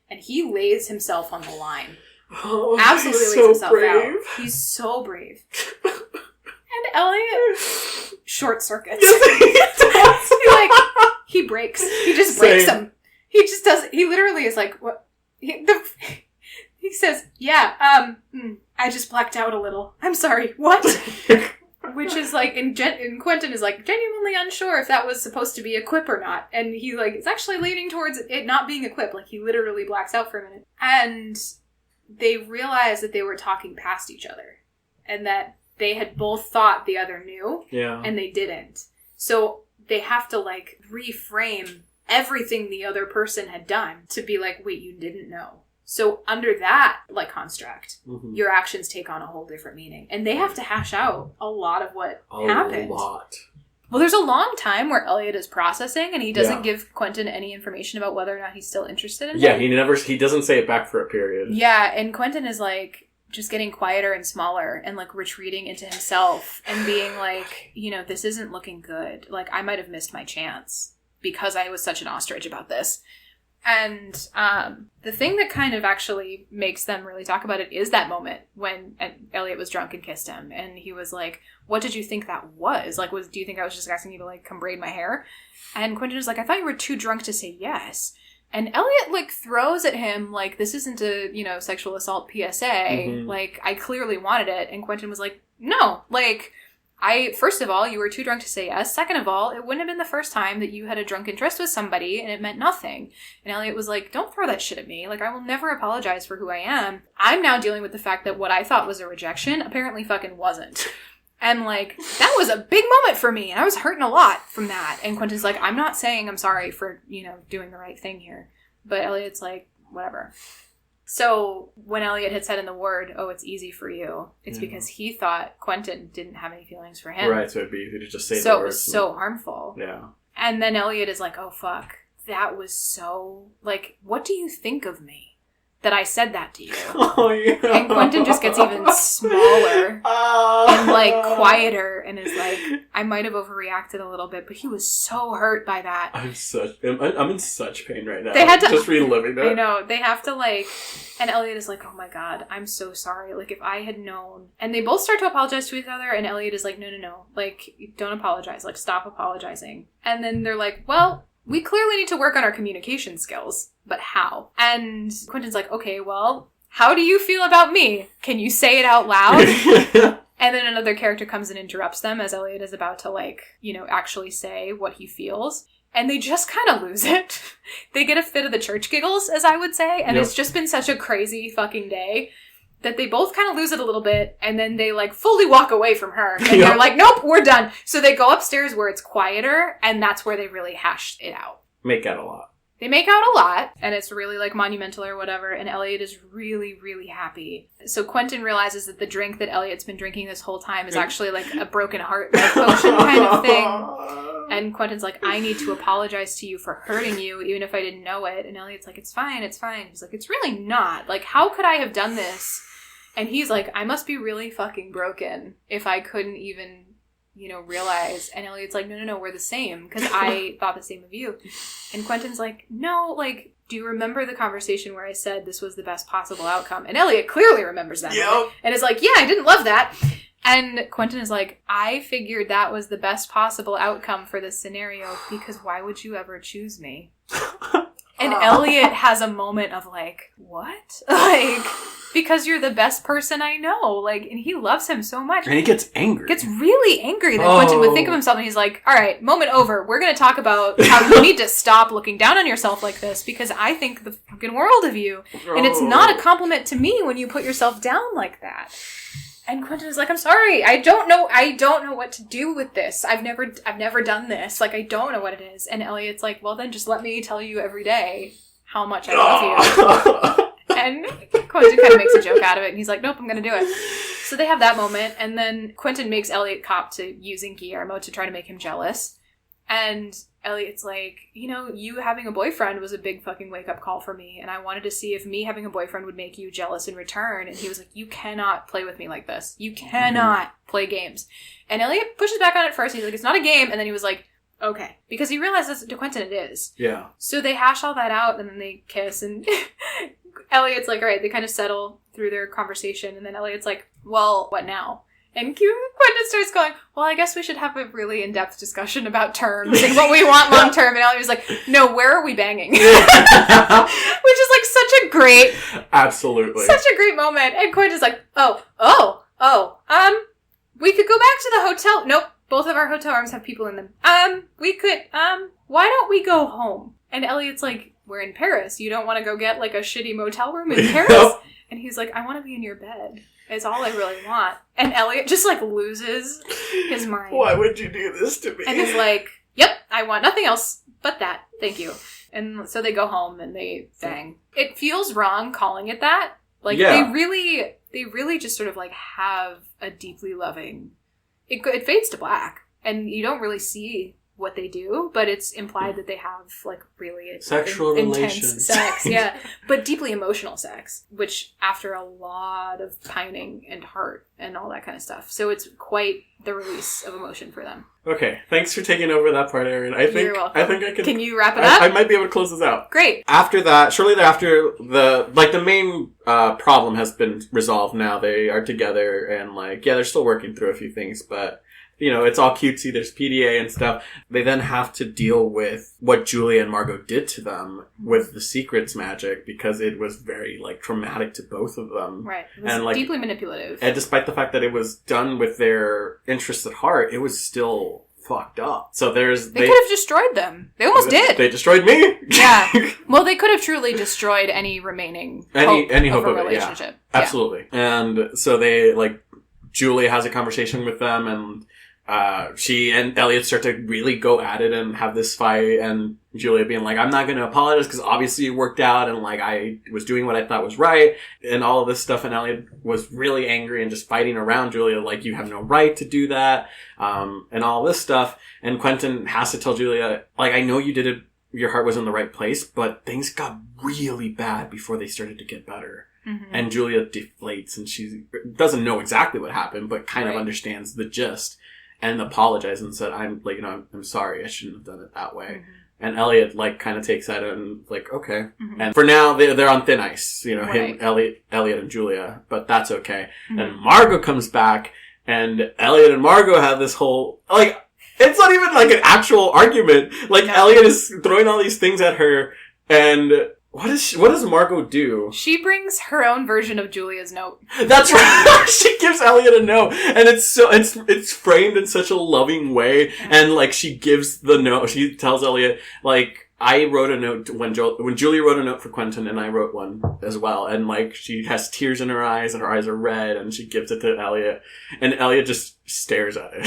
And he lays himself on the line. Oh, absolutely lays himself out. He's so brave. And Elliot short circuits. Yes, he breaks. He just breaks him. He just does. He literally is like, what? He says, yeah, I just blacked out a little. I'm sorry. What? Which is like, and Quentin is like genuinely unsure if that was supposed to be a quip or not. And he like, it's actually leaning towards it not being a quip. Like he literally blacks out for a minute. And they realize that they were talking past each other. And that they had both thought the other knew. Yeah. And they didn't. So they have to like reframe everything the other person had done to be like, wait, you didn't know. So under that, like, construct, mm-hmm. your actions take on a whole different meaning. And they have to hash out a lot of what happened. A lot. Well, there's a long time where Elliot is processing, and he doesn't give Quentin any information about whether or not he's still interested in him. Yeah, he doesn't say it back for a period. Yeah, and Quentin is, like, just getting quieter and smaller and, like, retreating into himself and being like, you know, this isn't looking good. Like, I might have missed my chance because I was such an ostrich about this. And the thing that kind of actually makes them really talk about it is that moment when Elliot was drunk and kissed him. And he was like, what did you think that was? Like, do you think I was just asking you to, like, come braid my hair? And Quentin was like, I thought you were too drunk to say yes. And Elliot, like, throws at him, like, this isn't a, you know, sexual assault PSA. Mm-hmm. Like, I clearly wanted it. And Quentin was like, no, like... first of all, you were too drunk to say yes. Second of all, it wouldn't have been the first time that you had a drunken tryst with somebody and it meant nothing. And Elliot was like, don't throw that shit at me. Like, I will never apologize for who I am. I'm now dealing with the fact that what I thought was a rejection apparently fucking wasn't. And, like, that was a big moment for me. And I was hurting a lot from that. And Quentin's like, I'm not saying I'm sorry for, you know, doing the right thing here. But Elliot's like, whatever. So when Elliot had said in the word, oh, it's easy for you, it's because he thought Quentin didn't have any feelings for him. Right, so it'd be easy to just say the word. So it was so harmful. Yeah. And then Elliot is like, oh, fuck, that was so, like, what do you think of me? That I said that to you. Oh, yeah. And Quentin just gets even smaller and, like, quieter and is like, I might have overreacted a little bit, but he was so hurt by that. I'm in such pain right now. They had to, just reliving it. I know. They have to, like, and Elliot is like, oh my God, I'm so sorry. Like, if I had known. And they both start to apologize to each other, and Elliot is like, no. Like, don't apologize. Like, stop apologizing. And then they're like, well, we clearly need to work on our communication skills, but how? And Quentin's like, okay, well, how do you feel about me? Can you say it out loud? And then another character comes and interrupts them as Elliot is about to, like, you know, actually say what he feels. And they just kind of lose it. They get a fit of the church giggles, as I would say. And It's just been such a crazy fucking day that they both kind of lose it a little bit, and then they, like, fully walk away from her. And they're like, nope, we're done. So they go upstairs where it's quieter, and that's where they really hash it out. Make out a lot. They make out a lot, and it's really, like, monumental or whatever, and Elliot is really, really happy. So Quentin realizes that the drink that Elliot's been drinking this whole time is actually, like, a broken heart, like, potion kind of thing. And Quentin's like, I need to apologize to you for hurting you, even if I didn't know it. And Elliot's like, it's fine. He's like, it's really not. Like, how could I have done this? And he's like, I must be really fucking broken if I couldn't even, you know, realize. And Elliot's like, no, we're the same, because I thought the same of you. And Quentin's like, no, like, do you remember the conversation where I said this was the best possible outcome? And Elliot clearly remembers that. Yep. And is like, yeah, I didn't love that. And Quentin is like, I figured that was the best possible outcome for this scenario, because why would you ever choose me? And Elliot has a moment of like, what? Like, because you're the best person I know. Like, and he loves him so much. And he gets angry. Gets really angry that Quentin would think of himself, and he's like, all right, moment over. We're going to talk about how you need to stop looking down on yourself like this, because I think the fucking world of you. And it's not a compliment to me when you put yourself down like that. And Quentin is like, I'm sorry. I don't know what to do with this. I've never done this. Like, I don't know what it is. And Elliot's like, well, then just let me tell you every day how much I love you. And Quentin kind of makes a joke out of it, and he's like, nope, I'm going to do it. So they have that moment, and then Quentin makes Elliot cop to using Guillermo to try to make him jealous. And Elliot's like, you having a boyfriend was a big fucking wake-up call for me, and I wanted to see if me having a boyfriend would make you jealous in return. And he was like, you cannot play with me like this. You cannot play games. And Elliot pushes back on it first. He's like, it's not a game. And then he was like, okay. Because he realizes to Quentin it is. Yeah. So they hash all that out, and then they kiss, and Elliot's like, all right, they kind of settle through their conversation, and then Elliot's like, well, what now? And Quentin starts going, well, I guess we should have a really in-depth discussion about terms and what we want long-term. And Elliot was like, no, where are we banging? Which is like such a great... Absolutely. Such a great moment. And Quentin's like, we could go back to the hotel. Nope, both of our hotel rooms have people in them. We could, why don't we go home? And Elliot's like, we're in Paris. You don't want to go get like a shitty motel room in Paris? And he's like, I want to be in your bed. It's all I really want. And Elliot just like loses his mind. Why would you do this to me? And he's like, yep, I want nothing else but that. Thank you. And so they go home and they bang. It feels wrong calling it that. Like, they really just sort of like have a deeply loving... It fades to black. And you don't really see what they do, but it's implied that they have like really sexual intense relations. Sex, yeah, but deeply emotional sex, which after a lot of pining and hurt and all that kind of stuff. So it's quite the release of emotion for them. Okay, thanks for taking over that part, Erin. You're welcome. I think I can. Can you wrap it up? I might be able to close this out. Great. After that, shortly thereafter, the main problem has been resolved. Now they are together, and they're still working through a few things, but. It's all cutesy. There's PDA and stuff. They then have to deal with what Julia and Margot did to them with the secrets magic, because it was very, traumatic to both of them. Right. It was deeply manipulative. And despite the fact that it was done with their interests at heart, it was still fucked up. So they could have destroyed them. They almost did. They destroyed me. Yeah. Well, they could have truly destroyed any remaining hope of a relationship. Yeah. Absolutely. And so they, Julia has a conversation with them, and she and Elliot start to really go at it and have this fight, and Julia being like, I'm not going to apologize because obviously it worked out, and I was doing what I thought was right, and all of this stuff, and Elliot was really angry and just fighting around Julia, you have no right to do that, and all this stuff, and Quentin has to tell Julia, I know you did it, your heart was in the right place, but things got really bad before they started to get better. Mm-hmm. And Julia deflates, and she doesn't know exactly what happened, but kind of understands the gist. And apologized and said, I'm sorry, I shouldn't have done it that way. Mm-hmm. And Elliot, kind of takes that and, okay. Mm-hmm. And for now, they're on thin ice, him, Elliot and Julia, but that's okay. Mm-hmm. And Margot comes back, and Elliot and Margot have this whole, it's not even, an actual argument. Elliot is throwing all these things at her, and... What does Margot do? She brings her own version of Julia's note. That's right. She gives Elliot a note, and it's framed in such a loving way. And she gives the note. She tells Elliot, I wrote a note when Julia wrote a note for Quentin, and I wrote one as well. And she has tears in her eyes, and her eyes are red, and she gives it to Elliot, and Elliot just stares at it.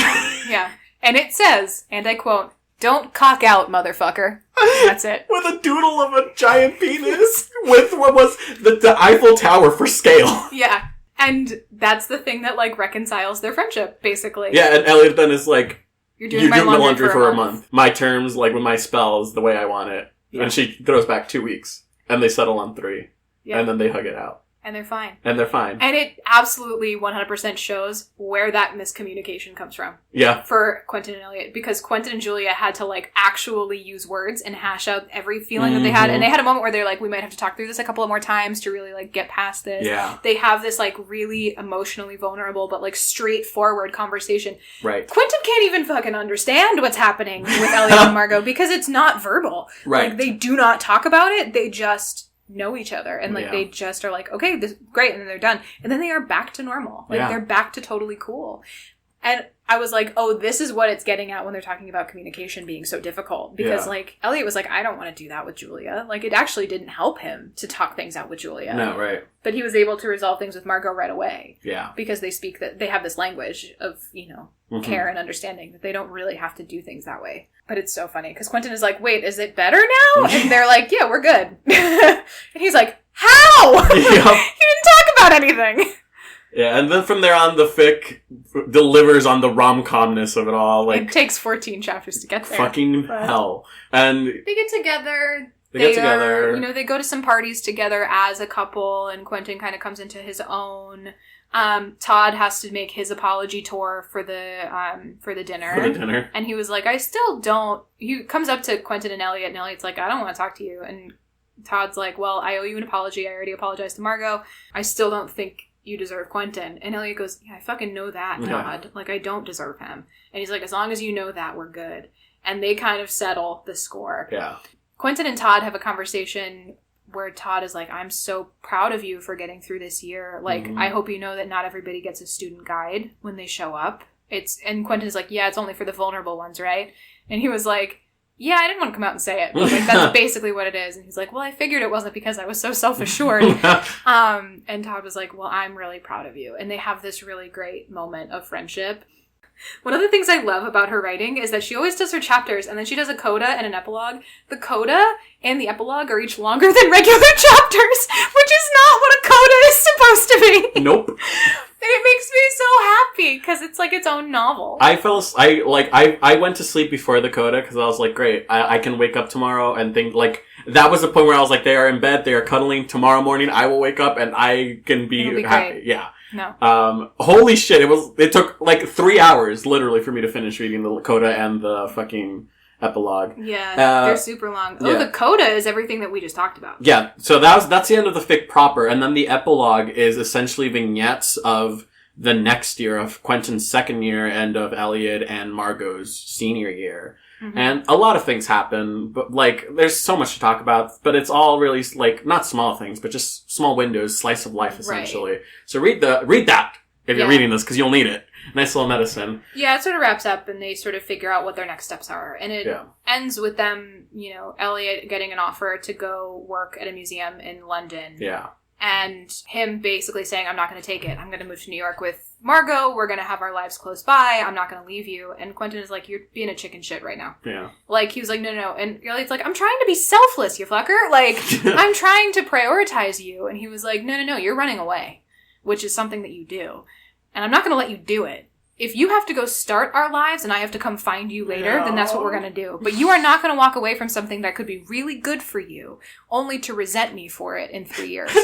Yeah, and it says, and I quote, "Don't cock out, motherfucker." That's it. With a doodle of a giant penis with what was the Eiffel Tower for scale. Yeah. And that's the thing that, reconciles their friendship, basically. Yeah, and Elliot then is You're doing my laundry for a month. My terms, with my spells, the way I want it. Yeah. And she throws back 2 weeks. And they settle on 3. Yeah. And then they hug it out. And they're fine. And they're fine. And it absolutely 100% shows where that miscommunication comes from. Yeah. For Quentin and Elliot. Because Quentin and Julia had to, like, actually use words and hash out every feeling that they had. And they had a moment where they're like, we might have to talk through this a couple of more times to really, like, get past this. Yeah. They have this, like, really emotionally vulnerable but, like, straightforward conversation. Right. Quentin can't even fucking understand what's happening with Elliot and Margot because it's not verbal. Right. Like, they do not talk about it. They just know each other, and like they just are like, okay, this great, and then they're done, and then they are back to normal. Like they're back to totally cool. And I was like, oh, this is what it's getting at when they're talking about communication being so difficult. Because like Elliot was like, I don't want to do that with Julia. Like it actually didn't help him to talk things out with Julia. No, right. But he was able to resolve things with Margot right away. Yeah. Because they have this language of, you know, care and understanding that they don't really have to do things that way. But it's so funny because Quentin is like, wait, is it better now? And they're like, yeah, we're good. And he's like, how? Yep. He didn't talk about anything. Yeah, and then from there on, the fic delivers on the rom-comness of it all. Like, it takes 14 chapters to get there. Fucking hell. And they get together. They get together. You know, they go to some parties together as a couple, and Quentin kind of comes into his own. Todd has to make his apology tour for the dinner. For the dinner. And he was like, I still don't... He comes up to Quentin and Elliot, and Elliot's like, I don't want to talk to you. And Todd's like, well, I owe you an apology. I already apologized to Margot. I still don't think you deserve Quentin. And Elliot goes, yeah, I fucking know that, Todd. Like, I don't deserve him. And he's like, as long as you know that, we're good. And they kind of settle the score. Yeah. Quentin and Todd have a conversation where Todd is like, I'm so proud of you for getting through this year. Like, I hope you know that not everybody gets a student guide when they show up. And Quentin is like, yeah, it's only for the vulnerable ones, right? And he was like, yeah, I didn't want to come out and say it, but like, that's basically what it is. And he's like, well, I figured it wasn't because I was so self-assured. And Todd was like, well, I'm really proud of you. And they have this really great moment of friendship. One of the things I love about her writing is that she always does her chapters, and then she does a coda and an epilogue. The coda and the epilogue are each longer than regular chapters, which is not what a coda is supposed to be. Nope. And it makes me so happy, because it's like its own novel. I went to sleep before the coda, because I was like, great, I can wake up tomorrow and think, like, that was the point where I was like, they are in bed, they are cuddling, tomorrow morning I will wake up and I can be happy. Great. Yeah. No. Holy shit, it took like 3 hours, literally, for me to finish reading the coda and the fucking epilogue. Yeah, they're super long. Oh, the coda is everything that we just talked about. Yeah, so that's the end of the fic proper, and then the epilogue is essentially vignettes of the next year, of Quentin's second year, and of Elliot and Margot's senior year. Mm-hmm. And a lot of things happen, but, like, there's so much to talk about, but it's all really, like, not small things, but just small windows, slice of life, essentially. Right. So read that if you're reading this, because you'll need it. Nice little medicine. Yeah, it sort of wraps up, and they sort of figure out what their next steps are. And it ends with them, you know, Elliot getting an offer to go work at a museum in London. Yeah. And him basically saying, I'm not going to take it. I'm going to move to New York with Margot. We're going to have our lives close by. I'm not going to leave you. And Quentin is like, you're being a chicken shit right now. Yeah. Like, he was like, no. And Elliot's like, I'm trying to be selfless, you fucker. Like, I'm trying to prioritize you. And he was like, no, you're running away, which is something that you do. And I'm not going to let you do it. If you have to go start our lives and I have to come find you later, then that's what we're going to do. But you are not going to walk away from something that could be really good for you, only to resent me for it in 3 years.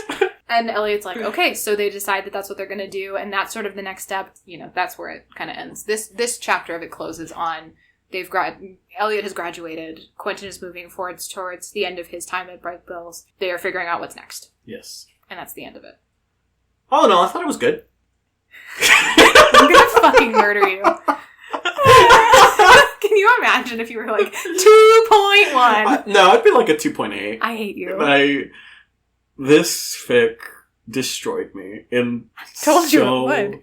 And Elliot's like, okay, so they decide that that's what they're going to do. And that's sort of the next step. You know, that's where it kind of ends. This chapter of it closes on, Elliot has graduated. Quentin is moving forwards towards the end of his time at Bright Bills. They are figuring out what's next. Yes. And that's the end of it. Oh, no, I thought it was good. I'm gonna fucking murder you. Can you imagine if you were like 2.1? No, I'd be like a 2.8. I hate you. This fic destroyed me in so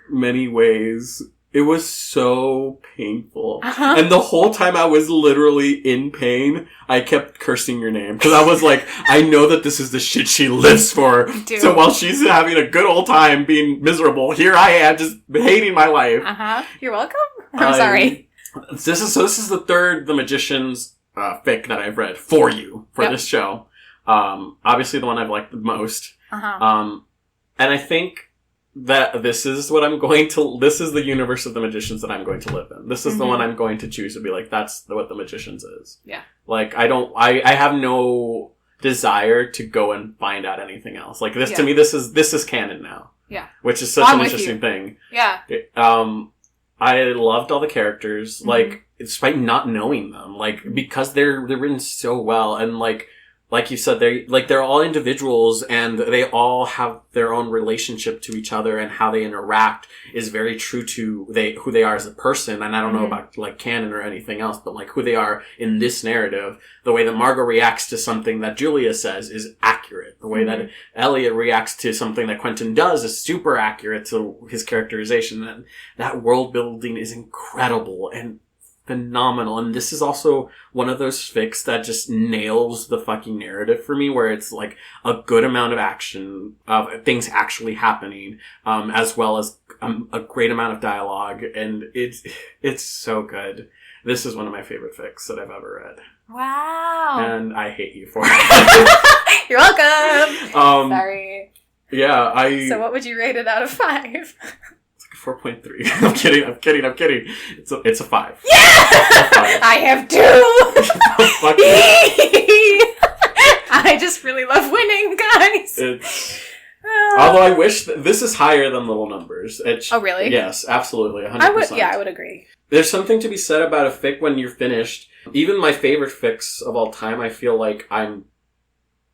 many ways. It was so painful. Uh-huh. And the whole time I was literally in pain, I kept cursing your name. Because I was like, I know that this is the shit she lives for. So while she's having a good old time being miserable, here I am just hating my life. Uh-huh. You're welcome. I'm sorry. This is the third The Magician's fic that I've read for you, for this show. Obviously the one I've liked the most. Uh-huh. And I think that this is the universe of The Magicians that I'm going to live in. This is the one I'm going to choose to be like, that's what The Magicians is. Yeah. Like, I have no desire to go and find out anything else. Like this, Yeah. to me, this is canon now. Yeah. Which is such I'm an with interesting you. thing. Yeah. I loved all the characters, Mhm. like, despite not knowing them, like, because they're written so well, and like you said, they're all individuals, and they all have their own relationship to each other, and how they interact is very true to who they are as a person. And I don't know about, like, canon or anything else, but, like, who they are in this narrative. The way that Margot reacts to something that Julia says is accurate. The way that Elliot reacts to something that Quentin does is super accurate to his characterization. And that world building is incredible and phenomenal. And this is also one of those fics that just nails the fucking narrative for me, where it's like a good amount of action, of things actually happening, as well as a great amount of dialogue. And it's so good. This is one of my favorite fics that I've ever read. Wow. And I hate you for it. You're welcome. Sorry. Yeah, So what would you rate it out of 5? 4.3. I'm kidding. It's a 5. Yeah! I have 2! I just really love winning, guys. Although I wish this is higher than Little Numbers. Oh, really? Yes, absolutely, 100%. I would agree. There's something to be said about a fic when you're finished. Even my favorite fics of all time, I feel like I'm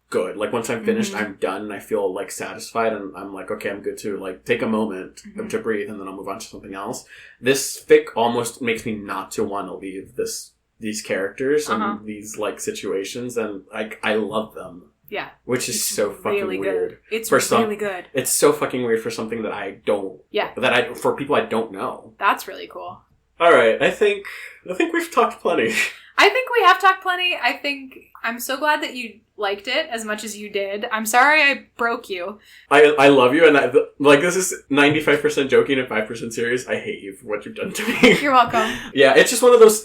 good. Like, once I'm finished, I'm done, and I feel, like, satisfied, and I'm like, okay, I'm good to, like, take a moment to breathe, and then I'll move on to something else. This fic almost makes me not to want to leave these characters and these, like, situations, and, like, I love them. Yeah. Which is so fucking really weird. Good. It's really good. It's so fucking weird for something that I don't... Yeah. For people I don't know. That's really cool. Alright, I think we've talked plenty. I think we have talked plenty. I'm so glad that you liked it as much as you did. I'm sorry I broke you. I love you, and this is 95% joking and 5% serious. I hate you for what you've done to me. You're welcome. Yeah, it's just one of those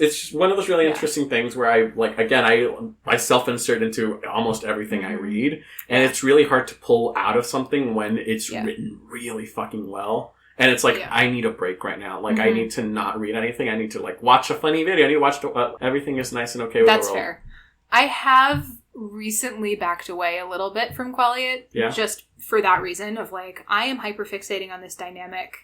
really interesting things where I self-insert into almost everything I read, and it's really hard to pull out of something when it's written really fucking well. And it's like, I need a break right now. Like, I need to not read anything. I need to, like, watch a funny video. I need to watch everything is nice and okay with the world. That's fair. I have recently backed away a little bit from Qualiot. Yeah. Just for that reason of, like, I am hyperfixating on this dynamic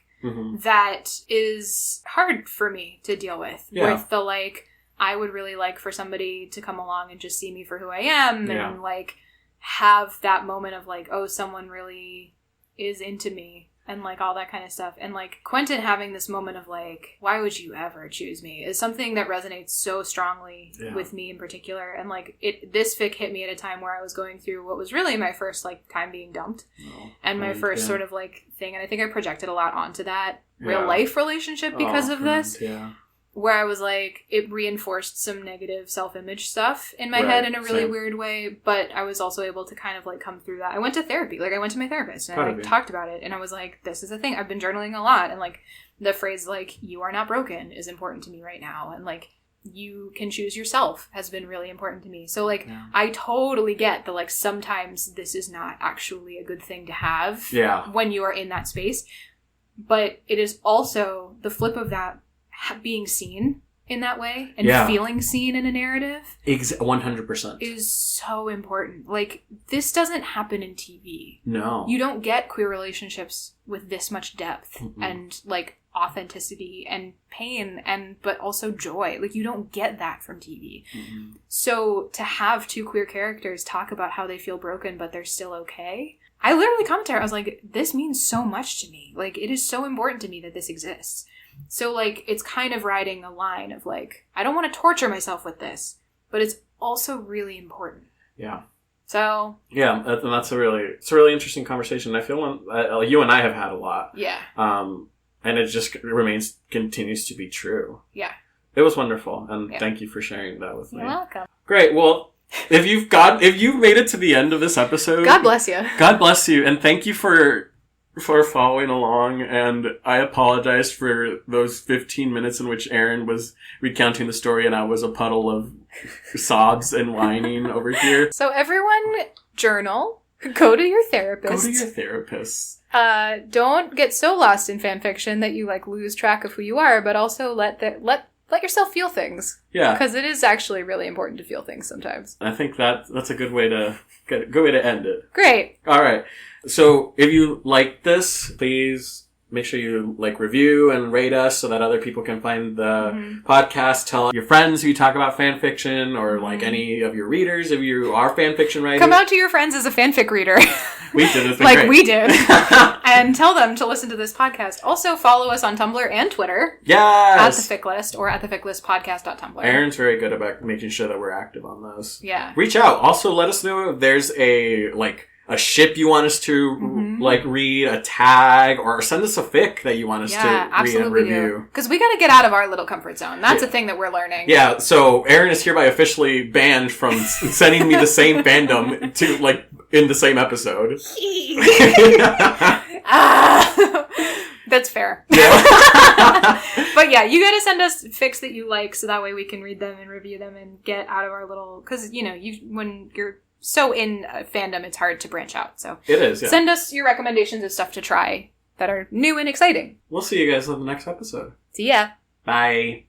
that is hard for me to deal with. Yeah. With the, like, I would really like for somebody to come along and just see me for who I am and, like, have that moment of, like, oh, someone really is into me. And, like, all that kind of stuff. And, like, Quentin having this moment of, like, why would you ever choose me? Is something that resonates so strongly with me in particular. And, like, this fic hit me at a time where I was going through what was really my first, like, time being dumped. And my first sort of, like, thing. And I think I projected a lot onto that real-life relationship because of this. Yeah. Where I was like, it reinforced some negative self-image stuff in my head in a really weird way, but I was also able to kind of, like, come through that. I went to therapy. Like, I went to my therapist, and I talked about it, and I was like, this is a thing. I've been journaling a lot, and, like, the phrase, like, you are not broken is important to me right now, and, like, you can choose yourself has been really important to me. So, like, I totally get that, like, sometimes this is not actually a good thing to have when you are in that space, but it is also the flip of that, being seen in that way and feeling seen in a narrative 100% is so important. Like, this doesn't happen in TV. No. You don't get queer relationships with this much depth and, like, authenticity and pain but also joy. Like, you don't get that from TV. So to have two queer characters talk about how they feel broken but they're still okay, I literally commented, I was like, this means so much to me. Like, it is so important to me that this exists. So, like, it's kind of riding a line of, like, I don't want to torture myself with this, but it's also really important. Yeah. So. Yeah, and it's a really interesting conversation. I feel you and I have had a lot. Yeah. And it just continues to be true. Yeah. It was wonderful, and thank you for sharing that with me. You're welcome. Great. Well, if you've made it to the end of this episode, God bless you. God bless you, and thank you for following along, and I apologize for those 15 minutes in which Erin was recounting the story and I was a puddle of sobs and whining over here. So everyone, journal. Go to your therapist. Don't get so lost in fanfiction that you, like, lose track of who you are, but also let let yourself feel things. Yeah. Because it is actually really important to feel things sometimes. I think that's a good way to end it. Great. All right. So if you like this, please make sure you review and rate us so that other people can find the podcast. Tell your friends who you talk about fan fiction or any of your readers if you are fan fiction writers. Come out to your friends as a fanfic reader. We did. It's been like great. we did. And tell them to listen to this podcast. Also follow us on Tumblr and Twitter. Yes. At the Fic List or at the ficlistpodcast.tumblr. Erin's very good about making sure that we're active on those. Yeah. Reach out. Also let us know if there's a ship you want us to read, a tag, or send us a fic that you want us to read and review. Because we got to get out of our little comfort zone. That's a thing that we're learning. Yeah, so Erin is hereby officially banned from sending me the same fandom to in the same episode. That's fair. Yeah. But yeah, you gotta send us fics that you like so that way we can read them and review them and get out of our little... Because, when you're so in a fandom, it's hard to branch out. So it is, yeah. Send us your recommendations of stuff to try that are new and exciting. We'll see you guys on the next episode. See ya. Bye.